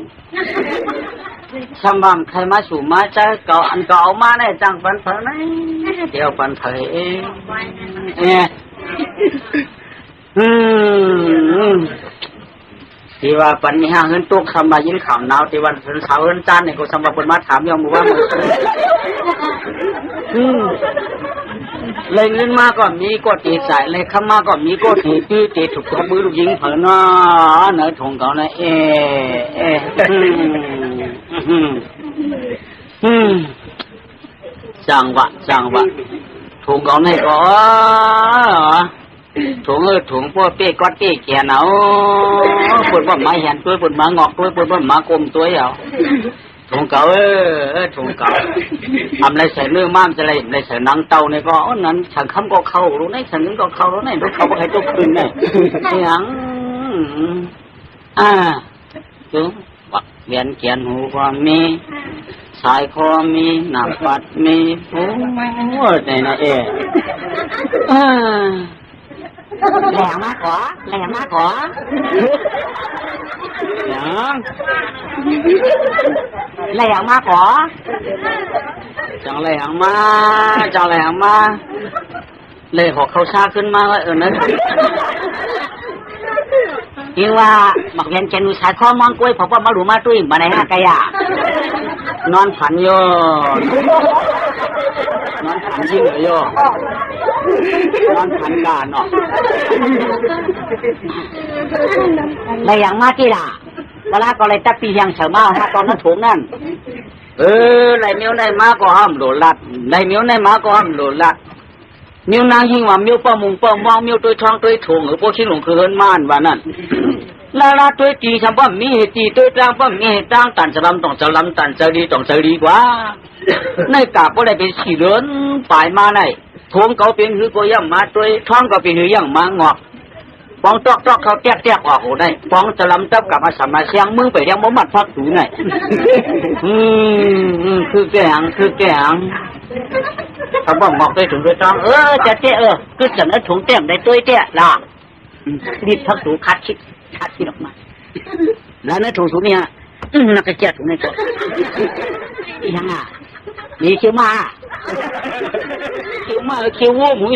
ซ้ำบำใครมาสู่มาใจเก่าอันเก่ามาเนี่ยจังปันเผยนะเดี๋ยวปันเผยที่ว่าปัญหาเงินตุกสมัยยินข่าวหนาวที่วันเสาร์เงินจานเนี่ยก็สมัยปนมาถามยอมว่าเลยเงินมาก็มีก็ตีใส่เลยข้ามาก็มีก็ตีถูกตัวมือลูกยิงเผยน้าเนื้อถงเขานะจังหวะถงเขาเนี่ยก็ถุงพวกเป้ก้อนเป้แก่เนาะปวดบ่มาเห็นตัวปวดมางอกตัวปวดบ่มากลมตัวเหรอถ ถุงเก่าถุงเก่าทำอะไรใส่เนื้อม้ามจะอะไรใส่หนังเต่าเนี่ยก็นั้นฉันคำก็เข้ารู้ไหนฉันนึงก็เข้ารู้ไหนรู้เขาบอกให้ตัวคืนเนี่ยอย่างถึงวักเวียนเกียนหูก็มีสายคอมีหนักปัดมีโอ้เนี่ยนะแหลมมากกว่าอย่างแหลมมากกว่าจังแหลมมาเลยหอกเขาชาขึ้นมาว่านั้นยิ่งว่าบักเรียนเจนุสายข้อมองกล้วยผมว่ามาหลูมาตุ้ยมาในห้ากายนอนผันโยนอนผันยิ่งเลยโยนอนผันการเนาะอะไรอย่างมากที่ล่ะเวลาก็เลยตัดปีอย่างเฉยมาฮะตอนนั้นถุงนั่นไรเมียวไรมาก็ห้ามโดนลัดไรเมียวไรมาก็ห้ามโดนลัดเมียวนางยิ่งว่าเมียวป้ามุงป้ามองเมียวตัวทองตัวถุงหรือพวกชิ้นหลงคือเฮินม่านว่านั่นลาตัวจีฉันว่ามีเหตุจีตัวจ้างว่ามีเหตุจ้างตันจะลำต้องจะลำตันจะดีต้องจะดีกว่าในกาบก็ได้เป็นสีเหลืองฝ่ายมาในทวงเขาเป็นหือก็ย่ำมาตัวท้องก็เป็นหือย่างมางอกปองตอกเขาแตกออกโอ้ได้ปองจะลำตับกับมาสามารถเสียงมือไปยังบ่มัดพักถูไหนคือแกงเขาบอกงอกได้ถุงด้วยท้องจะเจ๊คือจะนั้นถุงเต็มได้ตัวเจ๊ล่ะรีบพักถูคัดชิดออกมาแล้วนั่นถุงเนี่ยนักเจ๊ถุงในตัวยังนี่เขี้ยวมาเขี้ยววัวหมู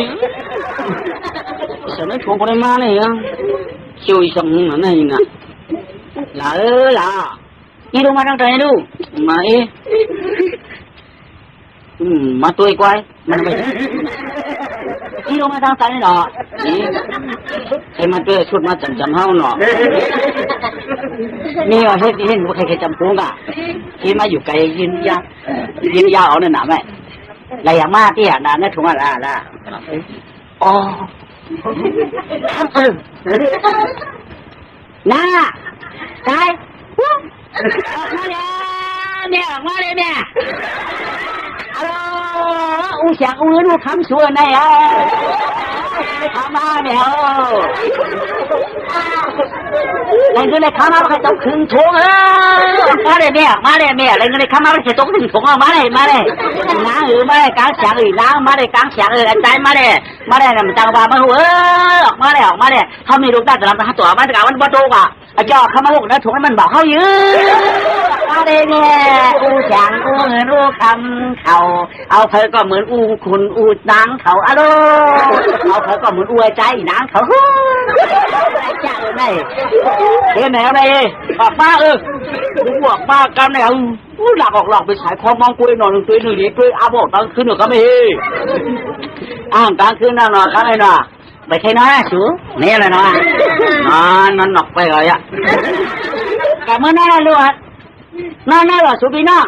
ฉันนั้นถุงคนมาเลยยังเขี้ยวอีสองนั่นนี่นะล่ะนี่ดูมาตั้งใจดูมามาตัวกวายมันไม่ที่ลงมาทางซ้ายหรอนี่ใครมาตัวชุดมาจำเฮาหนอนี่ว่าเห็นว่าใครจำพวกอ่ะที่มาอยู่ไกลยินยาวเอาเนี่ยหนาไหมอะไรอย่างมากที่อ่ะนะนี่ถุงอะไรล่ะอ๋อน่าตายมาเลยเนี่ยอูเสียงอูดูคำชัวไหนทำมาเนี่ยอะไรเงี้ยข้ามาใครต้องคืนทวงมาเลยเนี่ยอะไรเงี้ยข้ามาใครต้องคืนทวงมาเลยล้างมาเลยกางเสียงล้างมาเลยกางเสียงใจมาเลยนะมันจังหวะมันหัวออกมาเลยเขามีลูกได้แต่ลำพังตัวมันแต่วันบัตรอ่ะเจ้าข้ามาหกนะถุงมันบอกเขายื้อมาเลยเนี่ยอูเสียงอูเงินอูคำเขาเอาเธอก็เหมือนอูคุณอูนางเขาอะโลเอาเธอก็เหมือนอูใจนางเขาจ้าไหนเห็นไหนอะไรออกมามึงบอกมากันเนี่ยหลักออกไปสายคอมองกุยหน่อยตัวหนึ่งดีตัวอาบอกตั้งคืนหนึ่งก็ไม่ตั้งคืนนั่นหน่อยกันเลยนะไปใช่น้อยสูนี่เลยนะนั่นหนอกไปเลยอ่ะแต่เมื่อนั่นรู้ฮะนั่นเหรอสุบีน้อง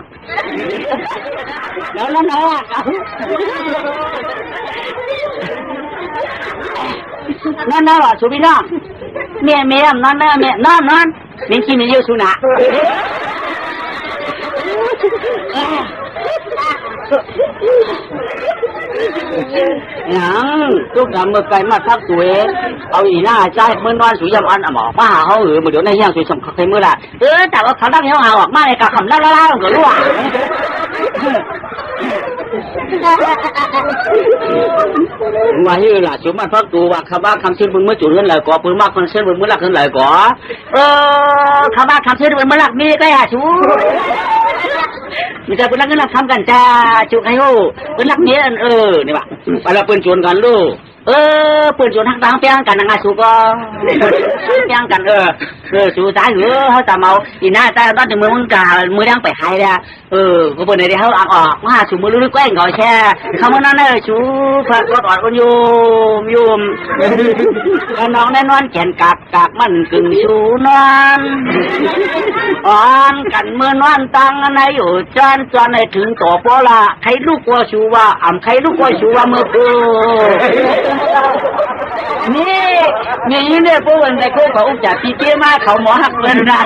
แล้วนั่นเหรอนั่นเหรอสุบีน้องเมียนั่นมีกินมีเยอะสุนัขทุกทำเมื่อไกลมาทักตัวเอาอีหน้าใจเมื่อนอนสุยำอันหมอกมาหาเขาเมื่อเดี๋ยวในย่างสุยสมเขาเคยเมื่อไรแต่ว่าเขาตั้งเขาหาออกมาเลยกับคำล่าก็รู้ว่าที่หล่ะสุมาพักตัวว่าคำว่าคำเชื่อมึงเมื่อจุดเงินไหลก่อปืนมากคนเชื่อมึงเมื่อหลักเงินไหลก่อคำว่าคำเชื่อมึงเมื่อหลักมีก็อย่าชูมีแต่ปืนหลักเงินหลักทำกันจ้าจุกให้โอ้ปืนหลักเนี้ยนี่ว่ะไปแล้วปืนชนกันลูกปืนชนทักตังเปียงกันงานสูก็เปียงกันสูตายเขาจะเมาอีน่าตายตอนถึงมือมึงกามือดังไปหายเลยก็ปืนไหนเดี๋ยวเขาออกมาสูมือลึกๆแกล้งก่อแช่เขาเมื่อนั้นสูพักรถอดคนยุ่มน้องแน่นอนแขนกากมันกึ่งสูนอนอ่อนกันเมื่อนอนตังในอยู่จอนให้ถึงต่อปอละใครลูกว่าชูว่าใครลูกว่าชูว่าเมื่อคืนนี่เนี่ยพวกมันในโคกเขาจะตีเกี้ยมา เขาหมอหักเงินนะ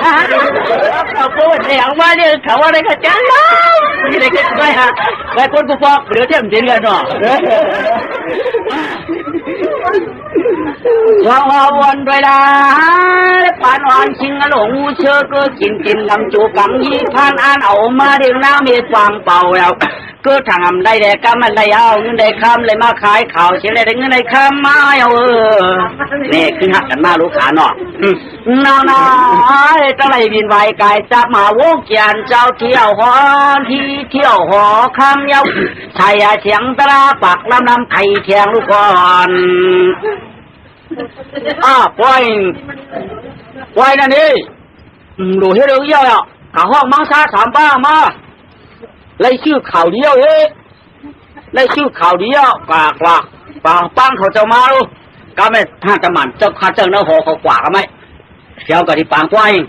เขาพูดอย่างว่าเนี่ยเขาอะไรกันจังเลยนี่อะไรกันไปฮะไปคนกูบอกเดี๋ยวเที่ยงเย็นกันเนาะว่าวันด้วยนะปานอ่อนชิงหลงเชื่อก็กินลำจูกังยี่พันอ่านเอามาเรียงน้ำมีความเป่าแล้วก็ทำได้แต่ก็มันได้เอาเงินได้คำเลยมาขายข่าวเสียได้เงินได้คำมาเอานี่คือหักกันมาลูกค้าเนาะน้อยก็เลยบินไวกายจับมาวงเกียนเจ้าเที่ยวหอที่เที่ยวหอคำเย้าชายเสียงตราปักลำไข่เทียงลูกก่อนปล่อยนั่นนี่ดูให้เรื่องเยอะอ่ะข้าห้องมังซาสามป้ามาไล่ชื่อข่าวเดียวไล่ชื่อข่าวเดียวปากปังเขาจะมาลูกก็ไม่ถ้าจะหมั่นเจ้าข้าเจ้าเนื้อหอเขากว่าก็ไม่เที่ยวกับที่ปางตัวเอง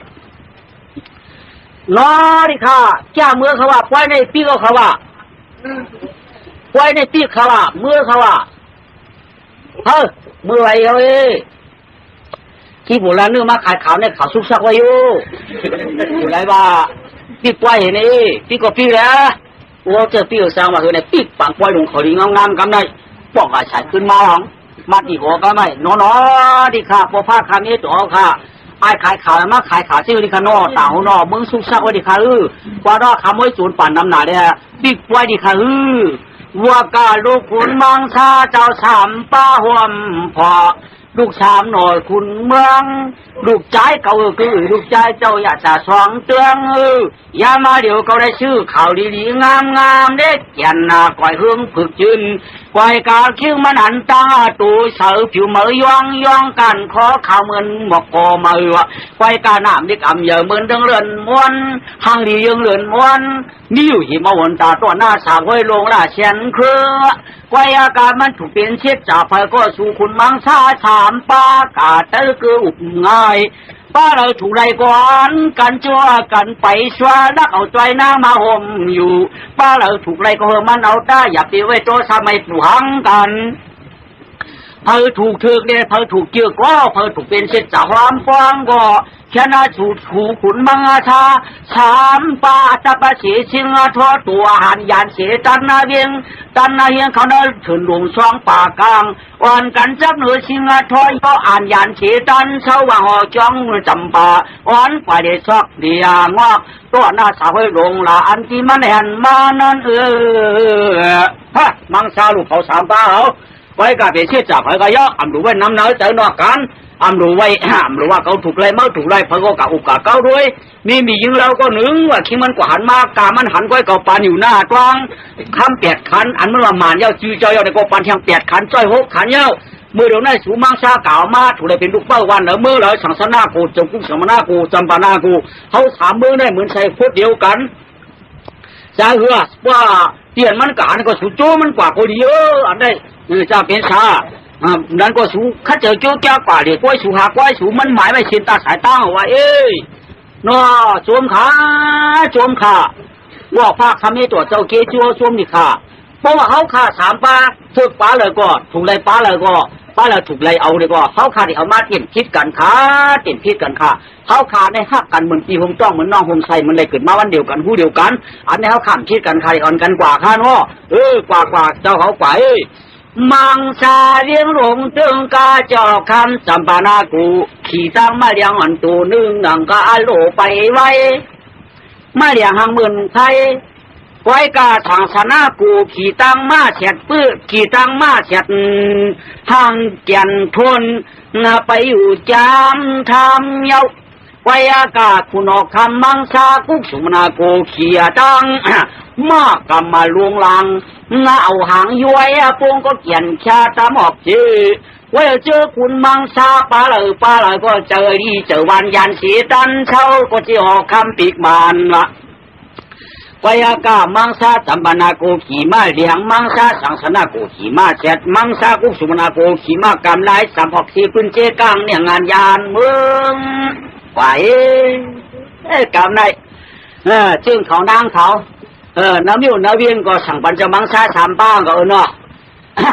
น้อดิค่ะแก้เมื่อเขาว่าปล่อยในปีก็เขาว่าปล่อยในปีเขาว่าเมื่อเขาว่าเมื่อไรเอาที่โบราณเนื้อมาขายขาวเนี่ยเขาซุกซักไว้อยู่ไรบ้าพี่ปล่อยเห็นพี่ก็พี่แล้วว่าเจอพี่สร้างมาคือในพี่ปังปล่อยลงเขาดีงามกันได้ปอกอาศัยขึ้นมาหองมาตีหัวก็ไม่น้อดิค่ะพอผ้าคำนี้ตัวค่ะไอ้ขายขาวมาขายขาวชื่อดิค่ะน้อต่างหัวนอมึงซุกซักไว้ดิค่ะกว่าดอกคำไว้ศูนย์ปั่นน้ำหนาเนี่ยพี่ปล่อยดิค่ะว่ากาลูกขุนมังซาเจ้าสามป้าห่วมพอลูกชามหน่อยคุณเมืองลูกใจเขาคือลูกใจเจ้าอยากจะสองเตืองอย่ามาเดี๋ยวเขาได้ชื่อข่าวดีๆงามเด็กยันนาก่อยหึงฝึกจืนก่อยกาคิ้วมันหันตาตูเสือผิวมือย่องกันขอข่าวเหมือนหมอกกอมือก่อยกาหนามดิกำเยอะเหมือนดังเรือนม้วนหางดียังเรือนม้วนนิ้วหิมะวนตาตัวหน้าสาวไว้ลงล่าเชียนเครือไว้อาการมันถูกเปลี่ยนเช็ดจ่าไฟก็สู่คุณมังซาถามป้ากาเตอคืออุบง่ายป้าเราถูกไรก่อนกันจัวกันไปชัวนักเอาใจนางมาห่มอยู่ป้าเราถูกไรก็มันเอาได้อย่าไปไว้โจสมัยผู้หังกันเพอถูกถึกเนี่ยเพอถูกเกี่ยวก็เพอถูกเป็นเช็ดจ่าความฟังก็แค่น่าถูขุนมังอาชาสามป้าตะปะเสียชิงทอตัวหันยานเสียตันนาเวียงเขาเนินถึงหลวงช่องป่ากลางวันกันจับเหนือชิงทอยก็อ่านยานเสียตันเสว่างหอจ้องจำปาวันไปเดชอกเดียงอกตัวหน้าสาวให้ลงละอันที่มันเห็นมานั่นมังซาลูกเขาสามป้าเขาไว้กับเป็นเชี่ยจับไว้ก็ย่อดูไว้น้ำเนื้อเจอนอกกันดูไว้ดูว่าเขาถูกไรเมื่อถูกไรเพราะก็กะอุกกะเก้าด้วยมียิงเราก็หนึ่งว่าขี้มันกว่าหันมากกามันหันก้อยเก่าปานอยู่หน้ากว้างคำเปียดขันอันเมื่อวานมานเย้าจื้อเจ้าเย้าในก็ปานเทียงเปียดขันจ้อยหกขันเย้าเมื่อเดี๋ยวนั้นสูมังซาเก่ามาถูกไรเป็นลูกเป้าวันเมื่อเลยสังสนากูจงกุ้งสัมนากูจำปานากูเขาถามมือได้เหมือนใส่ฟุตเดียวกันจะเหือว่าเปลี่ยนมันกาก็สูโจมันกว่าคนเยอะอันได้จะเป็นชานั่นก็สูข้าเจอเจ้าแก้วกว่าเดี๋ยวก้อยสูหากก้อยสูมันหมายไม่ชินตาสายตาว่าน้อโจมขาว่าภาคทำให้ตัวเจ้าเกจัวโจมนี่ค่ะเพราะว่าเขาฆ่าสามป้าถูกป้าเลยก็ถูกไรป้าเลยก็ป้าเลยถูกไรเอาเลยก็เขาฆ่าที่เอามาเตียนพิษกันค่ะเขาฆ่าในหักกันเหมือนปีหงจ้องเหมือนน้องหงใส่มันเลยเกิดมาวันเดียวกันผู้เดียวกันอันนี้เขาข้ามพิษกันใครอ่อนกันกว่าค่ะเนาะกว่าเจ้าเขากว่ามังซาเลี้ยงหลงตึงกาจอกคำจำปานากูขี่ตั้งมาเลี้ยงอันตัวนึงหนังกาโลไปไว้มาเลี้ยงหางหมื่นไทยไว้กาทางสนากูขี่ตั้งมาเฉียดปื้อขี่ตั้งมาเฉียดทางเกียนทนไปอยู่จามทำเยาไว้อากาศคุณออกคำมังซากุกสุมนาโกขี่ตั้งมากกำมาลวงลังเอาหางย้วยปงก็เกียนชาตามออกจื้อไว้เจอคุณมังซาปลาเลยก็เจอดีเจอวันยันสีตันเช้าก็จะออกคำปีกมันละไว้อากาศมังซาจำปานาโกขี่มาเลี้ยงมังซาสังสนาโกขี่มาเสร็จมังซากุกสุมนาโกขี่มากำไรสามออกสีปืนเจกังเนี่ยงานยานเมืองไหวกำไรจึงเขานางเขาน้ำเวียนก็สั่งปัญจมังซาสามป้าก็เนาะ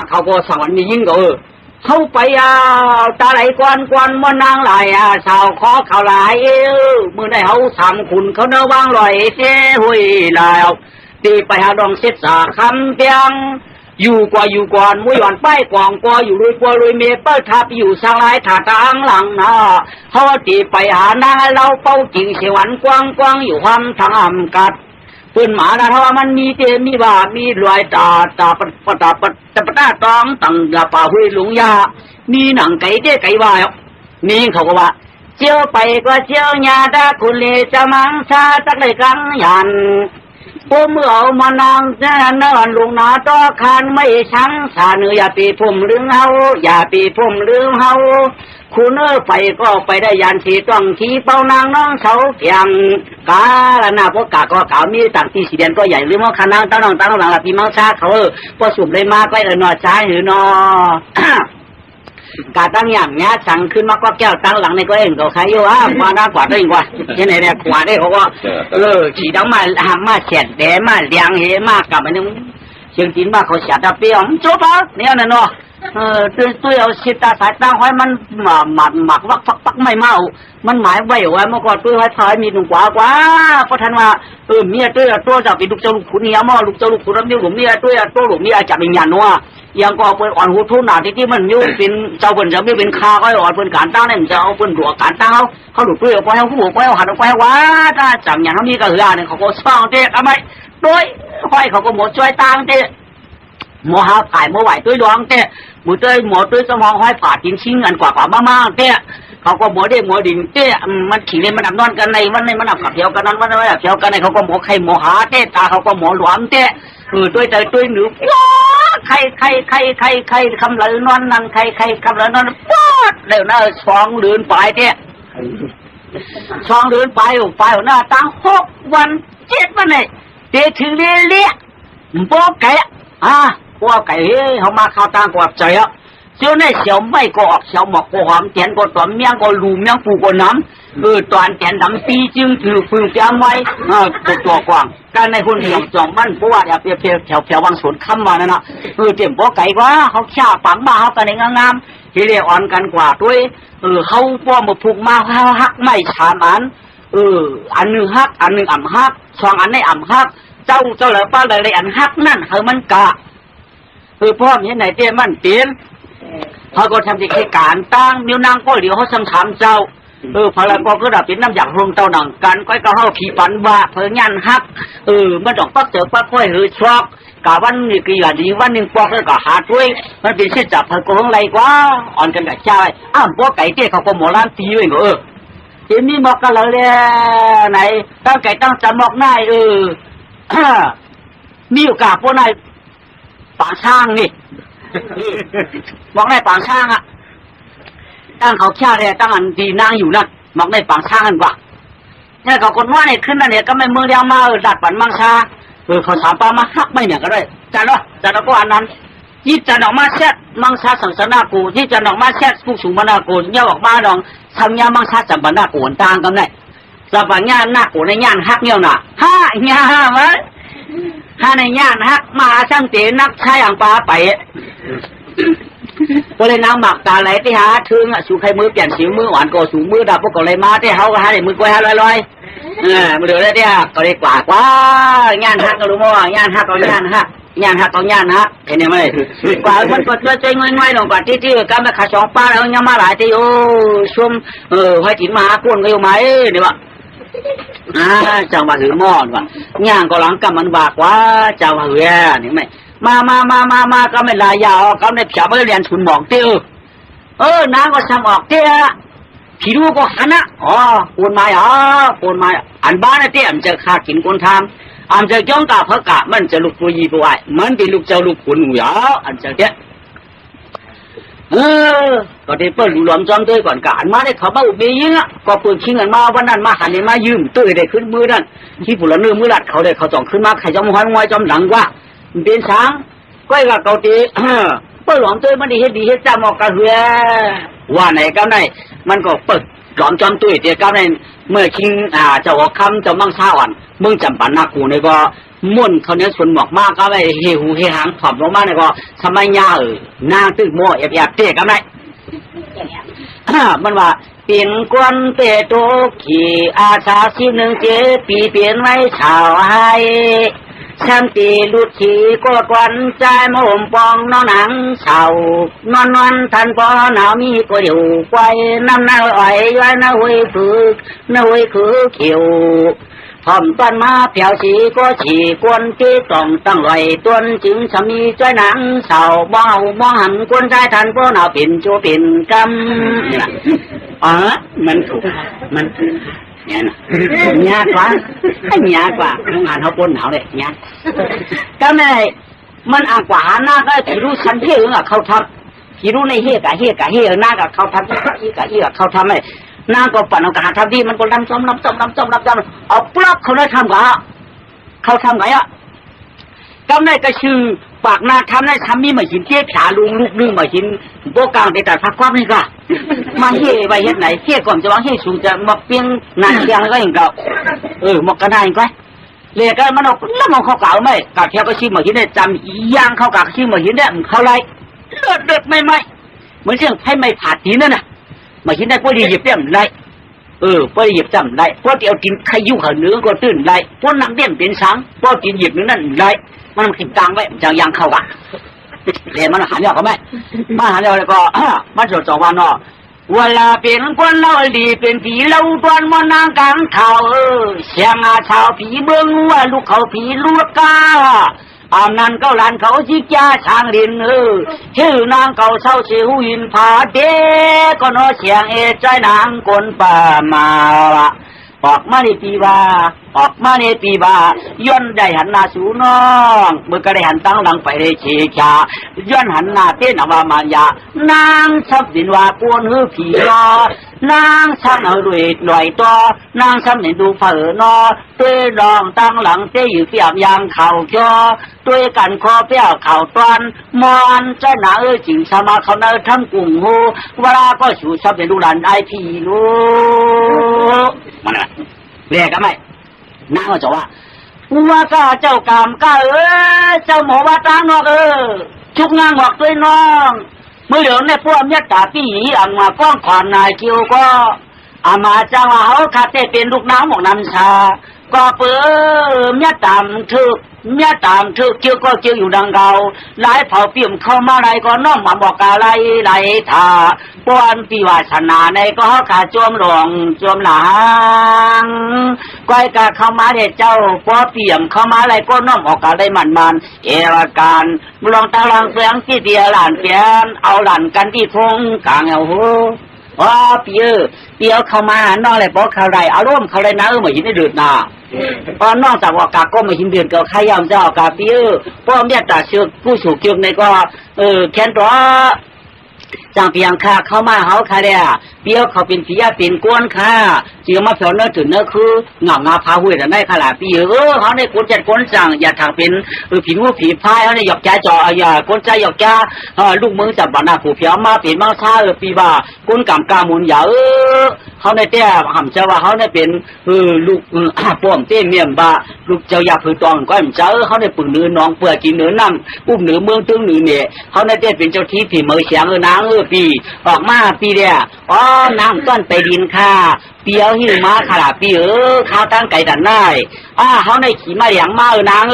เขาก็สั่งวันมียิ่งก็ เข้าไปตาไหลกวนมานางไหลสาวขอข่าวไหลมือได้เขาสามคุณเขาเนื้อวางลอยเจ้หุยแล้วตีไปหาดองเสร็จสาคำเพียงอยู่ก่อนมุ้ยหวานป้ายกองกออยู่ลุยเมเปิลทับอยู่สลายถาตางหลังนะเขาตีไปหาหน้าเราเป้าจริงเสวันกว้างอยู่ความทางอำกัดปืนหมานะถ้าว่ามันมีเตมีบามีรอยตาปะตาตองตั้งยาป่าหุยหลงยามีหนังไก่เจ๊ไก่วายนี่เขาก็ว่าเจียวไปก็เจียวยาดาคุณเลจะมังชาตักเลยกังยันผมเมื่อเอามานางเนินลุงนาต่อคานไม่ชังสาเนื้ออย่าปีผมลืมเฮาอย่าปีผมลืมเฮาคุณไปก็ไปได้ยันสีต้องขี่เป้านางน้องเสาเพียงกาลนาพวกกาก็เก่ามีต่างที่สีเดียนก็ใหญ่หรือว่าคณะตั้งหลังหลังปีมังชาเขาพอสุ่มเลยมาก็นอช้าหรือนอกาตั้งอย่างเนี้ยสั่งขึ้นมาก็แก้วตั้งหลังในก็เองก็ใครอยู่มาหน้ากว่าได้กว่าที่ไหนเนี่ยขวาได้เขาก็ขี่ดังมาเฉียดแดมาเลี้ยงเหมากลับไปนึงเชียงจีนมาเขาเฉียดตะเปียงจบแล้วเนี่ยน่ะเนาะตัวเอาสิตาสายตาห้อยมันหมักวักฟักไม่เมามันหมายไว้ว่าเมื่อก่อนตัวห้อยท้ายมีหนุ่มกว่าเพราะท่านว่าเมียตัวจะเป็นลูกเจ้าลูกขุนเนี่ยมั่ลูกเจ้าลูกขุนแล้วมีหลุมเมียตัวหลุมเมียจับเป็นยันนัวยังก็เป็นอ่อนหูทุ่นหนาที่มันยุ่งเป็นเจ้าเป็นจะไม่เป็นคาก็อ่อนเป็นการตั้งเนี่ยจะเอาเป็นหัวการตั้งเขาหลุดตัวไปเอาหัวไปเอาหันไปว่าถ้าจับอย่างเขามีกระเหือเนี่ยเขาก็สร้างเด็กอะไรโดยห้อยเขาก็หมดช่วยตั้งเด็กหมอหาผ่ายหมอไหวตัวดวงเต้หมูเต้หมอตัวสมองห้อยผ่ากินชิ้นเงินกว่ามาเต้เขาก็หมอเด็กหมอดิ่งเต้มันขี่เลยมันอับนอนกันในวันในมันอับขับเที่ยวกันนั้นวันในอับเที่ยวกันในเขาก็หมอไข่หมอหาเต้ตาเขาก็หมอหลวมเต้ตัวใจตัวหนูใครคำเลยนอนนั่นใครคำเลยนอนป๊อดเดี๋ยวน่าสองเดือนไปเต้สองเดือนไปหน้าตั้ง6 วัน 7 วันเลยเต้ถึงเลี้ยบอกแกพวกไก่เขามาข้าวตังกวาดใจอ่ะเจ้าเนี่ยเสียวไม่ก็ออกเสียวหมอกก็หอมเตียนก็ตัวเมียงก็ลูเมียงปูก็น้ำตอนเตียนดำปีจึงถือฟืนเตียมไว้ตัวกว้างการในคนเดียวสองบ้านเพราะว่าอย่าเปียแถววังสวนค้ำมานั่นนะเตรียมพวกไก่ว่าเขาฆ่าฝังมาเขากันในงามที่เรียกอ่อนกันกว่าด้วยเขาป้อมมาผูกมาเขาหักไม่ชามอันหนึ่งหักอันหนึ่งอ่ำหักสองอันในอ่ำหักเจ้าเหลือป้าเลยอันหักนั่นเขามันกะพ่อมีไหนเตี้ยมันเตี้ยเขาก็ทำกิจการตั้งนิ้วนางก็เหลียวเขาซ้ำถามเจ้าพลังก็ดับเป็นน้ำอยากลงเต้าหนังกันก็เขาขี่ปันว่าเพื่อยันฮักมันดอกปักเจอปักค่อยช็อกกะวันนี้กี่วันนี้วันหนึ่งปอกแล้วก็หาด้วยมันเป็นเส้นจับเพื่อโกงไรกว่าอ่อนกันกับใจพวกไก่เตี้ยเขาก็หมอล้านตีไว้เนอะทีนี้หมอกกันเลยไหนตั้งไก่ตั้งจำหมอกนายมีโอกาสพวกนายปางช่างนี่บอกได้ปางช่างตั้งเขาแค่เนี่ยตั้งอันดีนางอยู่นั่นบอกได้ปางช่างกันกว่าเนี่ยเขาคนว่าเนี่ยขึ้นนั่นเนี่ยก็ไม่เมืองเดียวมาดัดปันมังชาเขาถามปามาฮักไม่เนี่ยก็ได้จัดแล้วก็อันนั้นที่จะออกมาแซ่มังชาสังสนากูที่จะออกมาแซ่ผู้สูงบรรดากูเนี่ยออกมาดองทำยามังชาจับบรรดากูต่างกันได้จับญาหน้ากูในญาฮักเนี่ยน่ะญาไหมถ้าในย่านฮักมาช่างเตนักใช้อย่างปลาไปก็เลยนางหมักตาไหลที่หาถึงสูใครมือเปลี่ยนสิวมือหวานก็สูมือดับพวกก็เลยมาที่เขาก็หาได้มือกล้วยลอยมือเดือดเลยที่ฮะก็เลยกว่าย่านฮักก็รู้มั้งย่านฮักก็ย่านฮักเห็นไหมกว่ามันก็จะง่อยๆลงกว่าที่การไปขาสองป้าแล้วยังมาหลายที่โอ้ชุ่มให้ถิ่นมาก้นก็อยู่ไหมเนี่ยวะจังหวะหือมอดว่ะย่างก็หลังกับมันบากว่าจังหวะหือนี่ไม่มาก็ไม่ลายยาวก็ในผีไม่เรียนทุนบอกเตี้ยน้าก็ทำออกเตี้ยผีดูก็หันนะปูนไม้อันบ้านเตี้ยมันจะขาดกินคนทำอันจะจ้องกาเพกะมันจะลูกปุยปุยมันเป็นลูกเจ้าลูกขุนหนูยาอันจะเตี้ยก็ได้เปิดรวมจอมด้วยก่อนการมาได้เขาบ้าอุบยิงก็เปิดชิงกันมาวันนั้นมาหันมายืมตื้อได้ขึ้นมือนั่นที่ผู้ละเนื้อมือหลัดเขาได้เขาจ่องขึ้นมาใครจอมหันงอยจอมหลังว่าเป็นช้างก้อยกับเกาตีเปิดหลอมตื้อมันดีเฮ็ดจำออกกระเหือว่าไหนก็ไหนมันก็เปิดหลอมจอมตื้อเดียวก็ไหนเมื่อชิงเจ้าคำเจ้ามังซาอ่อนมึงจำปันนากูเนี่ยก็ ม่วนเขาเนี้ยชนหมอกมากก็ไม่เฮหูเฮหางถอมลงมาเนี่ยก็ทำไมยาหน้าตึกโม่แอบเตะกันไหมมันว่าเปลี่ยนกวนเตะโตขี่อาชา11 7 ปีเปลี่ยนไว้ชาวไฮฉันตีลุดขี่กดกวนใจมะมปองนอนหนังเฉานอนทันปอหนาวมีก็อยู่ไว้น้ำหน้าอ่อยย้อยน้าหวยคือเขียวพร้อมต้นมาเปียวสีก็ฉีกวนที่ต้องตั้งไหวต้นจึงสามีจ้อยหนังเฉาบ่าวบ่หันกวนใจทันปอหนาวเป็นโจเป็นกำนี่แหละมันถูกมันเนี่ยนะยากกว่าไม่ยากกว่าโรงงานเขาปนหนาวเลยยากก็ไม่มันอากว่าหน้าก็ที่รู้ชั้นเที่ยงเขาทำที่รู้ในเฮียกะหน้ากับเขาทำอีกะเขาทำไอ้หน้าก็ปั่นเอากระหาทำดีมันก็รับเอาปลั๊กเขาได้ทำกะเขาทำไงอ่ะก็ไม่ก็ชื่อปากนาทำได้ทำมีมาหินเทียบขาลุงลูกนึงมาหินโบกลางแต่พักความนี่ก็มาเฮ่ไปเฮ็ดไหนเฮ่ก่อนจะว่าเฮ่สูงจะมาเปียงนานเพียงก็เห็นเก่าหมกกระได้ก็เลยก็มันเอาแล้วมองเขาเก่าไหมกาเทียก็ชิมมาหินได้จำย่างเข้ากาชิมมาหินได้เขาไรเลือดไม่เหมือนเรื่องให้ไม่ผ่าตีนั่นน่ะมาหินได้พอดีหยิบเตี้ยมไรพอดีหยิบจำไรพอเดียวกินขยุหัวเนื้อก็ตื่นไรพอนั่งเตี้ยมเป็นช้างพอกินหยิบนึงนั่นไรมันขิดกลางไว้จะยางเข้ากันเดี๋ยวมันหันเดียวเขาไหมมันหันเดียวเลยก็มันจบวันเนาะเวลาเป็นคนเล่าดีเป็นผีเล่าตอนมันนางกลางเขาเสียงอาชาวผีเบิ้งว่าลูกเขาผีลูกกาอานั้นเก้าหลานเขาจิกยาช่างดินชื่อนางเก่าเศร้าเสียหินผาเด็กก็นอเสียงใจนางคนป่ามาออกมาในปีบาย้อนได้หันหน้าสู่น้องเมื่อก็ได้หันตั้งหลังไปได้เชชาย้อนหันหน้าเต้นอวามายานางชับดินว่าปวนหือผีรอนางช่างเอาด้วยลอยตัวนางช้ำเห็นดูเผือนอตัวดองตั้งหลังเต้อยู่เปียบยางเข่าจอตัวกันคอเปียเข่าตอนมอนเจ้าหน้าจิงสมาเขาเนทั้งกลุ่มหูเวลาก็สู่ชับเห็นดูหลานไอพีลูมันอะไรเรียกกันไหมน้าก็จะว่าก็เจ้ากรรมก็เจ้าหมอว่าตั้งนอกชุกงางบอกด้วยน้องเมื่อเหลืองในพวกเมียตาพี่อังมาก้องขวานนายคิวก็อามาเจ้าเขาขาดเตเป็นลูกน้ำหมกน้ำชาก็เปิดเมียตามทึกเกี่ยวก็เกี่ยวอยู่ดังเก่าหลายเผาเปี่ยมเข้ามาไรก็น้องมาบอกอะไรไรท่าป้อนปีวาสนาในก็ขาจวมหลงจวมหลังก้อยกาเข้ามาเด็ดเจ้าป้อเปี่ยมเข้ามาอะไรก็น้องออกอะไรมันเอราการลองตาลังเสียงที่เดียหลานเปลี่ยนเอาหลานกันที่ทงกลางเอาหูว่าเปียวเข้ามานอกอะไรป้อเขาไรอารมณ์เขาไรนะเหมือนหินได้เดือดนาพอนอกจากว่ากาก็มาหินเดือดก็ขยำเจ้ากาเปียวป้อเมียตาเชือกผู้สูงเกี่ยวในก็แค้นตัวจางเพียงค่าเข้ามาเขาค่ะเนี่ยเปียวเขาเป็นผีเป็นก้นค่ะจีมาเผาเนื้อถึงเนื้อคือหงาพาหุ่ยแต่ได้ขลาดปีเขาในก้นจัดก้นจังอย่าทางเป็นผีงูผีพายเขาในหยอกใจจ่ออย่าก้นใจหยอกแกลูกมือจับบรรดาผู้เพียวมาเป็นมาท่าปีบ่าก้นกำกามุนอย่าเขาในเตี้ยห่ำเจ้าว่าเขาในเป็นลูกป้อมเต้เมียมบ่าลูกเจ้าอยากผือตองก็ห่ำเจ้าเขาในปืนเนื้อน้องเปลือกกินเนื้อน้ำอุ้มเนื้อเมืองตึ้งเนื้อเนี่ยเขาในเตี้ยเป็นเจ้าที่ผีเมือเสียงนางปีออกมาปีเดียน้ำต้นไปดินค่ะเปียวหิวมาขลาปีข้าวตั้งไก่ดันได้เขาในขี่มาเหลียงมานาง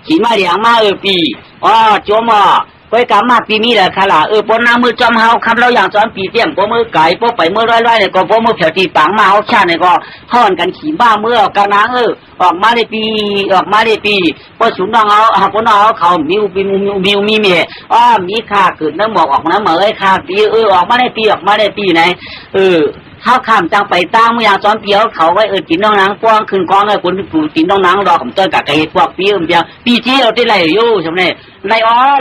ขี่มาเหลียงมาปีจมไว้กามาปีนี้แหละค่ะล่ะปนน้ำมือจอมเฮาคำเราอย่างจอมปีเตี้ยมปมือไก่ปไปมือร้อยๆเนี่ยก็ปมือเผียวตีปังมาเฮาชาเนี่ยก็ห่อนกันขี่บ้าเมื่อกานางออกมาได้ปีพอสูงน้องเอาปนน้องเขามิวมีเมียมีค่าเกิดน้ำหมอกออกน้ำเหมยค่าปีออกมาได้ปีไหนข้าวข้ามจังไปตั้งเมื่ออย่างจอมเปียวเขาไว้กินน้องนางป้องขึ้นกองไอ้คนผู้กินน้องนางรอผมต้นกับไก่พวกปีเปียปีจี้เอาที่ไรอยู่ใช่ไหมไร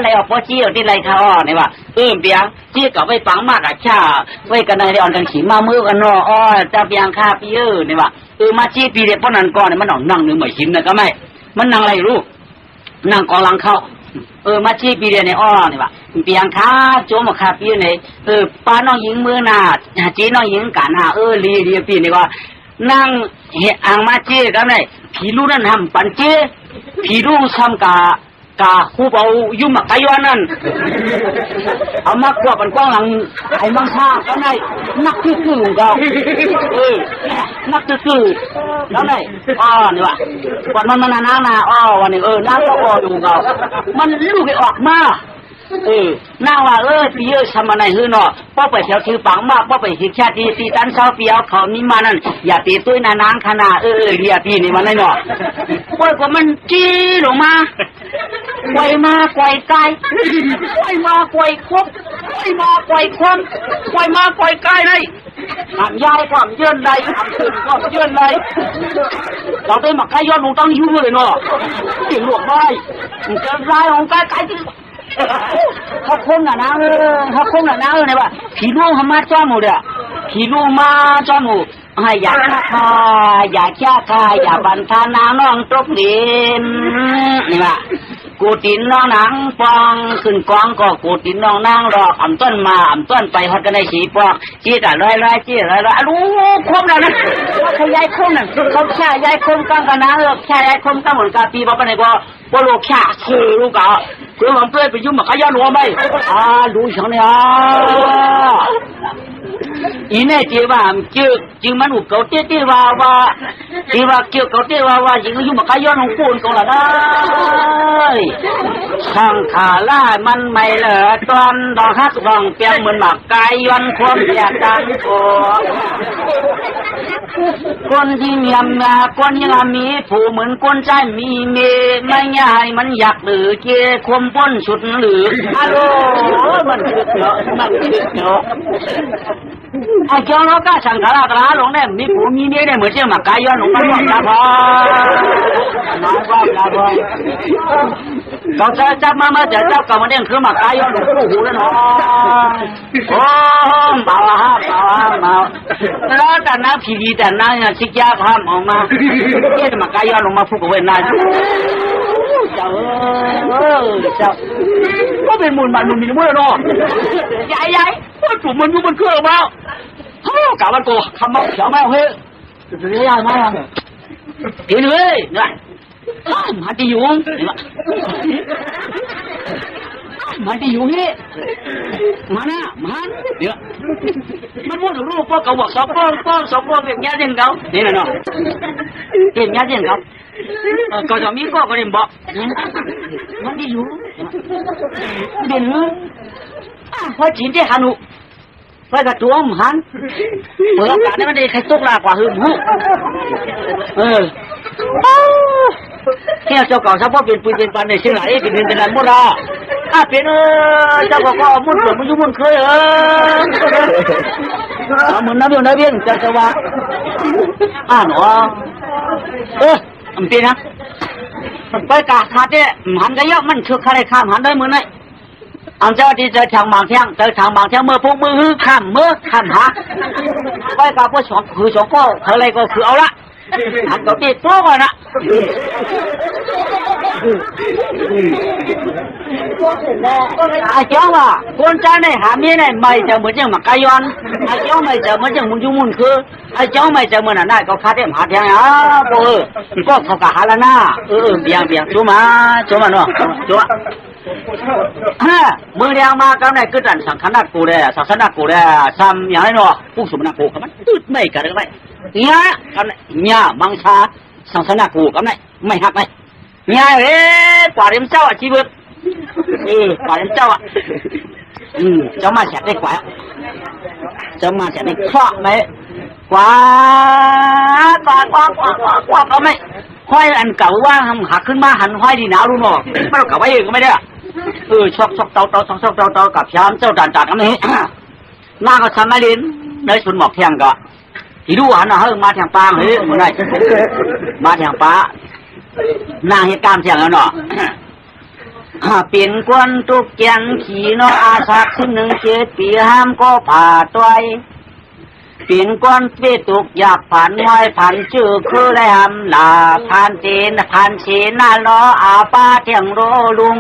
ไรออกพอจี้เอาที่ไรข้าวเนี่ยว่าเปียจี้กับไว้ปังมากอะชาไว้กันในได้อ่อนกันขี่มามือกันเนาะจะเปียงข้าปีเนี่ยว่ามาจี้ปีเด็กพวกนั้นก่อนเนี่ยมันหนองนั่งหนึ่งเหมือนหินนะก็ไม่มันนั่งอะไรรู้นั่งกองหลังเข้ามาชี้ปีเดียในนี่ว่าเปียงค้าโจมคาปีในป้าน้องหญิงมือหน้าจีน้องหญิงกันลีปีนี่ว่า นั่งเฮอังมาเจกันเลยผีลูนั่นทำปันเจผีลูทำกาคูเบายุ่มกายวันนั่นเอามากกว่ากันกว้างหลังไอ้มังค่ากันเลยนักที่คือของเรานักที่คือแล้วไหนนี่วะวันมันนานนะวันนี้นั่งก็อยู่เรามันลูกไปออกมานั่งว่าปีทำอะไรฮือเนาะป้อไปแถวถือปังมากป้อไปหิดชาตีตีตันเช้าเปียวเขานี่มานั่นอย่าตีตุ้ยนานางขนาเรียตีนี่มันเลยเนาะป้อยก็มันจี้ลงมาไกวมาไกวไกลไกวมาไกวคบไกวมาไกวคมไกวมาไกวไกลเลยความยาวความเยื่นใดความถึงความเยื่นใดเราได้มาใกล้ย้อนลงตั้งยุ่งเลยเนาะถึงหลวงได้จะลายของไกลไกลที่เขาคงน่ะนะเขาคงน่ะนะเนี่ยว่าผีลูกเขามาจ้าหมูเด้อผีลูกมาจ้าหมูให้อยากฆ่าอยากฆ่าใครอยากบันทานาน้องตบเด่นนี่ว่ากูตินน้องนางปองขึ้นกองก็กูตินน้องนางรอกอ่ำต้นมาอ่ำต้นไปฮัดกันในสีปอกจี้แต่ร้อยจี้ร้อยรู้คมแล้วนะขยายคมนั่นเขาแค่ยายคมกังกันนะแค่ยายคมกังเหมือนกาปีบอกกันเลยว่าโลกแค่คือลูกอ่ะเพื่อผมเพื่อไปยุ่งกับขยันหัวไม่รู้ฉันเนี่ยอีเนี่ยจีว่าจึงมันอุกเก่าเตี้ยที่ว่าจีว่าเกี่ยวเก่าเตี้ยว่าจึงยุ่งกับขยันของคุณกองละได้ช่างขาล่ามันไม่เหลือตอนดอกฮักดองเปียงเหมือนหมากไก่ย้อนความอยากดังโผคนที่เมียมคนยังมีผู้เหมือนคนใจมีเมไม่ง่ายมันอยากหรือเกี่ยคมป้นสุดหรือฮัลโหลมันคือเนาะมันคือเนาะไอ้เจ้าเราก็ช่างขาล่ากระหลงเนี่ยมีผู้มีเมียเนี่ยเหมือนเจ้าหมากไก่ย้อนหลงมันบอกลาพอลาพอเราจะจับมาจะจับกับมันเองคือหมากไก่ย้อนหลงผู้หูแล้วเนาะโอ้เบาแล้วแต่น้าผีดีแต่น้าเนี่ยชิกยาความออกมาเกี่ยมากายย้อนลงมาพูดกับเวนนายเจ้าก็เป็นมูลมันมีมูลเนาะใหญ่ว่าจุ่มมันอยู่บนเครื่องมากะวันโกคำบอกเฉาไม่เอาเฮ้ยจะได้ยังไงมั้งเดี๋ยวเลยเนี่ยมันจะอยู่มันจะอยู่นี่มันเดี๋ยวมันพูดถึงลูกพ่อเขาบอกสองพ่อเป็นญาติเก่านี่แหละเนาะเป็นญาติเก่าก็จะมีก็เรียนบอกมันจะอยู่เดี๋ยวพอจีนที่ฮันุพอกระตัวมันหันเปิดการนี้มันได้ใครตกลากว่าหืมหูแค่เจ้าเก่าเฉพาะเป็นปุยเป็นปันในเชียงรายเป็นนันมุราเป็นเจ้าก็มุ่นเกิดมุ่นยุ่มุ่นเคยเหมือนน้ำเบี้ยจะว่าหนอมันเป็นนะไปกาคาเต้หันก็เยอะมันคือใครข้ามหันได้เหมือนไงอันเจ้าที่เจอทางบางเที่ยงเมื่อพวกมือข้ามหาไปกาพวกสองคือสองก็อะไรก็คือเอาละอันก็ตีตัวก่อนนะไอ้เจ้าว่าคนใจในหามีในไม่จะเหมือนอย่างหมากไก่ย้อนไอ้เจ้าไม่จะเหมือนอย่างมุนยุ่มุนคือไอ้เจ้าไม่จะเหมือนน่ะก็คาเต็มหาเทียงก็เขากะหาละหน้าเบียงจูมาเนาะจูมือเรียงมาก็ในกึศดันสังขนาดกูเลยสังขนาดกูเลยซ้ำอย่างไรเนาะผู้สมนากูกันมันตืดไม่กันเลยเนี่ยกันเนี่ยมังชาสังขนาดกูกันไม่หักเลยเนี่ยกว่าเรียมเจ้าชีวิตกว่าเรียมเจ้าเจ้ามาเสียได้กว่าเจ้ามาเสียได้ครอบไหมกว่าก็ไม่ห้อยอันเก่าว่าหักขึ้นมาหันห้อยดีหนาวรู้เนาะไม่ต้องกลับไว้เองก็ไม่ได้ชอกเตากับช้ำเจ้าด่านกันนี้หน้าก็ทำไม่ลิ้นในส่วนหมอกแทงก็ที่ดูหันมาแทงปางเฮ้ยเหมือนไรมาแทงปลาหน้าเหตุการณ์แทงแล้วเนาะเปลี่ยนกวนตุกแกงขี่เนาะอาสาขึ้น1 ปีห้ามก็ผ่าตัวเปลี่ยนก้อนเปตุกอยากผ่านห้อยผ่านชื่อคือได้หำลาผ่านเชนนาล้ออาป้าเทียงโรลุง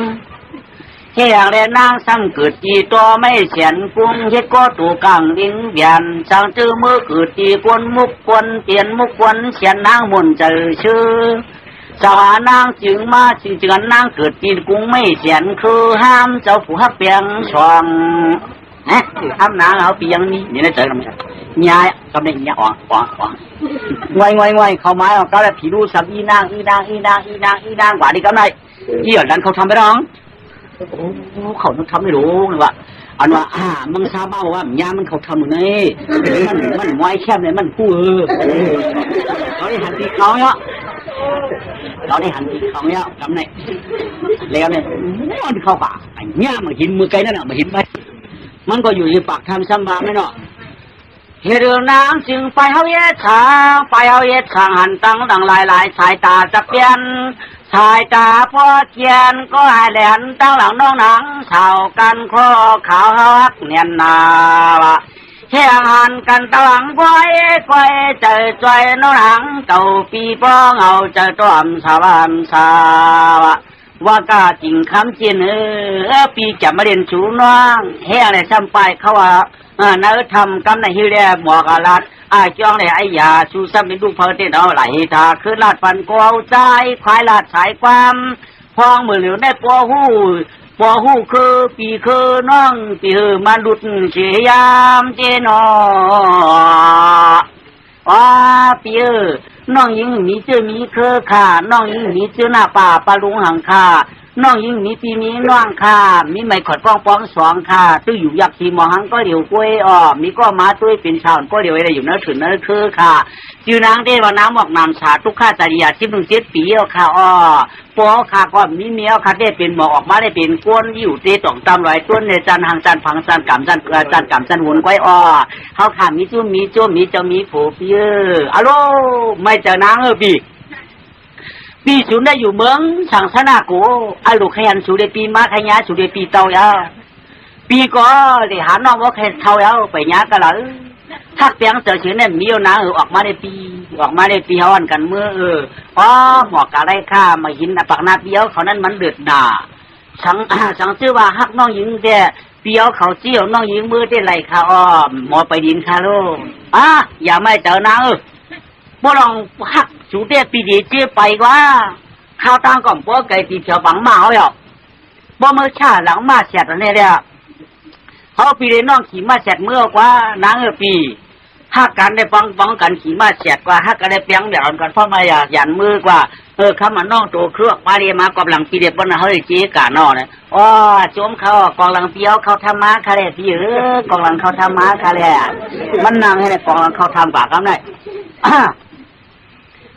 เฮียงและนางสังเกิดจีตัวไม่เสียนกุ้งเฮ็ดก็ตูกังลิงเบียนสังจื้อมือเกิดจีกวนมุกกวนเตียนมุกกวนเสียนนางมนเจอชื่อสวานางจึงมาจึงนางเกิดจีกุ้งไม่เสียนคือห้ามเจ้าผู้ฮักเปียงช่องนะห้ามนางเอาเปียงนี้นี่ได้เจอกันไหมยายกำลังยาอ่อนง่อยเขาไม้เอาก็แล้วผีดูสับอีนางกว่าดีกันไหนเยี่ยนั้นเขาทำไปร้องโอ้เขาต้องทำไม่รู้นะว่าอันว่ามึงทราบบ้างว่ามันยามันเขาทำอยู่นี่มันไว้แคบเลยมันพูดเราได้หันตีเขาเนาะจำไหนแล้วเนี่ยมันเข้าป่าไอ้เนี่ยมันหินมือไกลนั่นน่ะมันหินไปมันก็อยู่ในปากทำซ้ำบ้าไม่เนาะเฮเรือนางจึงไปเฮาเย็ดทางหันตั้งหลายสายตาจะเปลี่ยนสายตาพอเทียนก็หายแหลนตั้งหลังน้องหนังเท่ากันข้อขาวฮักเนียนนาวะเฮียงหันกันตะหลังก้อยใจจอยน้องหนังเก่าปีป้องเอาใจต้อมสาวะว่ากาจริงคำจีนปีจะมาเรียนชูน้องเฮียงในซ้ำไปเขาว่าเนื้อทำกำในฮิเรียหมอกาลัดจ้องในไอ้ยาชูซ้ำเป็นลูกเพอเต้นเอาไหลตาคือลาดฟันกวาวใจควายลาดสายความพองมือเหลียวในปอหูคือปีคือน้องปีมาดุดเสียามเจนปีน้องยิงมีเจอมีเคอขาน้องยิงมีเจอหน้าป่าปลาลุงหังคาน้องยิงมีปีมีน้องค่ะมีไม่ขอดป้องสองค่ะตื้ออยู่ยักษ์สีมอหังก็เดี๋ยวกล้วยมีก็มาตุ้ยเป็นชาวก็เดี๋ยวอะไรอยู่เนื้อถึงเนื้อคือค่ะจือนางเทวน้ำบอกนำชาทุกข้าจริยาที่มึงเจ็ดปีค่ะปอค่ะก็มีเมียค่ะได้เป็นหมอออกมาได้เป็นก้นอยู่เตะต่องตำลอยต้นในจันหังจันผังจันกำจันกำจันหุ่นก้อยเขาขามีจุ้มมีเจ้ามีผูปีอะโลไม่เจอนางปีสุนได้อยู่เมืองสังสนาโกอาลูกขยันสุเดปีมาขยะสุเดปีเตายาปีก็ได้หาน้องว่าแค่เท่ายาไปยากระหล่ำทักเปียงเจอเฉยเนี่ยมีนะออกมาได้ปีเขาอันกันเมื่อหมอกอะไรข้ามาหินปากนาเปียวเขานั้นมันเดือดด่าสังชื่อว่าฮักน้องหญิงแต่เปียวเขาเจี้ยวน้องหญิงมือได้ไหลข้าหมอไปดินคาโลอย่าไม่เจอนะบ่ลองฮักสูเดปีดีเจี๊ยไปกว่าข้าวตังก่อนบ่ไก่ปีเฉียวบังมาเอาบ่เมื่อชาหลังมาเสร็จแล้วเนี่ยเขาปีเรน้องขี่มาเสร็จเมื่อกว่านางปีฮักกันได้ฟังกันขี่มาเสร็จกว่าฮักกันได้เปียงแบบกันเพราะมาหยันมือกว่าเขามาน้องโตเครือกมาเรียมากอบหลังปีเด็บนเฮ้ยเจ๊กานอเนี่ยโจมเขากองหลังเปียวเขาทำมาคาเร่พี่กองหลังเขาทำมาคาเร่มันนางให้กองหลังเขาทำกว่าเขาได้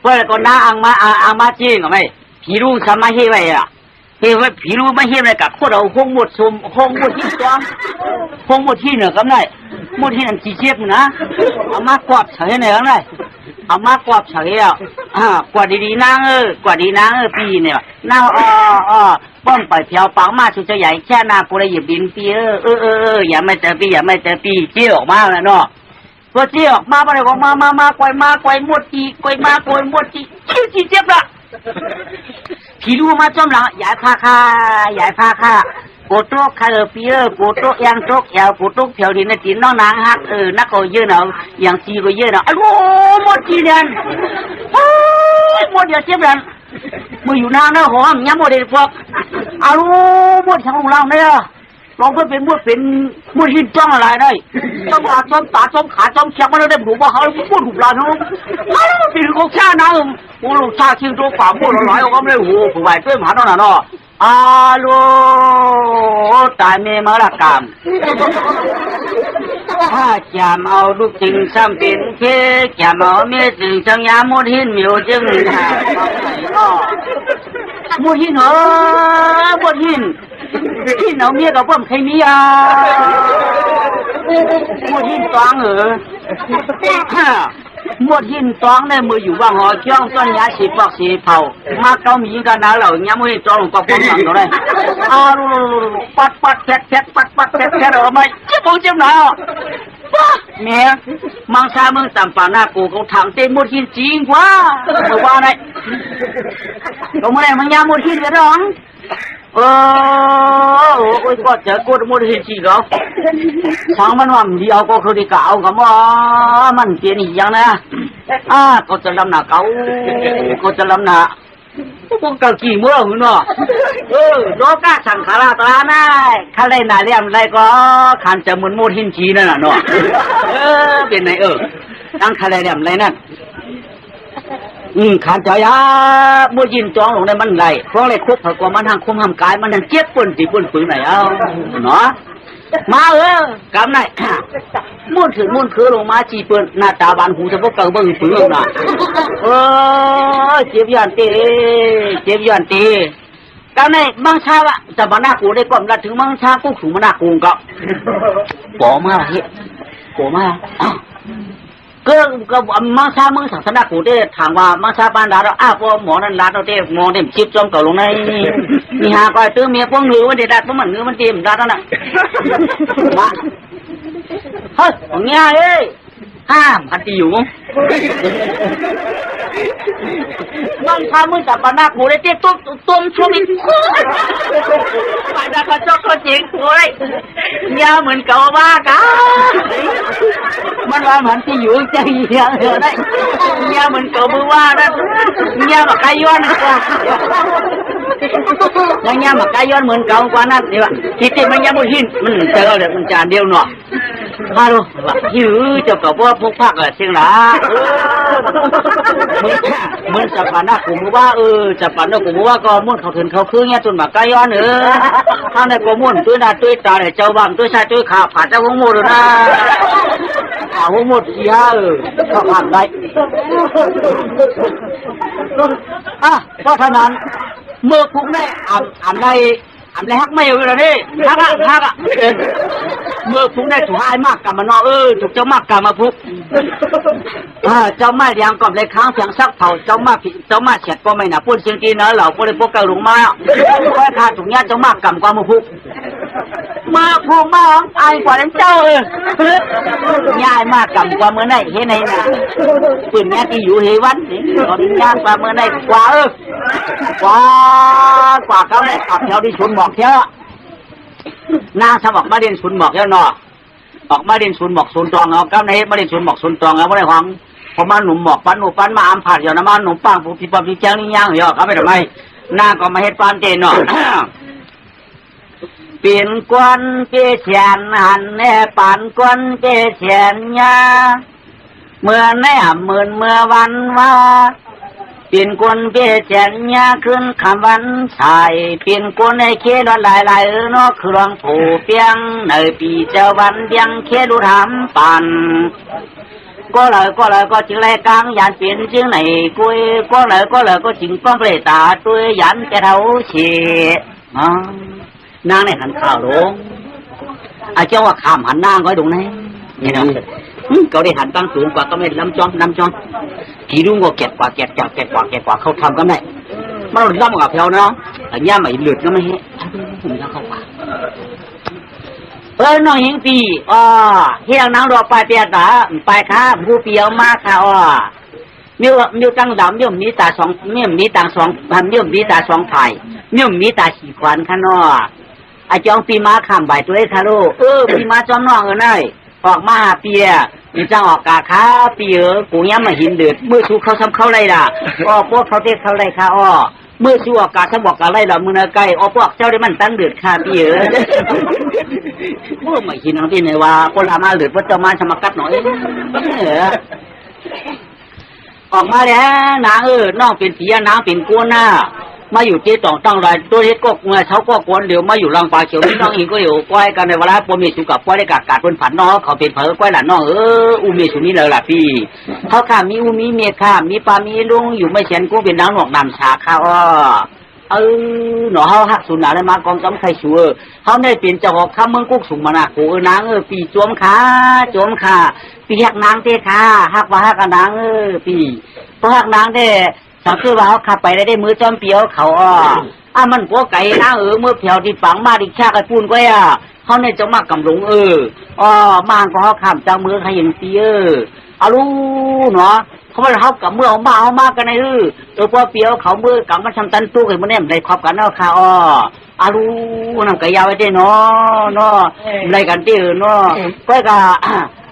เพื่อคนน้าอังมาจริงก็ไม่ผีรู้สมาเฮไว้เฮ้ยผีรู้ไม่เฮเลยกับพวกเราคงหมดที่ตัวคงหมดที่เหนือก็ได้หมดที่นั่นจีเจี๊ยบนะเอามากวาดเฉยเนี่ยก็ได้เอามากวาดเฉยกวาดดีๆนางกวาดดีนางปีเนี่ยนางป้อมไปเที่ยวปังมาชุดใหญ่แค่นาปุระหยิบดินปีอย่าไม่เจอปีเจี๊ยออกมาแล้วเนาะก็เจี๊ยออกมาอะไรออกมาไกวหมดจีไกวหมดจีจีเจี๊ยบละผีรู้มาจอมหลังใหญ่พาค่าโกโต้คาเปียโกโต้ยังโต๊ะแถวโกโต้แถวดินตีนน้องนางฮักนักก็เยอะเนาะอย่างจีก็เยอะเนาะโอ้หมดจีเดือนหมดเดียวเจี๊ยบนั้นมืออยู่นางนะหอมย้ำหมดเลยพวกหมดทั้งของเราเนี่ยลองเพื่อเป็นมดหินจ้องอะไรได้จ้องตาจ้องขาจ้องแขนมันได้หูว่าเขาพูดหูปลาเนาะปีนของชานะโอ้ลูกชาชิงตัวฝ่าพูดหลายเขาไม่ได้หูผู้ใหญ่ด้วยหมาเนาะเนาะตายเมมาละกรรมถ้าจำเอาลูกจึงซ้ำเป็นเพจำเอาเมียจึงจังยามดหินมิวจึงมดหินมดหินที่เอาเมียกับผมใครมีมดหินตองมดหินตองในมืออยู่ว่างหอเชี่ยงต้นยาสีปอกสีเผามาเกามีกันนะเหล่านี้มดหินตองก็พุ่งหลังตัวเลยปัดแผลออกมาเจ็บหนาเมียมังชาเมืองต่ำป่าหน้ากูเขาถังเต็มมดหินจริงกว่าเมื่อวานไงตรงเมื่อไรมันยามมดหินกันร้อง โอ้ยก็เจอกูมุดเห็นจีก็ทางมันว่าเดียวก็คือดีเก่ากับมันเปลี่ยนอีกอย่างนะก็จะลำหนาเก่าก็จะลำหนาพวกเก่ากี่เมื่อหืนเนาะโลกาสังขารตาหน้าข้าเล่นหน้าเลี้ยมไรก็ขันจะมุนมุดหินจีนั่นน่ะเนาะเป็นไงตั้งข้าเล่นเลี้ยมไรนั่นขันใจมัวยินจองลงในมันไรเพราะอะไรครบเถอะกว่ามันทางคุมทำกายมันทางเจี๊ยบปุ่นสีปุ่นปืนไหนเอาเนาะมากำไหนมุ่นถึงมุ่นคือลงมาจีปืนหน้าตาบานหูจะพวกเก่าเบิ่งปืนน่ะเจ็บยันตีเจ็บยันตีกำไหนบางชาวะจะมาหน้ากูได้ก่อนละถึงบางชากูถูมาหน้ากูก็ปอมาเฮ้ปอมาก็มังชาเมืองศาสนากูได้ถามว่ามังชาบ้านดาเราพอหมอนั่นร้านเราได้มองได้ชิบจอมเก่าลงในมีหาก้อยตื้อเมียพวกหรือวันเด็ดดัดพวกมันหรือมันเต็มดัดนั่นน่ะมาเฮ้ยเงี้ยเอ้ยห้ามพันตีอยู่มังชาเมืองศาสนากูได้เจ๊ตุ้มช่วงนี้บ้านดาเขาชอบเขาจริงโอ้ยเงี้ยเหมือนเก่าบ้ากะมันว่ามันที่อยู่ใจเหี้ยได้เงี้ยเหมือนเก่ามือว่านะเงี้ยแบบไก่ย้อนกว่าเงี้ยแบบไก่ย้อนเหมือนเก่ากว่านั่นนี่ว่าที่ที่มันยังไม่หินมันเจอเลยมันจานเดียวเนาะมาดูว่าหิวเจ้ากับว่าพวกภาคอะไรเชียงรายมันจับปานหน้ากูมือว่าจับปานหน้ากูมือว่าก็มุ่นเขาถึงเขาคือเงี้ยจนแบบไก่ย้อนถ้าในกูมุ่นตัวหน้าตัวตาเนี่ยเจ้าบ้านตัวชายตัวขาผ่าเจ้าหัวหมดเลยนะหัวหมดยาเขาผ่านได้เพราะฉะนั้นเมื่อพุกได้อ่ำได้ฮักไม่อยู่เลยนี่ฮักเมื่อพุกได้ถูกให้มากกับมันถูกเจ้ามากกับมาพุกเจ้าไม่เลี้ยงก่อนเลยค้างเพียงซักเผาเจ้ามาเฉียดก็ไม่น่ะพูดเสียงกีนะเหล่าพวกเลยพวกเก่าหลงมาก็ขาดถุงยาเจ้ามากกับกว่ามาพุกมาพูมาไอ้กว่านั้นเจ้าย่ายมากกับกว่าเมื่อไหร่เห็นไหนนะปืนแม่ที่อยู่เฮวันนี่ตอนนี้ย่างกว่าเมื่อไหร่กว่ากว่าเขาได้ขับแถวที่ชุนบอกเท่านางสมบอกมาเด่นชุนบอกเท่าเนาะออกมาเด่นชุนบอกชุนตองเอาก้าวในมาเด่นชุนบอกชุนตองเอาไม่ได้หวังพอมาหนุ่มบอกปันหนุ่มปันมาอามผัดอย่างน้ำมันหนุ่มปังผู้ที่ปอบที่แจ้งนี่ย่างเหรอเขาไม่ทำไมนางก็มาเฮ็ดปานเจนเนาะเปลี่ยนกวนเปเฉียนหันแน่ปานกวนเปเฉียนยาเมื่อแน่เมื่อวันว่าเปลี่ยนกวนเปเฉียนยาขึ้นคำวันชายเปลี่ยนกวนในเครถหลายเนาะเครื่องผูเปียงในปีเจ้าวันเบียงเคดูถามปันก็เลยก็จึงเลยกลางยันเปลี่ยนจึงไหนกุยก็เลยก็จึงก้องเปรตาตัวยันแกเท้าเฉียนางในหันข้าวลงไอ้เจ้าว่าข้ามหันนางก็ดูนะนี่นะเขาได้หันตั้งสูงกว่าก็ไม่น้ำจอมกี่รุ่งก็เก็บกว่าเขาทำกันได้มันเราล้ำกับเขาเนาะอันนี้ไม่หลุดก็ไม่ให้ผมจะเข้าป่าน้องหิงปีเฮียงนางรอไปเปียตาไปค่ะผู้เปียวมากค่ะมิวตั้งดำมิวมีตาสองมิวมีตาสองมิวมีตาสองไผ่มิวมีตาสีขวัญค่ะเนาะไอ้จองปีม้าข้ามใบตัวเองค่ะลูกปีม้าจอมน้องเอ้ยออกมาหาเปียมีจังออกกาค้าเปียกูย้ำมาหินเดือดเมื่อชูเขาทำเข้าไรล่ะพวกเขาเทศเข้าไรค่ะเมื่อชูออกกาสมบอกกาไรล่ะมือไก่พวกเจ้าได้มันตั้งเดือดค่ะเปียพวกมาหินของที่ไหนว่าคนละมาเดือดพวกเจ้ามาสมัครกัดหน่อยออกมาแล้วนางน้องเป็นผีนางเป็นก้นหน้ามาอยู่ที่ต้องไรตัวเฮ็ดก็เมื่อเช้าก็กวนเดี๋ยวมาอยู่รังปลาเขียวนี่น้องอีกก็อยู่ก้อยกันในเวลาปมีสุกับก้อยได้กาดเป็นผันน้องเขาเป็นเผอก้อยหลานน้องอุมีสุนี้เลยล่ะพี่เขาข้ามีอุมีเมียข้ามีปลามีลุงอยู่ไม่เฉียนกูเป็นนางหนวกนำชาข้าวหนอเขาหักสุนอะไรมากองจำใครชัวเขาได้เปลี่ยนเจ้าของข้าเมืองกุ๊กสุงมานากูนางปีจวมขาปีหักนางเตะขาหักว่าหักนางปีเพราะหักนางเตะสังคือว่าเขาขับไปได้มือจอมเปียวเขามันพวกไก่นะเมื่อเผียวที่ฝังมาดิชากันปูนก็เขาเนี่ยจะมากำหลงมางก็เขาขับจากมือขยินตีรู้เนาะเขาไม่เขากับเมื่อเอามากันในพวกเปียวเขามือกับมันทำตันตู้ให้มันเนี่ยในขอบกันเอาค่ะ อารูนำกะยาวไว้ได้เนาะเนาะไรกันที่เนาะก็กะ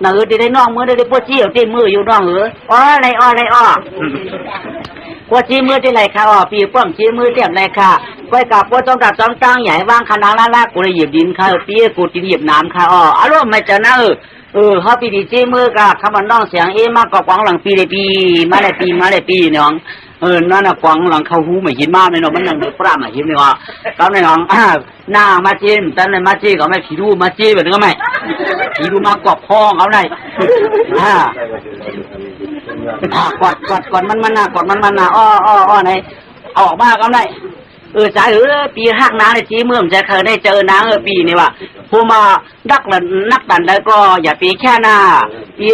น่ะได้น้องมือได้ปวดจี้เอาที่มืออยู่น้องอ๋อไรปวดจี้มือที่ไรค่ะอ๋อปีป้อมจี้มือเทียบไรค่ะก็กะปวดจ้องกับจ้องตั้งใหญ่วางขนาดละกูเลยเหยียบดินค่ะปีกูกินเหยียบน้ำค่ะอ๋ออารมณ์ไม่จะนะเขาปีดีจี้มือกะคำมันน้องเสียงมากกว่ากวางหลังปีเลยปีมาเลยปีน้องนั่นน่ะกวางหลังเข้าหูไม่หินมากเลยเนาะมันนั่งดูปลาไม่หินเลยว่ะก็ในน้องหน้ามาจิ้มแต่ในมาจิ้มก็ไม่ผีดูมาจิ้มแบบนี้ก็ไม่ผีดูมากกว่าพ้องเอาไหนกดมันนะกดมันนะอ้อไหนออกมาก็ไหนใจปีหักน้าในจีเมื่อมจะเคยได้เจอน้าปีนี่ว่ะผู้มานักดันแล้วก็อย่าปีแค่หน้าปี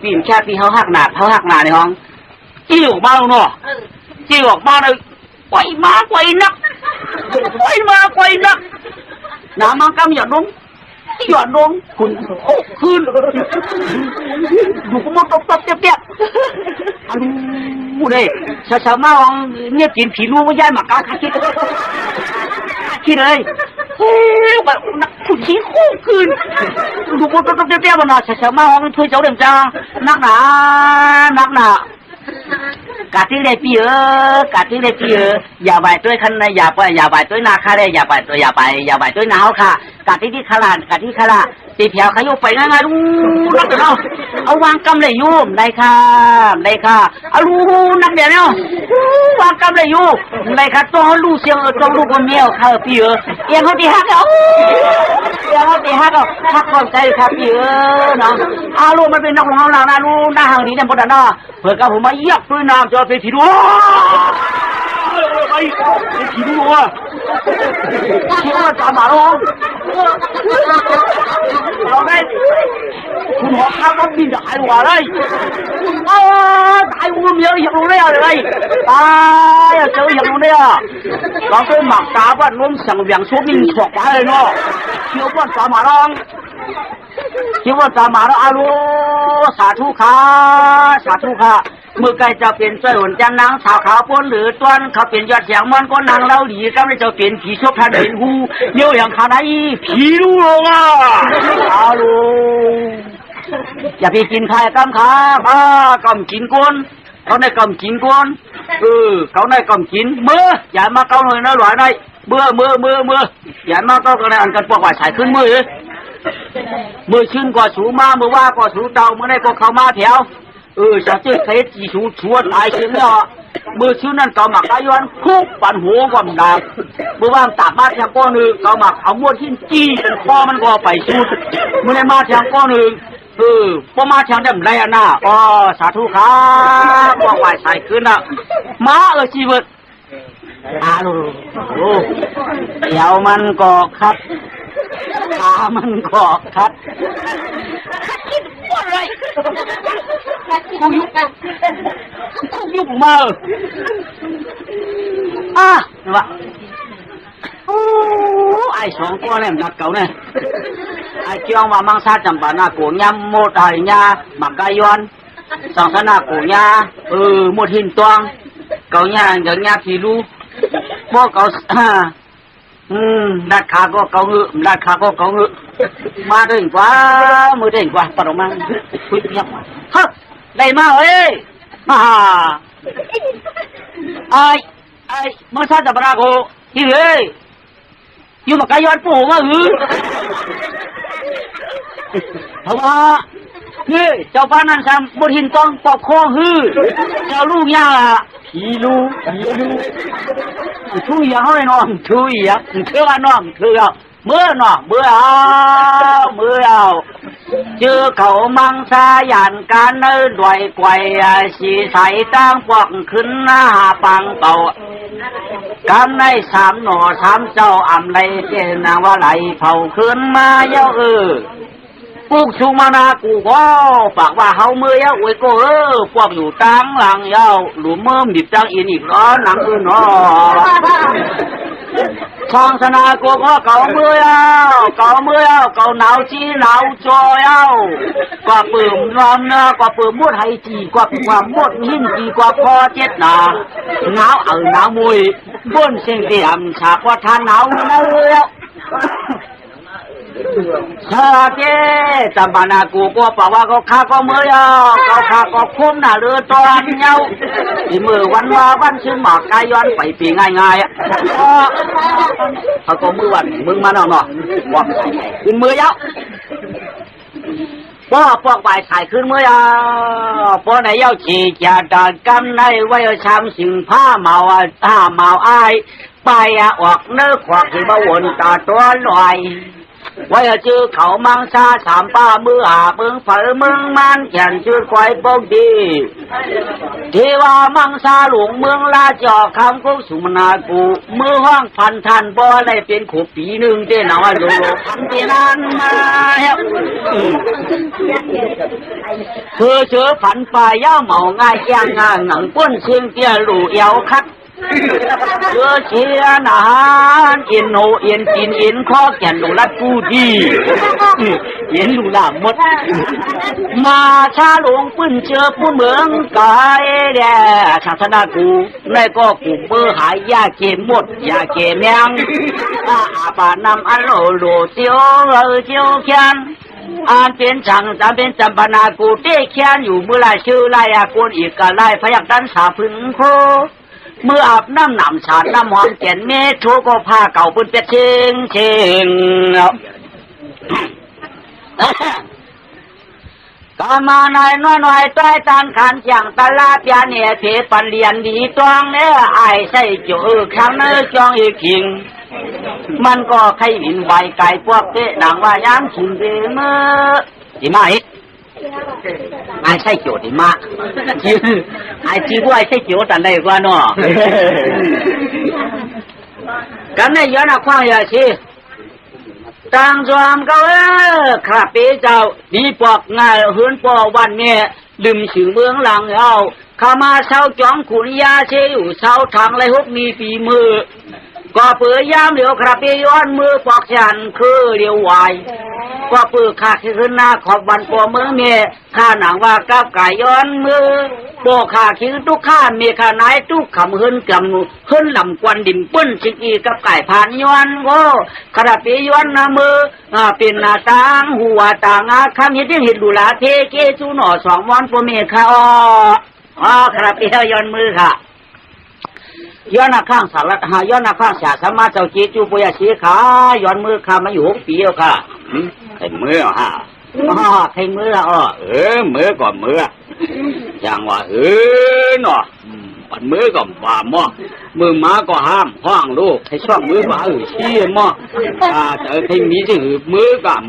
ปีแค่ปีเขาหักหนาในห้องจี้ออกมาเนาะจี้ออกมาเลยไกวมาไกวนักน้ำมันกำหยอดลงคุณขึ้นอยู่ก็มดตบเตี้ยอันนู้นเลยเช้ามาลองเนี่ยกินผีรู้ว่าย้ายหมากาคิดเลยแบบคุณขี้คู่คืนดูมดตบเตี้ยมันน่ะเช้ามาลองเพื่อเจ้าเดิมจ้านักหนากาที่ได้พี่อย่าไปด้วยคันนะอย่าไปด้วยนาคาเลยอย่าไปด้วยหนาวค่ะกาที่ขลาดตีเพียวขยุไปง่ายๆรู้เอาวางกำเลยยุ่มได้ค่ะเอารู้นักเดียวเนี่ยวางกำเลยยุ่มได้ค่ะต้องรู้เสียงต้องรู้คนเมียวค่ะพี่เอียงเขาตีฮักฮักความใจค่ะพี่เนาะเอารู้มันเป็นนกของเรานะรู้หน้าหางนี้เนี่ยพอดนะเผื่อกับผมมาเยียบด้วยน้ำจะเป็นผีดูไปผีดูคิดว่าจะมาลงเราได้คุณหัวข้าวต้องบินจะหายหัวเลยตายหัวเมียอยากรู้ได้อะไรตายเจออยากรู้ได้เราเป็นหมักตาบ้านล้มสั่งเวียงชุบมินฉกไปเลยเนาะเที่ยวบ้านจะมาลงอาลูสาธุค่ะเมื่อไกลจะเป็นช่วยหุ่นจันนางสาวขาวปนหรือต้นเขาเป็นยอดเสียงมันก็นางเล่าหลีก็ไม่จะเป็นผีชกทันเห็นหูเยี่ยวอย่างขาไหนผีรู้ลงอาลูอย่าไปกินใครกำขากำกินก้นเขาได้กำกินก้นเขาได้กำกินเมื่ออย่ามาเกาหน่อยนะหลายได้เมื่ออย่ามาเกากันอันกันปอกว่าใส่ขึ้นมือชื่นกว่าสูมาเมื่อว่ากว่าสูเตาเมื่อได้ก็เข้ามาแถวจะเจอใครจีสูชวนตายเสียงเนี่ยมือชื่นนั่นเกาหมักอายุนคุกปั่นหัวก่อนดาบเมื่อว่างตัดมาแทงก้อนหนึ่งเกาหมักเอาม้วนทิ้งจี้เป็นคอมันก็ไปชุดเมื่อได้มาแทงก้อนหนึ่งพอมาแทงได้ไรอ่ะนะสาธุครับบอกว่าใส่ขึ้นอ่ะมาชีวิตเดี๋ยวมันก็คัดขามันก็คัดคิดว่าอะไรกูยุบมาว่ะไอ้สองตัวเนี่ยนักเก่าเนี่ยไอ้เจ้าว่ามังสาจำปาหน้าโกงยาโมดอะไรยาหมักกายอนสองสนาโกงยาโมดหินตวงเก่ายาอย่างยาผีรู้พวกเก่าดัดขาก็เก่ามาถึงกว่ามือถึงกว่าปรมาคุยยับฮะได้มาเอ้ยไอ้มังสาจำปาหน้าโกที่เอ้ยอยู่หมักกายอนปู่มาเพราะว่านี่เจ้าป้านั่นซ้ำบนหินต้องปอกคอเจ้าลูกย่าผีลูช่วยอย่างไรน้องช่วยอย่างเชื่อน้องเชื่อเมื่อเอาเจอเขามังสายันการเนื้อด้วยไกวสีใสตั้งปวกขึ้นหน้าปังเต่ากำใน3 หน่อ 3 เจ้าอำไรเจนาว่าไหลเผาขึ้นมาเย้าปุกชุมานากูก็ฝากว่าเฮามือเย้าอวยก็พวกอยู่ตั้งหลังเย้าหลุมเมื่อมดิบจังอินอีกร้อนหนังอื่นเนาะ ช่างสนากูก็เก่ามือเก่ามือเก่าหนาวจีหนาวจอยกว่าปืมรำนะกว่าปืมมดไฮจีกว่าความมดหินจีกว่าพอเจ็ดหนาหนาวหนาวมวยบนเสียงเตียมฉากว่าทานหนาวแล้วเฮ้เจ้ตำบานากูก็ป่าวว่าก็ข้าก็มือเขาข้าก็คุ้มหน้าเรือตอนเย้าที่มือวันว่าวันชื่อหมอกกายย้อนไปปีง่ายเขาก็มือวันมึงมาหน่อยว่าขึ้นมือเย้าพ่อพวกบ่ายถ่ายขึ้นมือพ่อไหนเย้าฉีกจะดันกำในไว้ช้ำสิ่งผ้าเมาเมาอายไปออกเนื้อขวักที่มาวนตาตัวลอยว่าจะชื่อเขามังซาสามป้ามือหาเมืองเผยเมืองมันแข่งชื่อควายปกดีที่ว่ามังซาหลวงเมืองลาจอคำกุสุมนากูมือห้องพันทันบ่ได้เป็นขบปีหนึ่งเจ้าหน้าโลพันที่นั่นมาเชื่อผันปลายย่าเมาง่ายแก่งานหนังป้นเชียงเตี้ยหลู่เอวคัดเชื่อเชียนอาหารอินโนเอียนกินอินข้อแก่นหลูลัดกูดีเย็นหลูลาหมดมาชาหลวงปื้นเชื่อผู้เมืองกายแด่ศาสนากูในก็กูเบอร์หายยาเกมหมดยาเกมยังอาบานำอันโลเจียวเจียวแค้นอ่านเป็นจังจำเป็นจำปนากูเต้แค้นอยู่เมื่อไรชื่อไรอากูอีกกะไรพยักดันสาพึงโคเมื่ออาบน้ำหนำฉาดน้ำหอมแก่นเมโชก็ผ้าเก่าปุ่นเป็ดเชงกามาหน่อยต้อยตานขันจังตลาดยาเนี่ยเพปันเลียนดีตวงเนี่ยไอ้ใส่จ่อครั้งเนื้อจองอีกขิงมันก็ใครหินใบไก่พวกเตะหนังว่าย้ำชิมเดมื่อดีไหมไอ้ใช่โจดีมากไอ้จีบว่าไอ้ใช่โจแต่ไหนกว่าเนาะกันในย้อนคว้างยาชีต่างจอมเขาข้าเปี้เจ้าดีปอกง่ายหืนปอวันเนี่ยลืมชื่อเมืองหลังเอาข้ามาเช่าจองขุนยาเชอยู่เช่าทางไรฮุกมีฝีมือก็เปื่อยามเดียวข้าเปี้ย้อนมือปอกฉันคือเดียววายก็เปื่อขาดขึ้นหน้าขอบวันปอเมืองเนี่ยข้าหนังว่ากับไก่ย้อนมือโปขาคิ้วทุกข้ามีขานายทุกขำหืนกำหืนลำควันดินปื้นชิกีกับไก่ผ่านย้อนโอ้ข้าเปี้ย้อนนะมือเป็นหน้าต่างหัวต่างคำเห็นเห็นดูลาเทเกจูหน่อสองวันปอเมฆค่ะข้าเปี้ย้อนมือค่ะย้อนข้างสารหาย้อนข้างเสียสมาเจ้าจีจูปุยชีขาย้อนมือข้ามาอยู่6 ปีแล้วค่ะใครมือฮะใครมือมือก่อนมืออย่างว่าเนาะปันมือก่อนบ่าหม้อมือม้าก็ห้ามห้องลูกให้ช่องมือบ่าชี้หม้อแต่ใครมีที่มือก่อน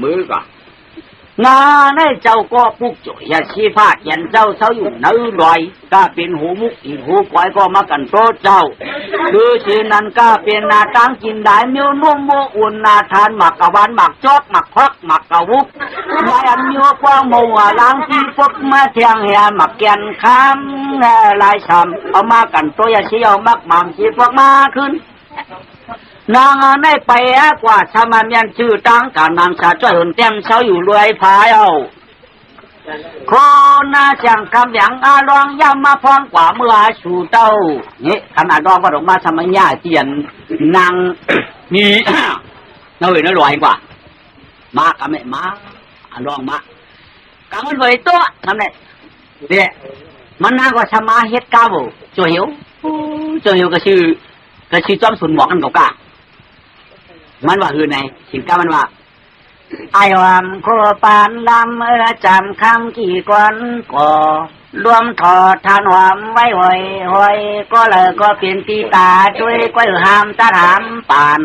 นาในเจ้าก็ปุกจ่อยาชีพาเขียนเจ้าเสาอยู่เนื้อลอยก็เป็นหูมุกอีกหูปล่อยก็มากันโตเจ้าคือชื่อนั้นก็เป็นนาตั้งกินได้เมียวนุ่มโมอุ่นนาทานหมักกะวันหมักจอกหมักพักหมักกะวุกไม่อันยัวกว้างมัวล้างที่พกมาเทียงเหียหมักแกนค้ำลายช้ำเอามากันโตยาชีเอามักหมังชีพกมาขึ้นนางได้ไปกว่าชามันยันชื่อตั้งการนางชาจ้อยหุ่นเต็มเช้าอยู่รวยพายเอาคนน่าจังคำอย่างลองย่ำมาพองกว่าเมื่อสู่เต้านี่ขนาดรองก็ออกมาทำมันยากเตียนนางนี่น่าเห็นน่ารวยกว่ามากกับแม่มาลองมากำมันไว้ตัวทำไงเดี๋ยมันน่าก็ชมาเฮ็ดก้าวจ่อยหิวก็ชื่อจอมสุนหมอกกันกับกามันว่าคือไงสิงก้ามันว่าไอ้วามโคปานลำจำคำกี่กวนก็รวมถอดทานหอมไว้หอยก็เลยก็เปลี่ยนปีตาช่วยก้อยหามตาถามปาน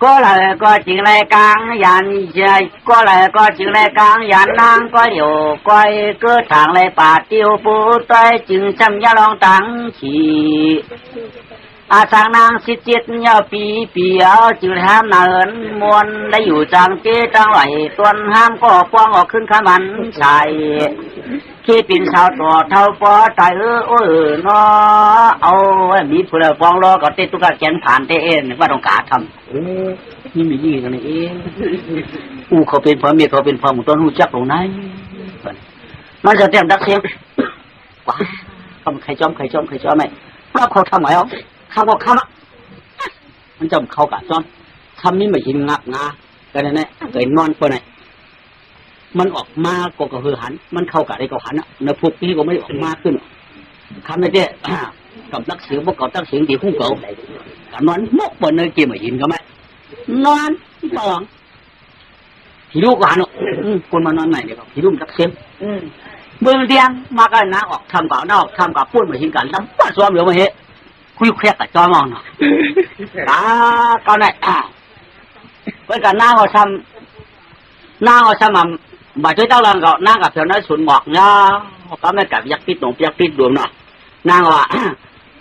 ก็เลยก็จึงเลยกลางยันใจก็เลยก็จึงเลยกลางยันนางก็อยู่ก้อยเกิดทางเลยป่าติวปูต้อยจึงจำยาลองตังขี่อาสางนางสิจิตเยาปีเอาจืดห้ามเนินมวนได้อยู่จังเจจังไหลตวนห้ามก็ป้องออกขึ้นขามันใส่ ที่เป็นชาวตัวเท่าปอตายโอ้เนาะเอามีผู้ใดฟ้องรอก็ติดตุกแกนผ่านเตเองว่าต้องการทำนี่มียี่กันเองเขาเป็นพ่อเมียเขาเป็นพ่อหมู่ต้นหูจักตรงไหนมันจะเตรียมดักเสียงว้าทำใครจอมไหมเพราะเขาทำไงอ๋อข้าบอกข้ามันจำเขากะจอมทำนี่ไม่ยินงับงากันนั่นแหละเกิดนอนคนไหนมันออกมาก็คือหันมันเข้ากะได้ก็หันอ่ะในพวกนี้ก็ไม่ออกมาขึ้นคำนี้กับนักเสือพวกเก่าตั้งเสียงดีคู่เก่ากันนอนมกบนเนื้อเกี่ยไม่ยินก็ไหมนอนตองผีลูกหันคนมานอนไหนเนี่ยผีลูกนักเสียงเมืองเดียงมากันนะออกทำกับนอกทำกับพูดมาหินกันทำป้าซ้อมเดี๋ยวมาเฮคุยแคร์กับจอมองเนาะตาก็ไหนเพื่อนกันหน้าเขาทำมาบาดช่วยเต้าลังก็นั่งกับเพื่อนนั้นสุนหมอกเนาะก็ไม่กับยักษ์ปิดหนุ่มยักษ์ปิดดวงเนาะนั่งว่า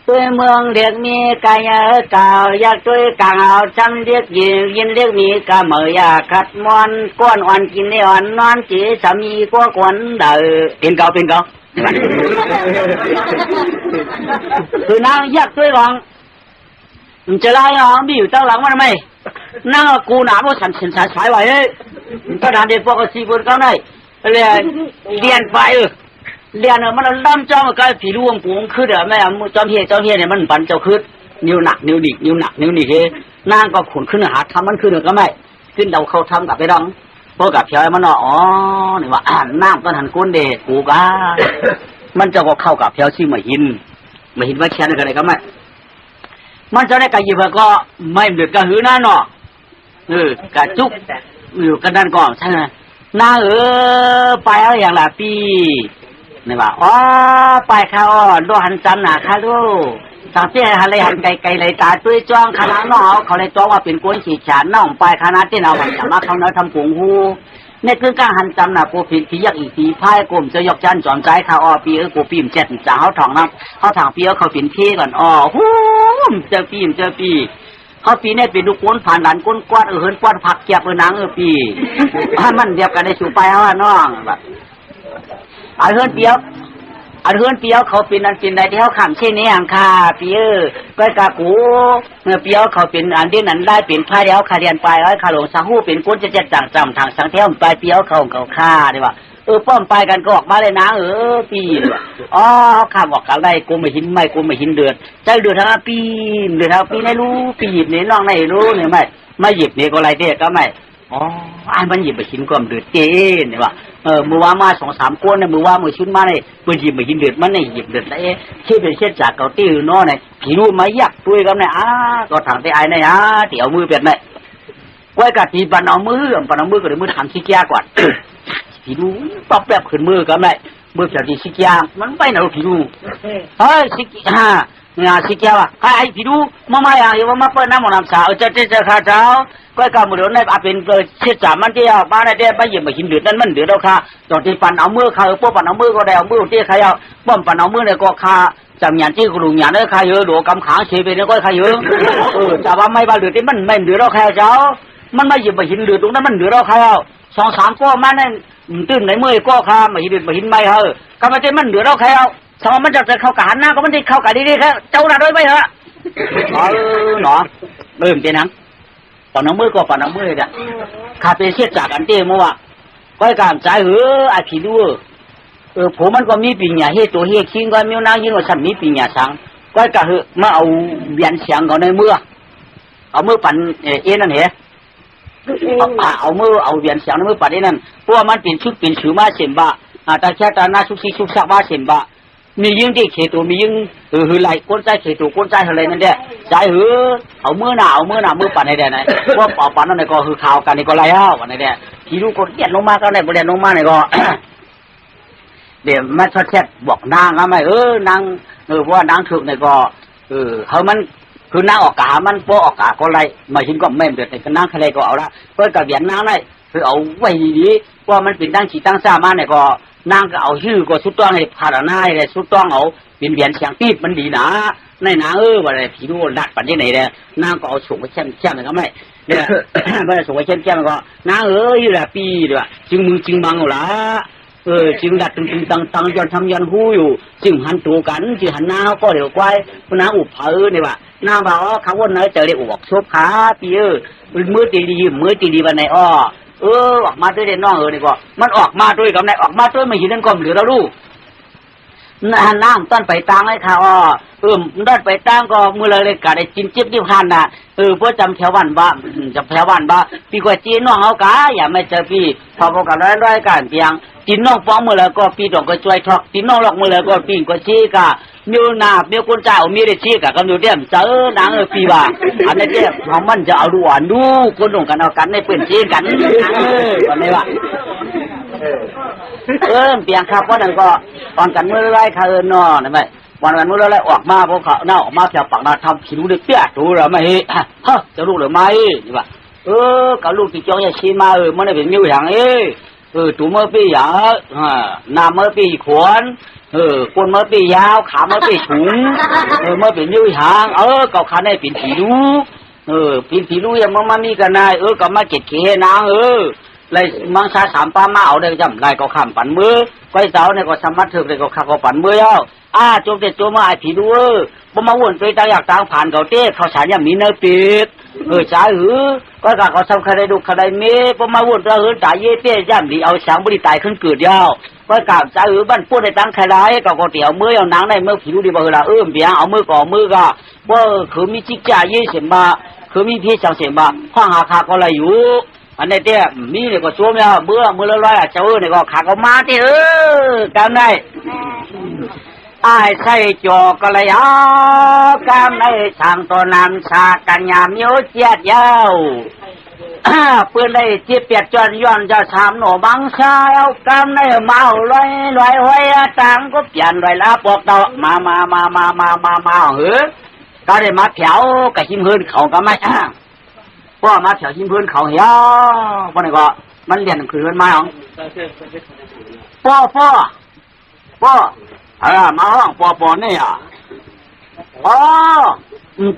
ตัวเมืองเรียกมีกายเก่าอยากช่วยกางเอาจำเรียกยินเรียกมีกะเมยาขัดมอนก้อนอ่อนกินได้อ่อนนอนจีสามีก็กวนเดือเป็นเก่าคือนางยักษ์ช่วยลองจะไล่อ๋อมีอยู่เต้าหลังมันไหมนั่งกูหนาเพราะฉันเห็นสายไว้ก็ทานเด็กพวกสีบุญเขาได้เรียนไปเรียนมันล้ำจ้องกับผีร่วงปูงขึ้นแม่จอมเฮียเนี่ยมันปั่นเจ้าขึ้นนิ้วหนักนิ้วดินิ้วหนักนิ้วนี่เฮนางก็ขุนขึ้นหาทำมันขึ้นก็ไม่ขึ้นเดาเขาทำกับไปดองพวกกับเพียมันอ๋อนี่ว่าน้ำก็หันก้นเด็กกูกามันจะก็เข้ากับเพียวที่ไม่หินว่าแค่นั้นก็ได้ก็ไม่มันจะได้กระยิบก็ไม่เดือดกระหือหน้าเนาะกระจุกอยู่กันด้านก่อนใช่ไหมน้าไปเอาอย่างละปีนี่ว่าอ๋อไปเขาดูหันจันหนาค่ะดูสังเกตหันเลยหันไกลเลยตาตุ้ยจ้องคณะน้องเขาเลยจ้องว่าเป็นก้นฉีดฉานน้องไปคณะที่เราจะมาเขาเนื้อทำผงหูนี่คือการหันจำน่ะกูผิดที่ยักอีกทีพายกลุ่มจะยกจันจอมใจเขาปีกูปีมเจ็ดจ่าเขาถ่องน้ำเขาถ่างปีเขาปิ่นพี่ก่อนหูเจอปีเขาปีนี่เป็นลูกก้นผ่านหลานก้นกวาดเหินกวาดผักเกียบนางปีมันเดียบกันได้สู่ไปเขาน้องแบบเหินเปียวเขาเป็นอันเป็นใดที่เขาขำเช่นนี้อย่างค่ะปีก็กะกูเปียวเขาเป็นอันที่นั้นได้เป็นพายแล้วขาเรียนไปขาหลงสังหูเป็นก้นจะจังจำทางสังเทียมไปเปียวเขาฆ่าดีว่าป้อมไปกันก็ออกมาเลยนะปีอ๋อเขาข้ามออกกันได้กูไม่หินเดือดใจเดือดทั้งปีไม่รู้ปีหยิบนี่น้องไม่รู้เนี่ยไม่หยิบนี่ก็ไรเด็กก็ไม่อ๋อมันหยิบไปหินความเดือดเจนเนี่ยว่ามือว่ามา2-3ก้นเนี่ยมือว่ามือชุนมาเนี่ยปืนหยิบไปหินเดือดมันเนี่ยหยิบเดือดเลยที่เป็นเช่นจากเกาตี้น้อเนี่ยผีรู้มายักตัวกันเนี่ยก็ถังไปไอ้เนี่ยเดี๋ยวมือเปลี่ยนเนี่ยไว้กัดทีปันเอามือก็เลยมือถังขี้แก่กว่าผีรู้ป๊อปแบบขึ้นมือก็ไม่มือเสียดีขี้แก่มันไปไหนผีรู้เฮ้ยขี้งาขี้แก่ว่ะไอ้ผีรู้มาอย่างว่ามาเปิดน้ำมันน้ำสาวจะขาเจ้าก็กำมือเดือดในเป็นเช็ดจ่ามันที่เอาบ้านได้ไปหยิบมาหินเดือดนั่นมันเดือดเราค่ะตอนที่ปันเอามือค่ะพวกปันเอามือก็ได้เอามือที่ใครเอาป้อมปันเอามือเนี่ยก็ค่ะจำยันที่กลุ่มยันเนี่ยใครเยอะโดกำขังเฉยไปเนี่ยก็ใครเยอะแต่ว่าไม่บาดเดือดที่มันไม่เดือดเราใครเจ้ามันไม่หยิบมาหินเดือดตรงนั้นมันเดือดเราใครเอา2-3ก้อนมันเนี่ยตื่นในมือก็ค่ะมาหินมาหินไม่เหรอก็ไม่ใช่มันเดือดเราใครเอาสมมติมันจะเข้ากันนะก็มันจะเข้ากันดีๆครับเจ้าหน้าด้วยไหมเหรอเนาะเริ่มเจนังปนน้ำมือก็ปนน้ำมือเนี่ยข้าไปเช็ดจากกันเต้เมื่อว่าก็การใจไอ้ผีดูผมมันก็มีปีญาเฮตัวเฮคิงก็มีนางยินว่าฉันมีปีญาสังก็กะมาเอาเบียนเสียงเขาในมือเอามือปั่นนั่นเหรอเอามือเอาเบียนเสียงในมือปั่นนั่นเพราะว่ามันเป็นชุดเป็นชื่อมาเสียมบะแต่แค่ตาหน้าชุกซีชุกซักมาเสียมบะมียิ่งที่เขตัวมียิ่งไหลก้นใจเขตัวก้นใจอะไรนั่นเด้ใจเอามือหนามือปั่นในเด้ไหนว่าเป่าปั่นนั่นก็ข่าวกันนี่ก็ไรวันนี้เด้ที่รู้คนเรียนลงมาก็ได้บริเรียนลงมาเนี่ยก็เดี๋ยวมาชดเชดบอกนางอะไรนางเพราะว่านางถึกเนี่ยก็เขามันคือนางออกกามันพอออกกาก็ไรมาหินก็ไม่เดือดแต่ก็นางทะเลก็เอาละเพื่อกับเบียนนางได้คือเอาไว้ดีว่ามันเป็นตั้งฉีตั้งซ่ามาเนี่ยก็นางก็เอาชื่อก็สุดต้องให้พาราหน้าเลยสุดต้องเอาเป็นเบียนเสียงตีบมันดีนะในนางว่าอะไรผีดูดัดปันที่ไหนเนี่ยนางก็เอาส่งไปแช่ก็ไม่เนี่ย ไม่ส่งไปแช่ก็นางอยู่ละปีด้วยจึงมึงจึงบังเอาละ จึงดัดตึงตังย้อนทำย้อนหู้อยู่จึงหันตัวกันจึงหันหน้าก็เดี๋ยวไกวน้าอุบเผอเนี่ยว่าหน้าบ่าวเขาว่าเนื้อเจอได้ออกชบขาปีมือตีดีวันไหนออกมาด้วยเด่นน้องนี่ก็มันออกมาด้วยกับไหนออกมาด้วยไม่เห็นนั่นก็เหลือแล้วลูกน้ำต้นไปตังให้ค่ะต้นไปตังก็มือเลยกะได้จิ้มจิ๊บยิ้มหันน่ะเพื่อจำแถววันบ้าจำแถววันบ้าพี่ก็จีนน้องเอากะอย่าไม่เจอพี่พอพอกันร้อยกันเพียงจีนน้องฟ้องมือแล้วก็พี่ดอกก็ช่วยทอกจีนน้องหลอกมือแล้วก็พี่ก็ชี้กะมีหน้ามีคนจ่ายมีได้ชี้กะก็ดูเดี่ยมเจอนางพี่ว่าอันนี้เดี่ยมมันจะเอาดูอ่านดูคนลงกันเอากันในเปิ่นชี้กันตอนนี้ว่าเพียงครับเพราะนั้นก็ตอนกันเมื่อไรค่ะนอนะไม่วันเมื่อไรออกมาพวกเขาหน้าออกมาแถวปากนาทำผิวเด็กเปี้ยดูหรือไม่ฮะจะรู้หรือไม่นี่ว่ากับลูกที่จ้องจะชี้มามันได้เป็นนิ้วอย่างตัวเมื่อปีหยาหน้าเมื่อปีขวนคนเมื่อปียาวขาเมื่อปีถุงเมื่อเป็นนิ้วหางก็ขาได้เป็นผีรู้เป็นผีรู้ยังมันมีกันนายก็มาเก็บเขนางเลยมังสาสามป้ามาเอาได้จำได้ก็ข้ามปั่นมือก้อยสาวเนี่ยก็สมัติเถิดเลยก็ขับก็ปั่นมือแล้วจมเด็ดจมมาไอ้ผีดูบ่มาวนไปตาอยากต่างผ่านเขาเต้เขาสารยังมีเนื้อเป็ดจ้าก็กะเขาทำคดีดูคดีเมย์บ่มาวนเราจ่ายเย่เต้ย่ำดีเอาช้างบริตายขึ้นเกิดยาวก็กะจ้าบ้านพูดในตั้งคดีก็เตี๋ยวมือเอาหนังในมือผีดูดีบ่ละเบียงเอามือก่อมือก็ว่าคือมีจิกจ่าเย่เสียมาคือมีพี่จังเสียมาข้างหาคาก็เลยอยู่อันนี้เตี้ยมีเนี่ยก็ช่วงเนี่ยเมื่อละร้อยเจ้าเนี่ยก็ขาก็มาที่กันได้ใส่จอก็เลยกันในทางตัวนำชากันยามโยเจียดยาวเพื่อนได้เจี๊ยบเปียดจอนย้อนจะทำหนูบังชาเอากันในเมาลอยห้อยต่างก็เปลี่ยนลอยละปอกดอกมาก็ได้มาแถวกับหิมหืนเขาก็ไม่พ่อมาแถวหิมพื้นเขาเหี้ยพ่อนี่ก็มันเรียนคือมันมาของพ่อมาห้องพ่อเนี่ย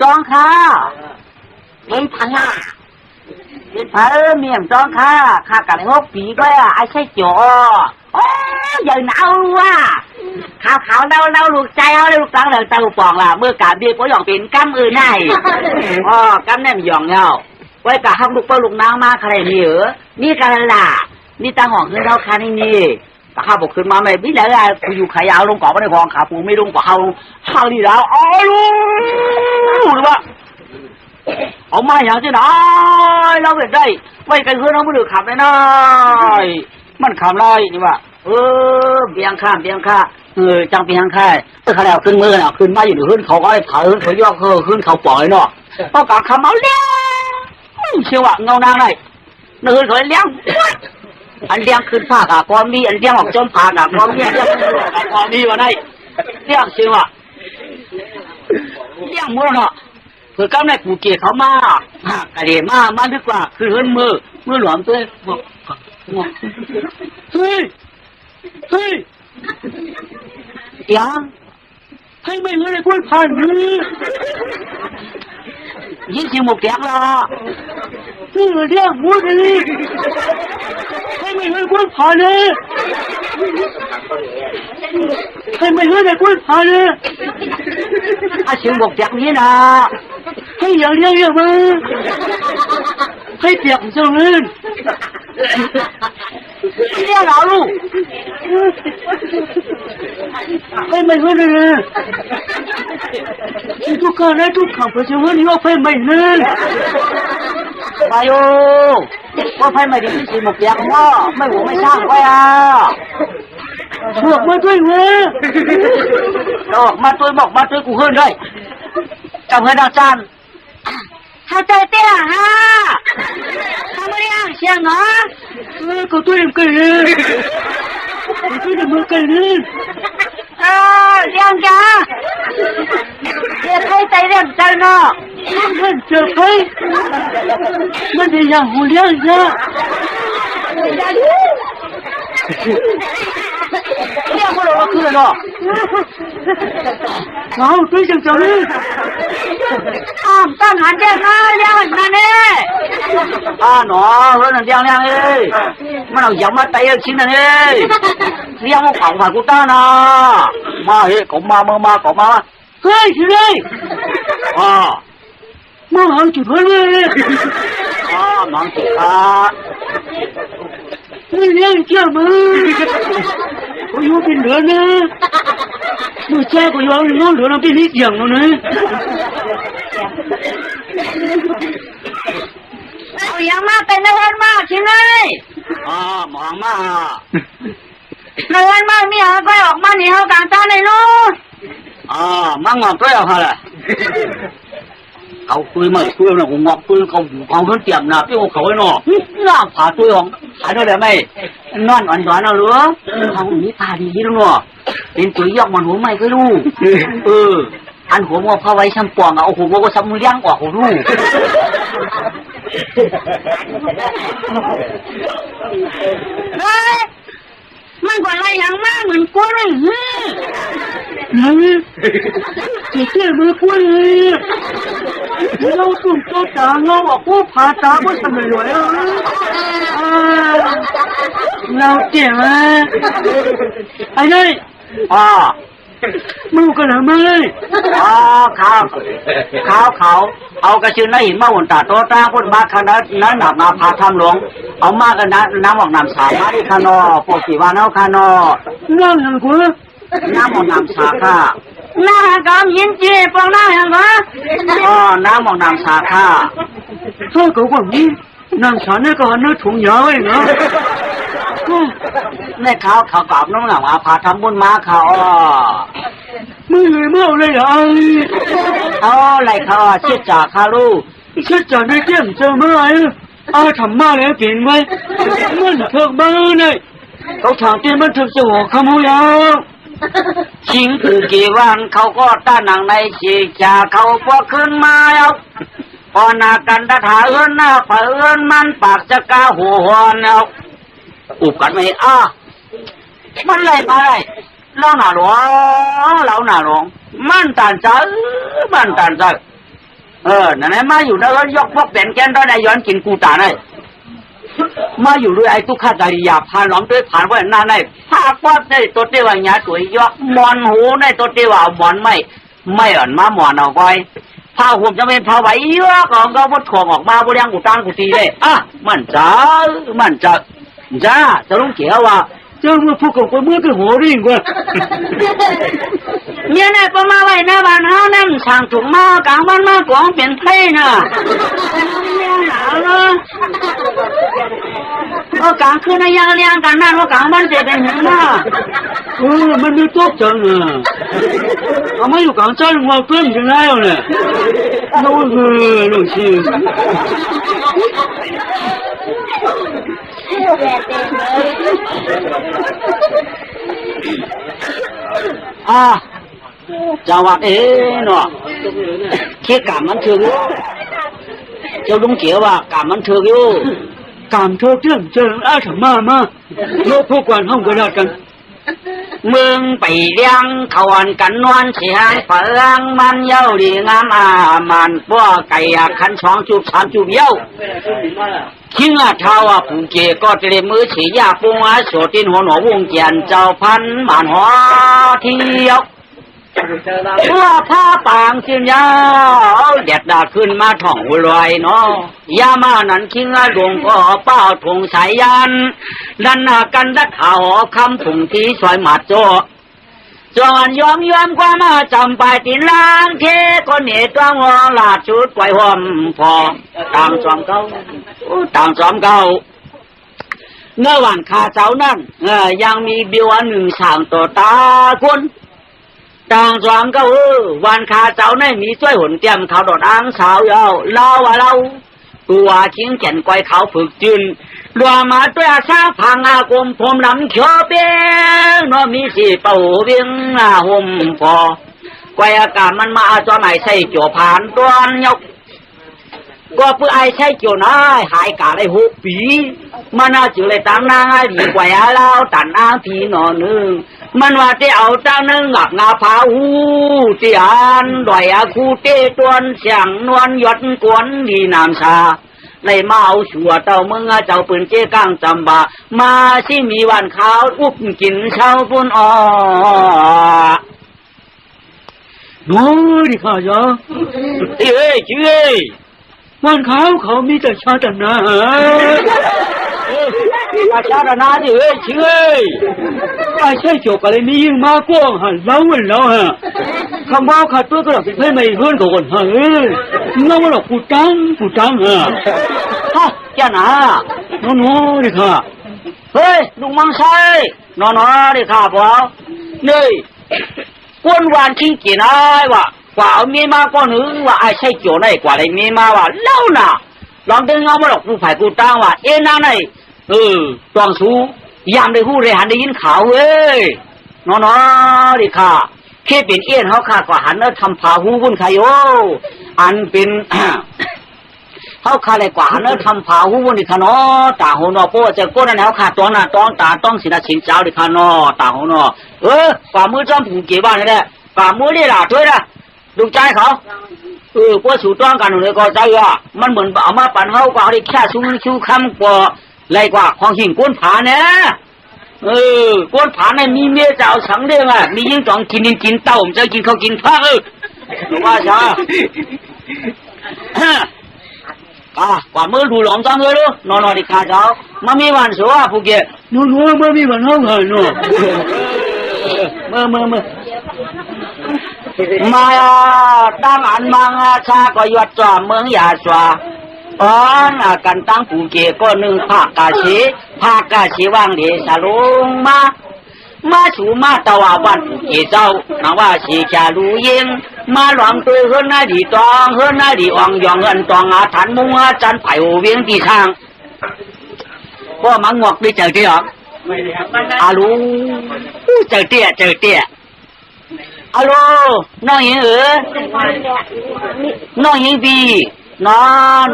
จ้องค่ะเป็นพันละเป็นพันเมียมจ้องค่ะข้ากันเลย6 ปีด้วยไอ้ใช่จ๋อใหญ่หนาวว่ะขาวเน่าลูกใจเอาลูกตังเลยตาปองล่ะเมื่อการเบี้ยก็หยองเป็นกำไหนกำเนี่ยหยองเงาไว้กับห้องลูกป้าลูกนางมาใครนี่นี่กันล่ะนี่ตาหองขึ้นเราคันนี่ตาข้าบอกขึ้นมาไม่พี่แล้วกูอยู่ขายาวลงเกาะไม่ได้กองขาปูไม่ลงกว่าเฮาดีแล้วลูกหรือว่าเอามาอย่างที่ไหนเราเห็นได้ไว้กันเพื่อนเราไม่đượcขับได้นะมันขับไรนี่ว่าเบียงข้ามจังเบียงข้าเขาแล้วขึ้นมือขึ้นมาอยู่ขึ้นเขาก็ไอ้เขาย่อขึ้นเขาปล่อยเนาะต้องการขับเอาแล้วเชื่อว่าเงานางเลยเนื้อถอยเลี้ยงอันเลี้ยงขึ้นผ้ากะความมีอันเลี้ยงออกจมผ้ากะความมีเลี้ยงความมีวันไหนเลี้ยงเชื่อว่าเลี้ยงมือเนาะคือก้าวในกูเกียเขามากระเดมาดีกว่าคือเฮิรนมือหลวมตัวบอกเฮ้ยยังให้ไม่เงินเลยพูดผ่านมือยิ่งเสียงหมกแดงละนี่เรื่องพูดเลยให้ไม่เงินพูดผ่านเลยให้ไม่เงินเลยพูดผ่านเลยเสียงหมกแดงนี่นะให้อย่างเรียกมาให้เปียกเจ้าเงินเรียกเราลูกให้ไม่เงินเลยทุกคนทุกขังเพื่อจะเงินยกให้ไม่เงินไปโอ้ว่าให้ไม่ดีที่สิหมกแดงว่าไม่หัวไม่สร้างไว้ช่วยมาด้วยเว้ยมาด้วยกูเฮิรนด้วยกับเฮิรนอาจารย์他在这哈，他们俩想啊，我对人跟人，我对你们跟人，两家，也可以在两家呢，我这可以，我得养活两家。两个人我去了，然后对象叫你，当喊见他两个人呢， หนอเฮ้ยนั่นยังเอ้ยมันเอาอย่างมาเตะชิ้นนั่นเอ้ยเลี้ยงมาเผาผ่ากูต้านะมาเฮ้ยของมาของมาเฮ้ยชิ้นเลยมาหาจุดเฮ้ยมังจุดนี่เลี้ยงเจ้ามือกูอยู่เป็นเดือนนะมือแจ้กูอยู่น้องเดือนเราเป็นนิดอย่างนั้นเอาอย่างมาเป็นนักวันมาใช่ไหมมองมานักวันมามีอะไรก็ออกมาหนีเขากลางตาเลยนู้มั่งงอกก็เอาอะไรเอาคุยมาคุยนะผมงอกคุยเขาเพิ่งเตรียมนะพี่โอเขาไว้หนอน่าผ่าตัวของหายได้เลยไหมนอนอ่อนๆเอาหรือเขาหนีผ่าดีแล้วเนาะเป็นตัวยอกมันหัวไม่ก็รู้อันหัวงอเข้าไว้ช้ำปวงเอาหัวงอก็ช้ำเลี้ยงออกหัวรู้มันก็อะไรอย่างมากเหมือนกุ้งเลยเจ๊มือกุ้งเลยเราตุ่มโตตาเราออกผู้ผาตาก็ทำไม่ไหวเราเจ๋งไหมไอ้นี่มึงกันหรือไม่เขาเอากระชือหินมาหุ่นตาโตตาคนมาขนาดนั้นหนักมาพาทำหลวงเอามากกันนะน้ำออกน้ำสามาที่คานอปกติวันเอาคานอน้ำอย่างกูน้ำออกน้ำสาค่ะน้ำกำยินจีปองน้ำอย่างกูน้ำออกน้ำสาค่ะเท่ากับว่ามีน้ำสาเนี่ยก็หันถุงยาวเองเนาะในเขากลับน้องหลังมาพาทำบุญมาเขามือเลยเมาเลยอะไรเขาเชื่อจ่าคาลูเชื่อจ่าในเกี่ยมเจอเมื่อไหร่ทำมาแล้วเปลี่ยนไว้มันเถิกบ้าเลยเขาถามที่มันถึกจะหัวขโมยชิงคือกี่วันเขาก็ต้านหนังในฉีกจ่าเขาพอขึ้นมาแล้วพอนากันตะถาเอื้อนหน้าเผอิญมันปากจะกาหัวหอนแล้วอุบกันไม่มันเลยมาเลยเล่าหน้าหลวงมันตันใจนั่นไงมาอยู่แล้วยกพวกเป็นแกนได้ย้อนกินกูตาได้มาอยู่ด้วยไอ้ทุกข้าใจหยาบพานหลอมด้วยผ่านไว้หน้าในภาควัดในตัวเตี้ยว่าหยาตัวยกมอนหูในตัวเตี้ยว่าหมอนไม่อ่อนมาหมอนเอาไว้ผ้าห่มจะเป็นผ้าไหวเยอะของก็วัดของออกมาบริยังกูตั้งกูตีเลยมันจะจะลุงเขียวว่าเจ้ามือผู้กับคนมือคือหัวริ่งกว่าเนี่ยนะประมาไว้หน้าบ้านเฮานั่นสั่งถุงมากลางบ้านมากองเป็นไทยน่ะเนี่ยหนาวเนาะกลางคืนยังเลี้ยงกันนั่นว่ากลางบ้านจะเป็นยังไงมันมีตัวจังเอาไม่อยู่กลางใจหัวเพื่อนยังไงเนี่ยนู่นลูกชิ้นจังหวัดเนาะเกี่ยกรรมมันถืออยู่เจ้าลุงเกี่ยวว่ากรรมมันถืออยู่กรรมเธอเรื่องทำมาโลกพวกวันห้องกระดาษกันเมืองไปเลี้ยงขวันกันนวลเสียงเฟืองมันเย้าดีงามมันป้อไก่ขัน2จูบ3จูบเย้าคิงเท้าผู้เกี่ยก็เตรียมมือฉียาปุงโสตินหัวหนอวงเกียนเจ้าพันหมันหอเที่ยวว่าผ้าปางเสียยาวเด็ดดาขึ้นมาท่องหัวลอยเนาะยามานันคิงหลวงก็เป้าถงสายยันดันกันดัดข่าวคำถุงที่ซอยหมัดโจจวนยอมความมาจำไปตินล้างเทคนเหตุต้องวอลาดชุดไว้หอมพอตามจอมเก่าเมื่อวันข้าเจ้านั่นยังมีเบียวหนึ่งสั่งต่อตาคนต่างจอมเก่าวันข้าเจ้าในมีช่วยหนเตรียมเขาดอดอ้างสาวยาวเล่าว่าเราตัวชิงแก่นก้อยเขาฝึกจืนรวมมาตัวอาชาพังอากมผมลำเขียวเปี้ยนมีสีเป่าเวียงห่มพอก้อยอากาศมันมาจอไหนใส่โจผ่านตัวยกก็เพื่อไอ้ใช่โจน้ายหายกาได้6 ปีมันน่าจือเลยตามนางไอ้ดีกว่าเราตันอ้างทีหนอนึงมันว่าที่เอาเจ้านึงงับงาพาหูที่อ่านดอยคูเตตวนเสียงนวลหยดกวนดีนามชา ในมาเอาชัวเต่าเมืองเจ้าปืนเจ้ก้างจำบามาที่มีวันขาวอุบกินเช้าปุ่นอ่อดูดิข้าจ้ะเอ้ยเจ้ยวันขาวเขามีแต่ชาตินาชาตินาดิเอ้ยเจ้ยไอ้ใช่จบอะไรนี่ยิ่งมากกว่าหันเล่าแล้วฮะคำว่าขาดตัวก็หลับเป็นเพื่อนไม่เพื่อนกับคนฮะเอ้ยน้องว่าเราปูตังฮะฮะแค่น่ะน้องดิค่ะเฮ้ยลุงมังไส้น้องดิค่ะพ่อเนี่ยกวนวานทิ้งกี่นาย ว่ากว่าเอาเมียมาก็นึกว่าไอ้ใช่โจรไอ้กว่าอะไรเมียมาว่าเล่าน่ะลองเดินเงามาหรอกผู้ฝ่ายกูตั้งว่าเอ็นนั่นไอ้ตองสูยามได้หู้ได้หันได้ยินข่าวเว้ยน้อดิค่ะแค่เป็นเอี้ยนเขาขาดกว่าหันแล้วทำผาหูวุ่นใครโออันเป็น เขาขาดอะไรกว่าหันแล้วทำผาหูวุ่นดิค่ะน้อตาหูนอโป้จะก้นนั่นเขาขาดตัวหน้าต้องตาต้องสินะชินเจ้าดิค่ะน้อตาหูนอฝ่ามือจ้อมผูกเกี่ยวบ้านนี่แหละฝ่ามือนี่ล่ะช่วยนะดูใจเขาพวกสู่ต้องกันหนูเลยก็ใจอ่ะมันเหมือนเอามาปั่นเขากว่าได้แค่ชูคำกว่าไรกว่าของหิ่งก้นผาเนี่ยก้นผาเนี่ยมีเมียเจ้าสังเรื่องอ่ะมียิ่งต้องกินเต่าจะกินเขากินผ้าว่าใช่กว่ามือดูหลอมจังเลยลูกนอนดิขาเจ้ามามีวันสัวผู้เกี่ยนู้นมามีวันเขาเหรอเนาะมือมาตั้งอันมังชาก็ยอดจอมเมืองยาสวากันตั้งผู้เกี่ยก็หนึ่งภาคกาชีว่างเดชะลงมาสู่มาตะวันวันผู้เกี่ยเจ้านว่าสีแค่รู้ยิงมาหลอมตัวเฮือนนาดีตองเฮือนนาดีอ่องยองเงินตองอาถรรพ์มุงอาจันไผ่โอเวียงตีทางก็มังงอกได้เจอที่หรออาลูเจอเตี้ยฮัลโหลน้องหญิงน้องหญิงบีน้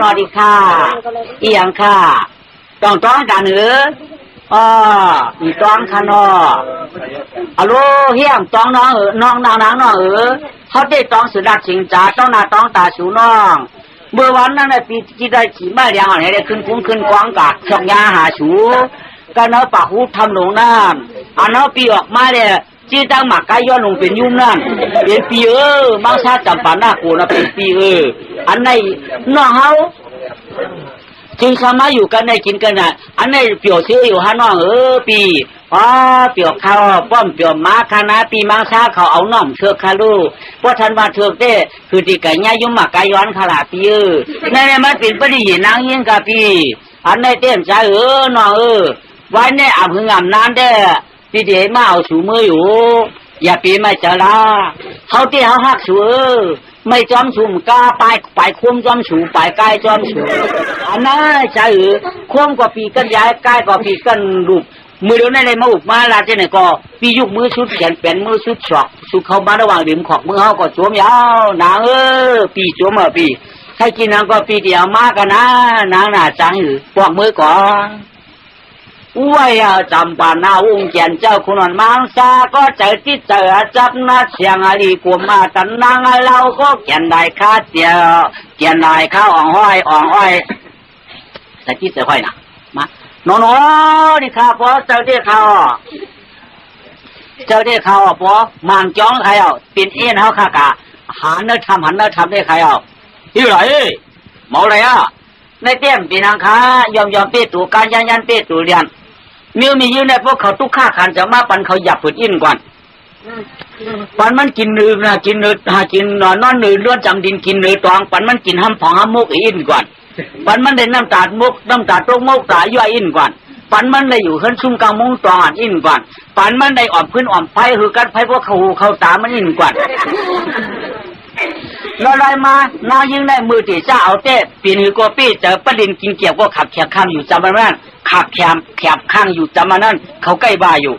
อดิค่ะอีหยังค่ะต้องกันมีต้องค่ะน้อฮัลโหลเฮียมต้องน้องน้องเขาได้ต้องสุดาชิงจ่าต้องหน้าต้องตาสูน้องเมื่อวันนั้นปีที่ได้ขี่ม้าเลี้ยงอะไรได้ขึ้นคุ้งขึ้นกวางกะช่องยาหาสูกันเอาปากหูทำลงน้ำอันเอาปีออกมาเนี่ยจีตั้งหมักไก่ย้อนลงเป็นยุ่มนั่นเป็นปีมังซาจำปาหน้ากูนะเป็นปีอันในน้องเขาจึงสามารถอยู่กันในกินกันน่ะอันในเปี่ยวเชื้ออยู่ฮะน้องปีเปี่ยวข้าวป้อมเปี่ยวม้าคณะปีมังซาเขาเอาน้อมเชือกคาลูเพราะทันว่าเชือกเต้คือที่ไก่ย่ายุ่มหมักไก่ย้อนขลาปีในมันเป็นปฏิหินนางยิ่งกับปีอันในเต็มใจน้องไว้ในอาบหึงอาบน้ำได้พี่เดมาเอาสูมืออยู่อย่าปีไม่เจราเขาที่เขาหักสูไม่จอมสูมกล้าไปคุ้มจอมสูไปใกล้จอมสูอันนั้นใจคุ้มกว่าปีกันย้ายใกล้กว่าปีกันลูกมือเดียวในมาอุบมาลาเจเนก็ปียุกมือชุดแขนเป็นมือชุดฉอกสุดเข้ามาระหว่างริมขอกมือเขาก็สวมยาวนางปีสวมปีใครกินนางก็ปีเดียวมากกันนะนางหน้าจังอยู่ปอกมือก่อนว่าจำปานาองค์เจียนเจ้าคุณนมังซาก็ใจที่เจอจับนาเชียงอาลีกุมาตันนางเราก็เกียนได้ข้าเดียวเกียนได้ข้าวอ่องห้อยแต่ที่เสือห้อยนะมาโนนี่ข้าพอเจ้าเด็กข้าวพอมังจ้องใครเป็นเอ็นเขาข้ากะหันเนื้อทำได้ใครที่ไหนเมาอะไรในเตี้ยมปีนังค้ายอมเปี้ยตู่การยันเปี้ยตู่เรียนมีอยู่ในพวกเขาทุกข้าขันจะมาปันเขาหยับผืดอินก่อนปันมันกินนื้นะกินนื้กินนอนนื้ล้วนจำดินกินนื้ตองปันมันกินห้ำผองห้ำมุกอินก่อนปันมันได้น้ำตาดมุกน้ำตาดตรงมุกตาย่อยอินก่อนปันมันได้อยู่ขึ้นชุ่มกลางมุงตองอันอินก่อนปันมันได้อ่อมขึ้นอ่อมไฟคือกันไฟพวกเขาตามันอินก่อนเราได้มาน้ายิ่งได้มือที่จะเอาเต้ปีนหือกปี้เจอประเด็นกินเกี่ยวก็ขับแขบข้างอยู่จำมันนั่นขับแขบข้างอยู่จำมันนั่นเขาใกล้บ้าอยู่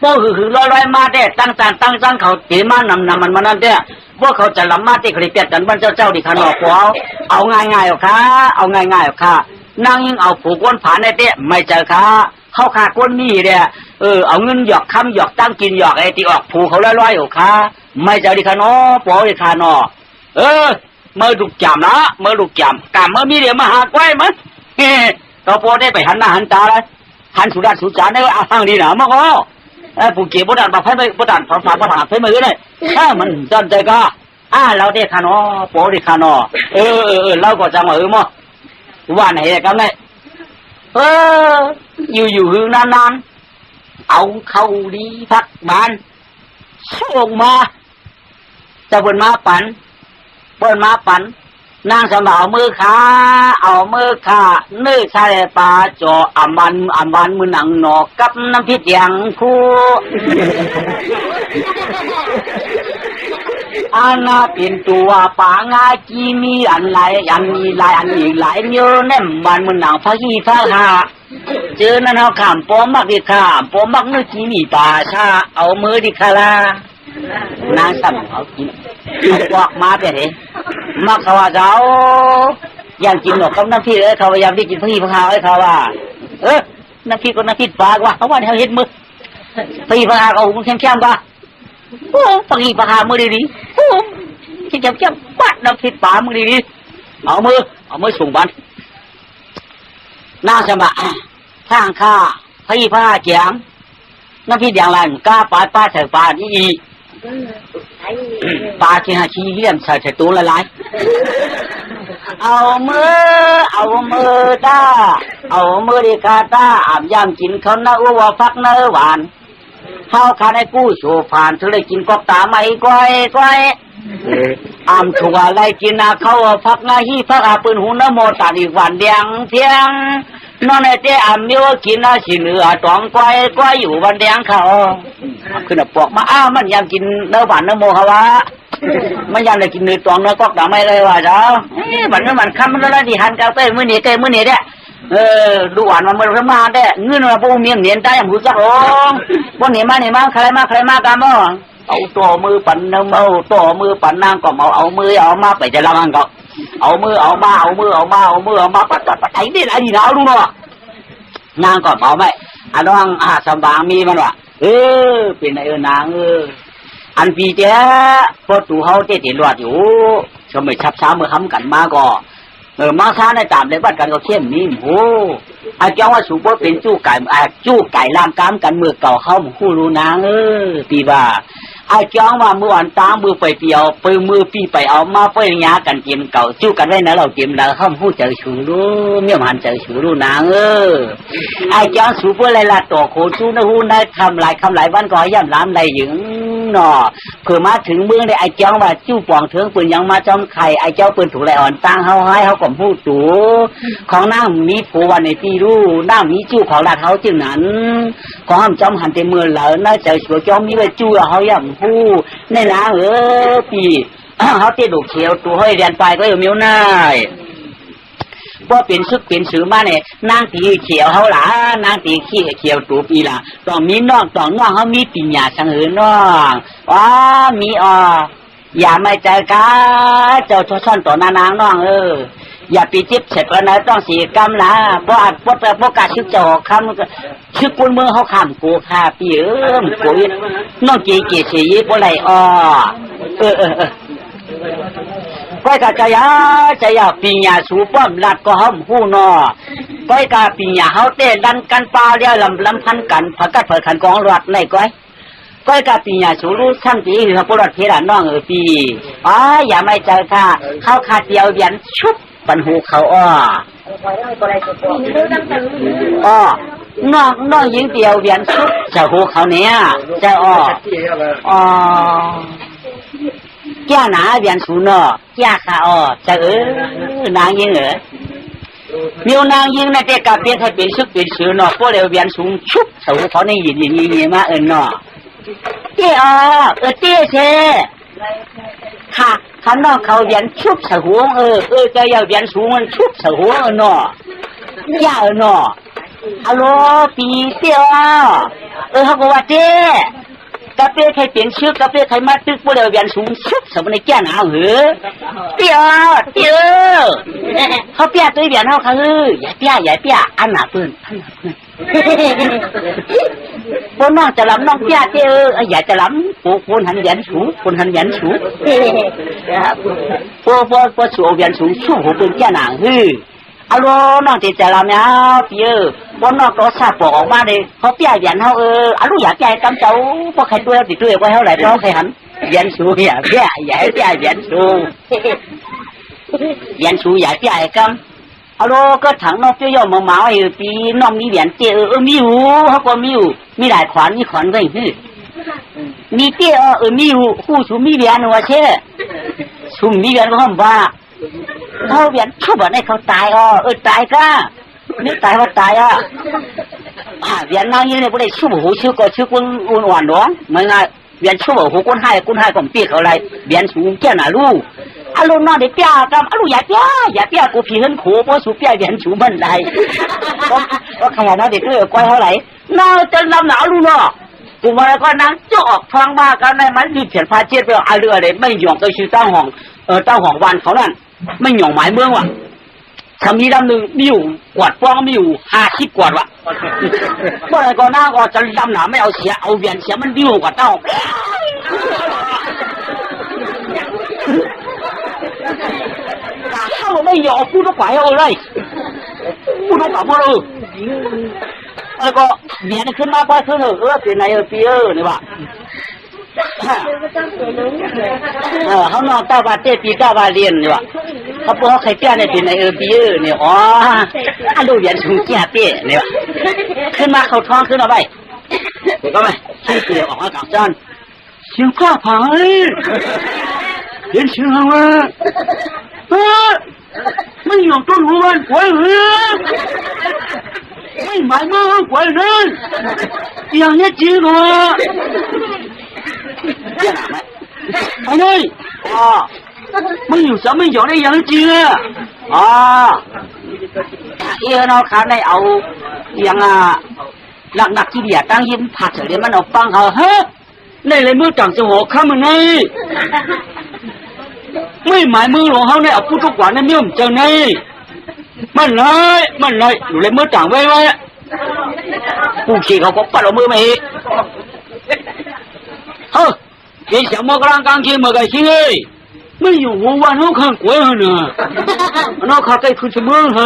พวกคือลอยมาเต้ตั้งจังเขาเตะมานำมันมานั่นเต้พวกเขาจะลำมาเต้คลิปเปียดกันบ้านเจ้าดิขนอปเอาง่ายเอาง่ายนางยิ่งเอาผูกวนผาในเต้ไม่เจอค่ะเขาขาก้นนี่เนี่ยเอาเงินหยอกคำหยอกตั้งกินหยอกไอ้ที่ออกผูกเขาลอยอยู่ค่ะไม่เจอดิขนอปอดิขนอเมื่อลูกจำนะเมื่อลูกจำกำเมื่อมีเดี๋ยวมาหาไว้มั้ย ต่อพอได้ไปหันหน้าหันตาเลยหันสุดาสุจานได้ว่าทางดีหนามาก็ผู้เกี่ยวบุตรบาปให้ไม่บุตรผ่านให้มือเลยมันจำใจก็เราได้ขานอโปได้ขานอเราก็จังว่ามั้งว่าไหนกันเลยอยู่นานๆเอาเข้าดีพักบ้านส่งมาจะเปิดมาปั่นนางสมเอามือขาเนื้อชายปลาจ่ออัมวันมือหนังหนอกกับน้ำพริกอย่างคู่อาณาเป็นตัวป่างาจีมีอันมีหลายเยอะแน่มบ้านมือหนังพระขี้พระหาเจอนั่นเขาขามปอมมักดิข้าปอมมักเนื้อจีมีป่าชาเอามือดิคาลานางสมเอากินบอกมาไปเลยมักเขาว่าเขาอย่างกินหนกกับน้ำพริกเลยเขาพยายามได้กินพริกพะคาไอ้เขาว่าน้ำพริกก็น้ำพริกปลากว่าเขาว่าเขาเห็นมือพริกพะคาเขาหุ่นเข้มๆกว่าพริกพะคามือดีๆเข้มๆปัดน้ำพริกปลามือดีๆเอามือส่งบ้านน่าสมะข้างข้าพริกพะคาเจียงน้ำพริกอย่างไรกล้าปลาใส่ปลานี่ปลาที่หาชี้เลี้ยมใส่ตัวละลายเอามือตาเอามือดีกาตาอาบยามกินเขาเนื้อว่าฟักเนื้อหวานเข้าขาในกู้โฉผ่านเธอเลยกินกอกตาไม่ก้อยอามชัวอะไรกินเขาฟักหน้าฮีฟักอาปืนหูน้ำโมตัดอีกวันเดียงเพียงนอนในเจ้าอามมีว่ากินสิเนื้อตองก้อยอยู่วันเดียงเขาขึ้นปอกมามันยามกินเนื้อหวานเนื้อโมเขาวะมันยามเลยกินเนื้อตองเนื้อกอกตาไม่เลยว่าเจ้ามันคำมันละดีหันกาเต้มือนี่เนี่ยดูหวานมันมาได้เงินมาปูเมียนเนียนได้อย่างหูจักวันนี้มาใครมากันมั้งเอาตัวมือปั่นน้ำเอาตัวมือปั่นนางก็เอามือเอามาไปจะละมันก็เอามือเอามาปัดไอ้นี่อะไรดีนะรู้เนาะนางก็เอาไม่น้องสมบางมีมันวะเป็นไอ้นางอันปีเจ้าพอตู่เขาเจ๊ติดรวดอยู่ชมไม่ชับช้าเมื่อคำกันมาก็มาค้าในตามในบ้านกันก็เข้มนิ่มโอ้อาเจ้าว่าสูบว่าเป็นจู้ไก่ล่ามกามกันเมื่อเก่าเข้าคู่รู้นางปีว่าอาเจ้าว่าเมื่อวันตามมือไปเปียวไปมือปีไปเอามาไปยากันเกมเก่าจู้กันไว้นะเราเกมเราเข้าหู้เจอชูรู้เมื่อมันเจอชูรู้นางอาเจ้าสูบว่าอะไรล่ะต่อโคชูนะหู้ได้คำหลายวันก็ย่ำล้ำไรหยึงหนอเผื่อมาถึงเมืองได้ไอ้เจ้าว่าจู้ปองเถิงปืนยังมาจอมไข่ไอ้เจ้าปืนถูกไรอ่อนตั้งเขาให้เขาก่อมพูดตู่ของน้ำมีผัวในปีรู้น้ำมีจู้ของราเขาจึงนั้นของห้ามจอมหันเต็มมือเหล่าน่าจะสวยจอมมีไว้จู้เขาย่ำพูในน้าปีเขาเตี้ยดุเขียวตัวให้เรียนไปก็อยู่มิ้วหน้าว่าเป็นซึกเป็นสือมาเนี่ยนางตีเขียวเขาหล่ะนางตีเขียวตัวปีละต้องมีน้องเขามีปีญาสังเหินน้องมีอย่าไม่ใจกาเจ้าช่อนต่อนางน้องอย่าปีจิบเสร็จแล้วนะต้องสีกำนะเพราะกาชึกเจ้าคำชึกคนเมืองเขาขำกูค่ะปีกูน้องเก๋เสียเพราะอะไรก้อยกาใจยาปีญาสูป้อมลัดก็ห้อมหู้นอก้อยกาปีญาเขาเต้ดันกันปลาเรียวลำพันกันผักกัดเผิดขันกองรัดในก้อยกาปีญาสูรู้ช่างปีคือเขาปลดเทระน้องปีอย่าไม่ใจค่ะเข้าขาดเดียวยันชุบปันหูเขาน้องยิงเดียวยันชุบจะหูเขาเนี้ยจะแก่หนาเวียนสูนอแก่ขาจะนางยิงมีนางยิงในเด็กกับเปียให้เป็นซึกเป็นสือนอพวกเร็วเวียนสูงชุบสูเขาในยินมานอเตี้ยเตี้ยเชค่ะข้างนอกเขาเวียนชุบสูงจะยาวเวียนสูงมันชุบสูงนอยานอฮัลโหลปีเตี้ยเขาบอกว่าเตี้ยกาเปียใครเปลี่ยนชื่อกาเปียใครมาตึกพวกเราเวียนสูงชุบสมในแก่หนาวเปียเขาเปียตัวเวียนเขาอย่าเปียอันหนาปืนพวกน้องจะล้ำน้องเปียอย่าจะล้ำคนหันเวียนสูงพวกสูงเวียนสูงชุบหัวปืนแก่หนาว ฮัลโหลน้องติดใจเราเนี่ยพี่บนนอกก็ซาปออกมาเลยเขาเปียเวียนเขาอันรู้อยากใจกำเจ้าพวกใครตัวติดตัวไว้เท่าไหร่ก็ใครหันเวียนสูอยากเปียอยากเปียเวียนสูเวียนสูอยากเปียกำฮัลโหลก็ถังนอกเปียยอมมาไอ้ปีน้องมีเวียนเตี้ยมีอยู่เขาก็มีอยู่มีหลายขวานมีขวานไว้มีเตี้ยมีอยู่คู่สูมีเวียนว่าเช่สูมีเวียนก็ห้ามว่าเขาเวียนเขาบอกให้เขาตายตายก็นี่ตายว่าตายเวียนนั่งยี่เนี่ยไม่ได้ชื่อหูชื่อก็ชื่อคนอุ่นหวานหรอไม่ไงเวียนชื่อหูคนให้ผมเปียกเขาอะไรเวียนสูงแก่หนาลูกอารมณ์นอนได้เปียกอารมณ์อย่าเปียกูผีเหินขู่เพราะสูเปียเวียนสูงมันได้ก็ขนาดนั้นเด็กก็ก้อยเท่าไหร่น่าจะลำหนาวลูกเนาะกูมาแล้วก็นั่งจ่อฟังมากันในมันรีบเขียนพาเจ็ดไปเอาเรือเลยไม่หย่องก็ชื่อเต้าห้องวันเขานั่นไม่หย่องหมายเมืองว่ะทำนี้ลำหนึ่งมีอยู่กวาดป้องมีอยู่50 กวาดวะเมื่อไรก็น่าก็จะลำหนาไม่เอาเสียเอาเวียนเสียมันดิ้วกว่าเต้าถ้าเราไม่ยอมพูดต้องไปเอาเลยพูดต้องกลับมาเลยแล้วก็เวียนขึ้นมาก็ขึ้นเป็นไงปีนี่ว่ะเขานอนเต้าบาเต้ปีก้าบาเรียนนี่ว่ะเขาบอกใครเปี้ยเนี่ยเป็นไอปีเนี่ยอ๋ออันดูเวียนสูงเกี้ยเปี้ยเนี่ยขึ้นมาเขาท้องขึ้นเอาไปก็ไม่ชื่อเปลี่ยนออกมากลางจันเสียงข้าผายเห็นเสียงว่าไม่ยอมต้นหัวมันกวยไม่หมายมั่นกวยนั่นอย่างนี้จริงเหรอไอ้นี่ไม่อยู่สามไม่หยอกได้ยังจริงเราขาในเอาอย่างหนักที่เดียตั้งยิ้มผัดเฉลี่ยมันเอาฟังเขาเฮ้ยในเลยมือจังจะหัวข้ามมันไงไม่หมายมือของเขาเนี่ยเอาพูดทุกวันนั่นเนี่ยมันจะไงมันเลยอยู่เลยมือจังไว้ผู้ขี่เขาก็ปัดเอามือมาอีกเฮ้ยยัง想摸个浪钢琴摸个琴哎，没有我晚上看怪呢，那看该出去摸哈，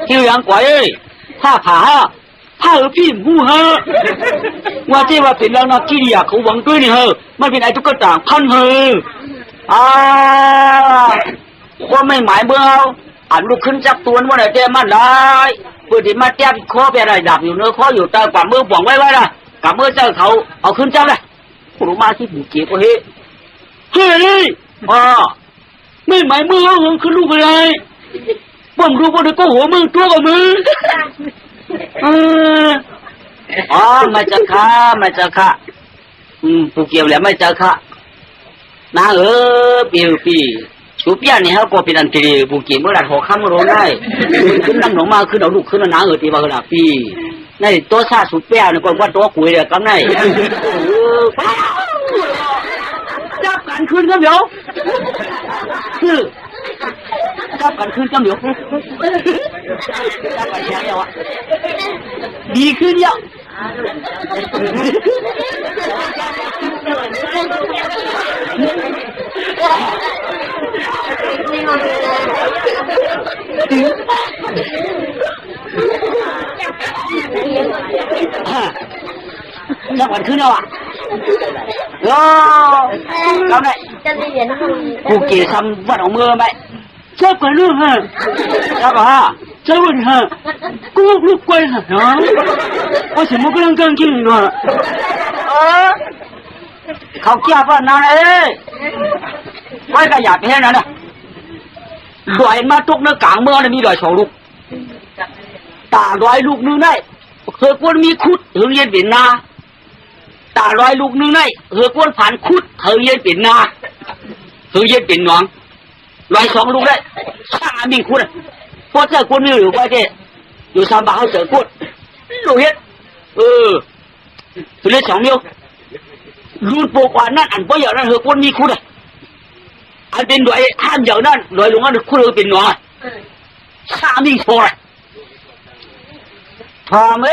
就养怪哎，怕有屁股哈，我这话เป็นแล้วนะที่อยากเขาหวังด้วยนี่เฮอมันเป็นไอ้ตุ๊กตาพันเฮอว่าไม่หมายเบื่ออันลุกขึ้นจับตัวว่าไหนเจ้มันได้เพื่อที่มาแจ้งข้อเป็นอะไรดับอยู่เนื้อข้ออยู่ใต้กว่ามือบ่วงไว้ละกับมือเจ้าเขาเอาขึ้นจับเลยรู้มาที่ผูกเกี่ยวก็เฮ้ยไม่หมายมือหงขึ้นลูกอะไรบ่มรู้ว่าเด็กก็หัวมึงตัวกับมึงไม่จะค่ะผูกเกี่ยวแล้วไม่จะค่ะนาปีชูเปียเนี่ยเขาก็เป็นอันตรายผูกเกี่ยวเมื่อไหร่หัวค่ำรู้ได้ขึ้นน้ำหนองมาขึ้นเอาลูกขึ้นน้าตีว่าขนาดปีในตัวซาสุดเปียเนี่ยก็ว่าตัวกุยเลยก็ในจับกันคืนก็เดี๋ยวจับกันคืนก็เดี๋ยวจับกันแค่เดียวดีขึ้นเยอะจับกันขึ้นแล้วเขาไหนกูเกี่ยทำวัดของเมืองไปจับกันเรื่องฮะจับจับวันฮะกูลูกกล้วยฮะเนาะว่าฉันมันกำลังกินอยู่อ่ะเขาเกี่ยว่านั่นไว้ก็อยากแค่นั้นนะดอยมาตุกเนื้อกลางเมืองมีดอยสองลูกตาดอยลูกนึงได้เคยควรมีคุดเฮียนเป็นนาตาลอยลูกนึงได้กวนผ่านคุดเฮียนเป็นนาเฮียนเป็นหนองลอย2 ลูกได้ช่างมีคุดพอเจอกวนนี่อยู่ไปเจอยู่3 บาทเขาเจอคุดลูกเฮ็ดเลย2 นิ้วรูดโปกว่านั่นอันเพราะอย่างนั้นกวนมีคุดอันเป็นดอยท่านอย่างนั้นดอยลงนั้นคุดเป็นหนองช่างมีโซ่ทอม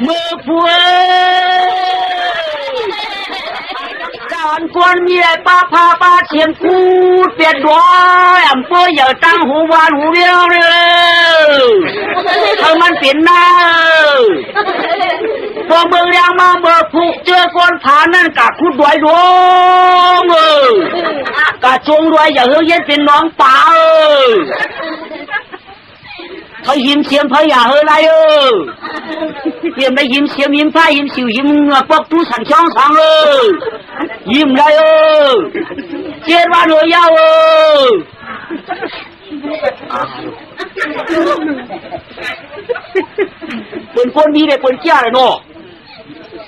มือพวยกา วันกวนมีไอ้ป้าพาป้าเชียงกูเปลี่ยนด้วยอำเภออย่าตั้งหูวานหูเดียวเลยเธอมันเปลี่ยนหน้าพอเมืองยังมาเมื่อผูกเจอคนผ่านนั่นกะคุดด้วยดวงกะจงด้วยอย่าเฮ้ยเย็นเป็นน้องป่าเขายิ้มเสียมเขาอย่าเฮ้ยไรยิ้มได้ยิ้มเสียมยิ้มผ้ายิ้มสิวยิ้มเงือกปอกตู้สันช่องสองยิ้มได้เจ็ดวันหัวยาวเป็นคนดีเลยเป็นเจ้าเลยเนาะ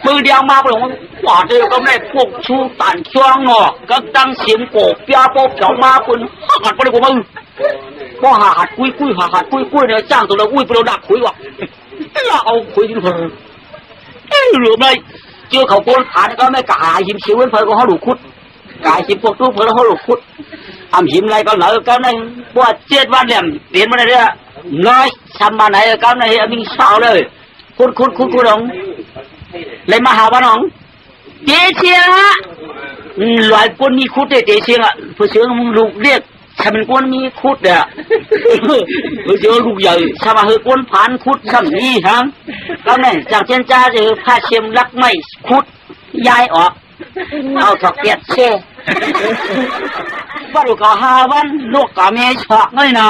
มือเดียวมาไปหลงว่าเดียวก็ไม่พวกชูตันช่วงเนาะก็ตั้งเสียงโกบยาโป๊บเจ้ามาคนหัดไปเลยกูมึงบ่หัดคุยหัดคุยเนี่ยจ้างตัวเราอุ้ยไปเราดักคุยว่ะเราเอาคุยที่เพิ่นหรือไม่เจอเขาโกนผ่านก็ไม่กล้าหิมเสียวเพิ่นก็เขาหลุดคุดกายหิมพวกตู้เพิ่นเขาหลุดคุดหิมอะไรก็เหลือก็นั่นว่าเจ็ดวันเนี่ยเปลี่ยนมาได้เนี่ยน้อยทำมาไหนก็นั่นมีสาวเลยคุณน้องเลยมาหาบ้านน้องเจ๊เชียงฮะหลายคนมีคุดเจ๊เชียงอ่ะผู้เชี่ยวมึงลูกเรียกถ้าเป็นคนมีคุดเนี่ยผู้เชี่ยวลูกใหญ่ถ้ามาเฮคนผ่านคุดซ้ำนี้ฮะก็นั่นจากเจนจ้าจะผ้าเชียมรักไม่คุดย้ายออกเอาถอดเปียกเช่ว่าลูกก็หาวันลูกก็ไม่ชอบเลยนะ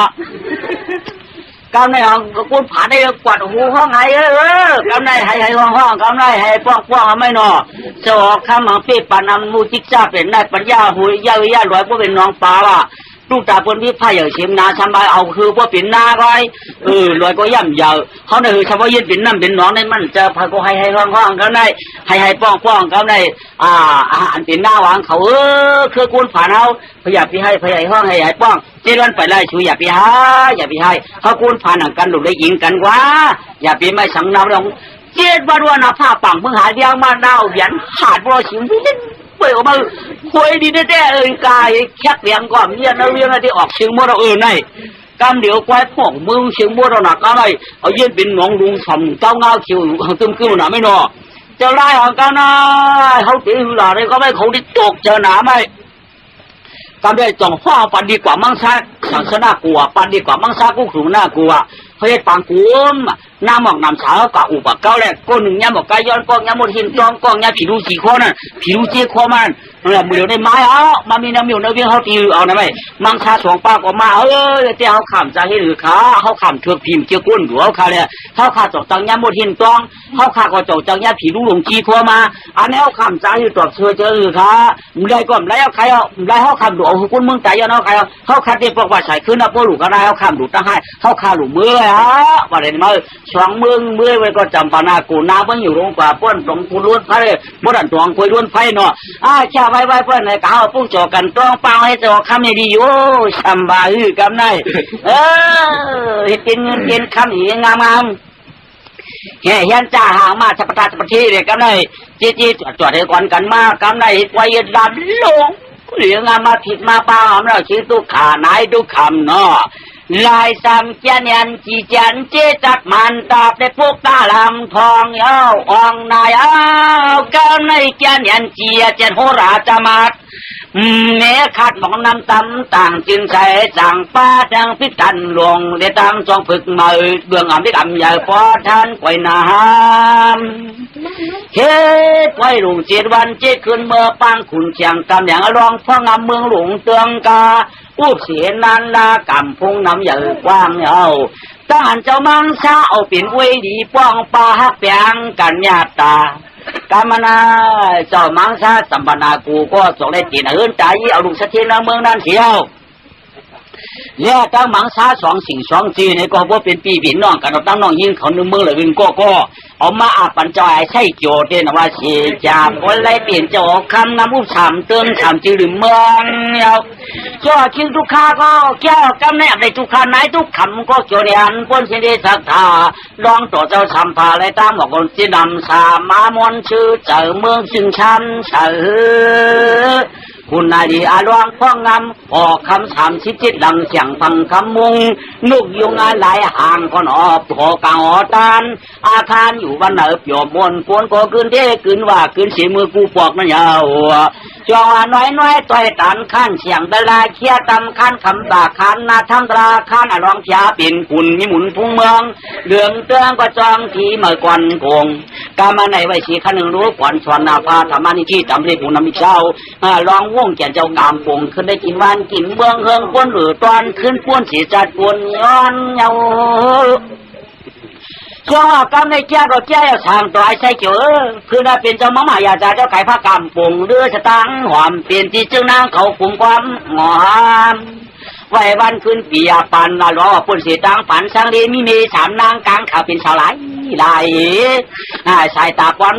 กำในห้องก็คนผ่านได้กวาดหูห้องไห้กำในให้ห้องกำในให้ป้องไม่นอจะออกคำหางเป๊ะปานำมูจิกจ้าเป็นได้ปัญญาหุยยาลอยก็เป็นน้องปลาว่ะลูกตาคนที่ผ้าอย่างเข็มนาทำใบเอาคือว่าเป็นนาไว้ลอยก็ย่ำยาวเขาเนี่ยคือเฉพาะยืนเป็นน้ำเป็นน้องในมันจะพาก็ให้ห้องกำในให้ป้องกำในอาหารเป็นหน้าวางเขาคือคนผ่านเขาพยายามไปให้พยายห้องให้ป้องเจริญไปไล่ชูอย่าไปให้เขาคนผ่านหนังกันหลุดได้ยิงกันกว่าอย่าไปไม่สังนาลงเจ็ดวันวันผ้าปังเพิ่งหาเดียงมาดาวยันขาดบ่อชิมเปิดออกมาคุยดีแท้กายแคบเลี้ยงก่อนเนี่ยนักเรียนที่ออกเชียงมัวเราในกำเดี๋ยวควายพวกมึงเชียงมัวเราหนักอะไรเอาเย็นเป็นหนองลุงสำเจ้าเงาคิวตึมกิ้วหนาไม่นอเจ้าไล่ของกันนะเขาตีหือหล่าเลยก็ไม่เขาดิตกเจอหนาไม่กำได้จ่องฟ้าปันดีกว่ามังซาสังสนากลัวปันดีกว่ามังซากู้ขลุ่มน่ากลัวเฮ้ยปังกุมน้ำหมอกน้ำสาวกับอุปเก้าแรกก้นหนึ่งยาหมอกไก่ย้อนกองยาหมดหินจองกองยาผีดูสีข้อนั่นผีดูเจี๊ยข้อมันเราเดี๋ยวได้ไม้มามีน้ำมีน้ำเบี้ยเขาตีเอานะไม่มังคาสองปากออกมาเจ้าเขาขำใจให้หรือขาเขาขำเถือกพิมพ์เจ้าก้นหัวเขาเนี่ยเขาขาจอกจังยาหมดหินจองเขาขาก็จอกจังยาผีดูหลงจีข้อมาอันนี้เขาขำใจให้ตอบเชื่อเจอหรือขาได้ก่อนได้เอาใครเอาได้เขาขำดูเอาคุณมึงใจยันเอาใครเอาเขาขาเด็กบอกว่าใส่ขึ้นนะพวกหลูกก็ได้เขาขำดูตั้งให้เขาขาหลูมือว่าเดี๋ยวมาสองมือไว้ก็จำปานากูนาเพิ่งอยู่โรงกว่าป้นตรงผู้ล้วนไฟมดอันตวงคุยล้วนไฟเนาะแค่ไว้เพื่อนในกาวพุ่งจอกันต้องเป้าให้จอคำให้ดีอยู่ชัมบาฮือกำไนเห็ดเป็นเงินเป็นคำหีงามเฮียนจ่าหางมาชัปตาชัปทีเลยกำไนจีจอดให้ก่อนกันมากำไนไว้ดับลงเหลืองามาผิดมาป้าหอมเราชื่อตุขานายตุคำเนาะลายซ้ำเจียนยันจีจันเจจัดมันตอบได้พวกตาลำทองเย้าอ่องนายก้าวในเจียนยันเจียเจนโหราจามัดเมขัดมองน้ำตำต่างจึงใส่จังป้าจังพิกันหลวงได้ตั้งจองฝึกมือเบื้องอ่ำที่กำใหญ่พอท่านไว้น้ำเฮ็ดไว้ลุงเจ็ดวันเจ็ดคืนเมื่อปังขุนเชียงกำแหงรองพ่องำเมืองหลวงเตืองกาอุบเสียนันลากำพงน้ำใหญ่กว้างเอาตั้งเจ้ามังซาเอาเป็นไว้ดีป้องปลาฮักแปงกันญาตากามนาเจ้ามังซาสัมปนากูก็ส่งได้จีนเฮินใจเอาลูกสะเทียนเมืองนั่นเสียวแล้วตั้งมังซาสองสิ่งสองจีในก็ว่าเป็นปีบินน้องกันเราตั้งน้องยิงเขาหนึ่งเมืองเลยวินก็เอามาอาปันจอยใช่โจเดนว่าเสียจามคนไรเปลี่ยนจะออกคำน้ำอุสามเติมสามจืดเมืองเอาก็คิดทุกข้าก็แก้วกำแนบในทุกข้าไหนทุกคำก็เกี่ยวเนียนพ้นเสด็จศรัทธาลองต่อเจ้าสัมภาและตามบอกคนที่นำสามมามนชื่อเจอเมืองซึ่งชันเสือ คุณนาดีอาลวงพ้องงำออกคำสามชิดจิตหลังเสียงพังคำมุงนุกยุงอาหลายห่างคนออบโผกางอตานอาคารอยู่วันเหนือโยมมนปวนก็ขึ้นเทขึ้นว่าขึ้นสีมือกูปอกนั่นยาวจอน้อยน้อยต่อยตันขั้นเสียงเวลาเคียตำขั้นคำตาขั้นนาทำตราขั้นอรองพิาเป็นคุณมิหมุนพุ่งเมืองเดืองเตืองก็จองทีเมื่อก่อนโกงกามาในไว้สีขันหนึ่งรู้ก่อนสวนนาพาธรรมานิที่จำเรียบุญนำมิเจ้าลองว่งแก่เจ้ากามปงขึ้นได้กินวานกินเบื้องเฮืองป้วนหรือตอนขึ้นป้วนสีจัดป้วนย้อนเงาช่วงกำในแก่ก็แก่ทางตัวไอ้ใส่เกี่ยวคือได้เป็นเจ้ามามายาจาเจ้าไก่ผ้ากำปงเรือสตางหอมเปลี่ยนที่จึงนางเขาคุมความหอมไว้วันขึ้นปียปันละล้อปุ่นสีตังปันสังเรมีสามนางกลางขาเป็นสาวไหลไหลสายตาควัน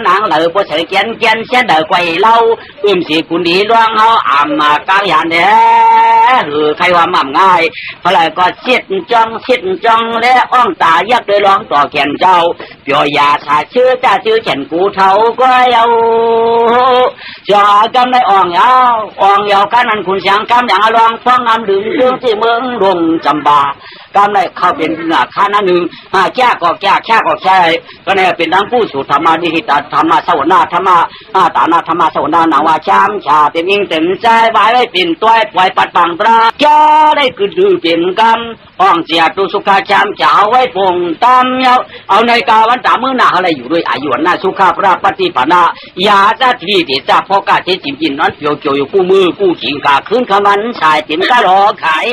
นางเหลือปุ่นเสยเกียนเสียเดือไกวเล่าสีคุณดีล่วงเขาอ่ำกลางยานเด้ใครว่ามั่มง่ายเพราะอะไรก็เช็ดจ้องและอ้องตายักโดยร้องต่อแขนเจ้าเปียยาถ้าชื่อแขนกูเท่าก็เอาจะกำได้อ่องยาวกันนั้นคุณเสียงกำอย่างร้องฟังงามดึงเรื่องที่เมืองดงจำบากำได้เข้าเป็นข้านั้นหนึ่งแก่ก็แก่ก็เนี่ยเป็นทั้งผู้สู่ธรรมะนิหิตธรรมะสวนาธรรมะตานาธรรมะสวนาหนาวาชามชาเต็มยิ่งเต็มใจไว้เป็นตัวปล่อยปัดปังปลาแก่ได้คือดื้อเป็นกำอ่องเสียตุสุขาชามจะเอาไว้ปงตามเอาในกาวันตามือหน้าอะไรอยู่ด้วยอายุวันหน้าสุขาพระปฏิปนายาจะทีเดชพ่อกาเทจิมจินนั้นเกี่ยวอยู่กู้มือกู้ขิงกาขึ้นขมันชายเต็มกะรอขาย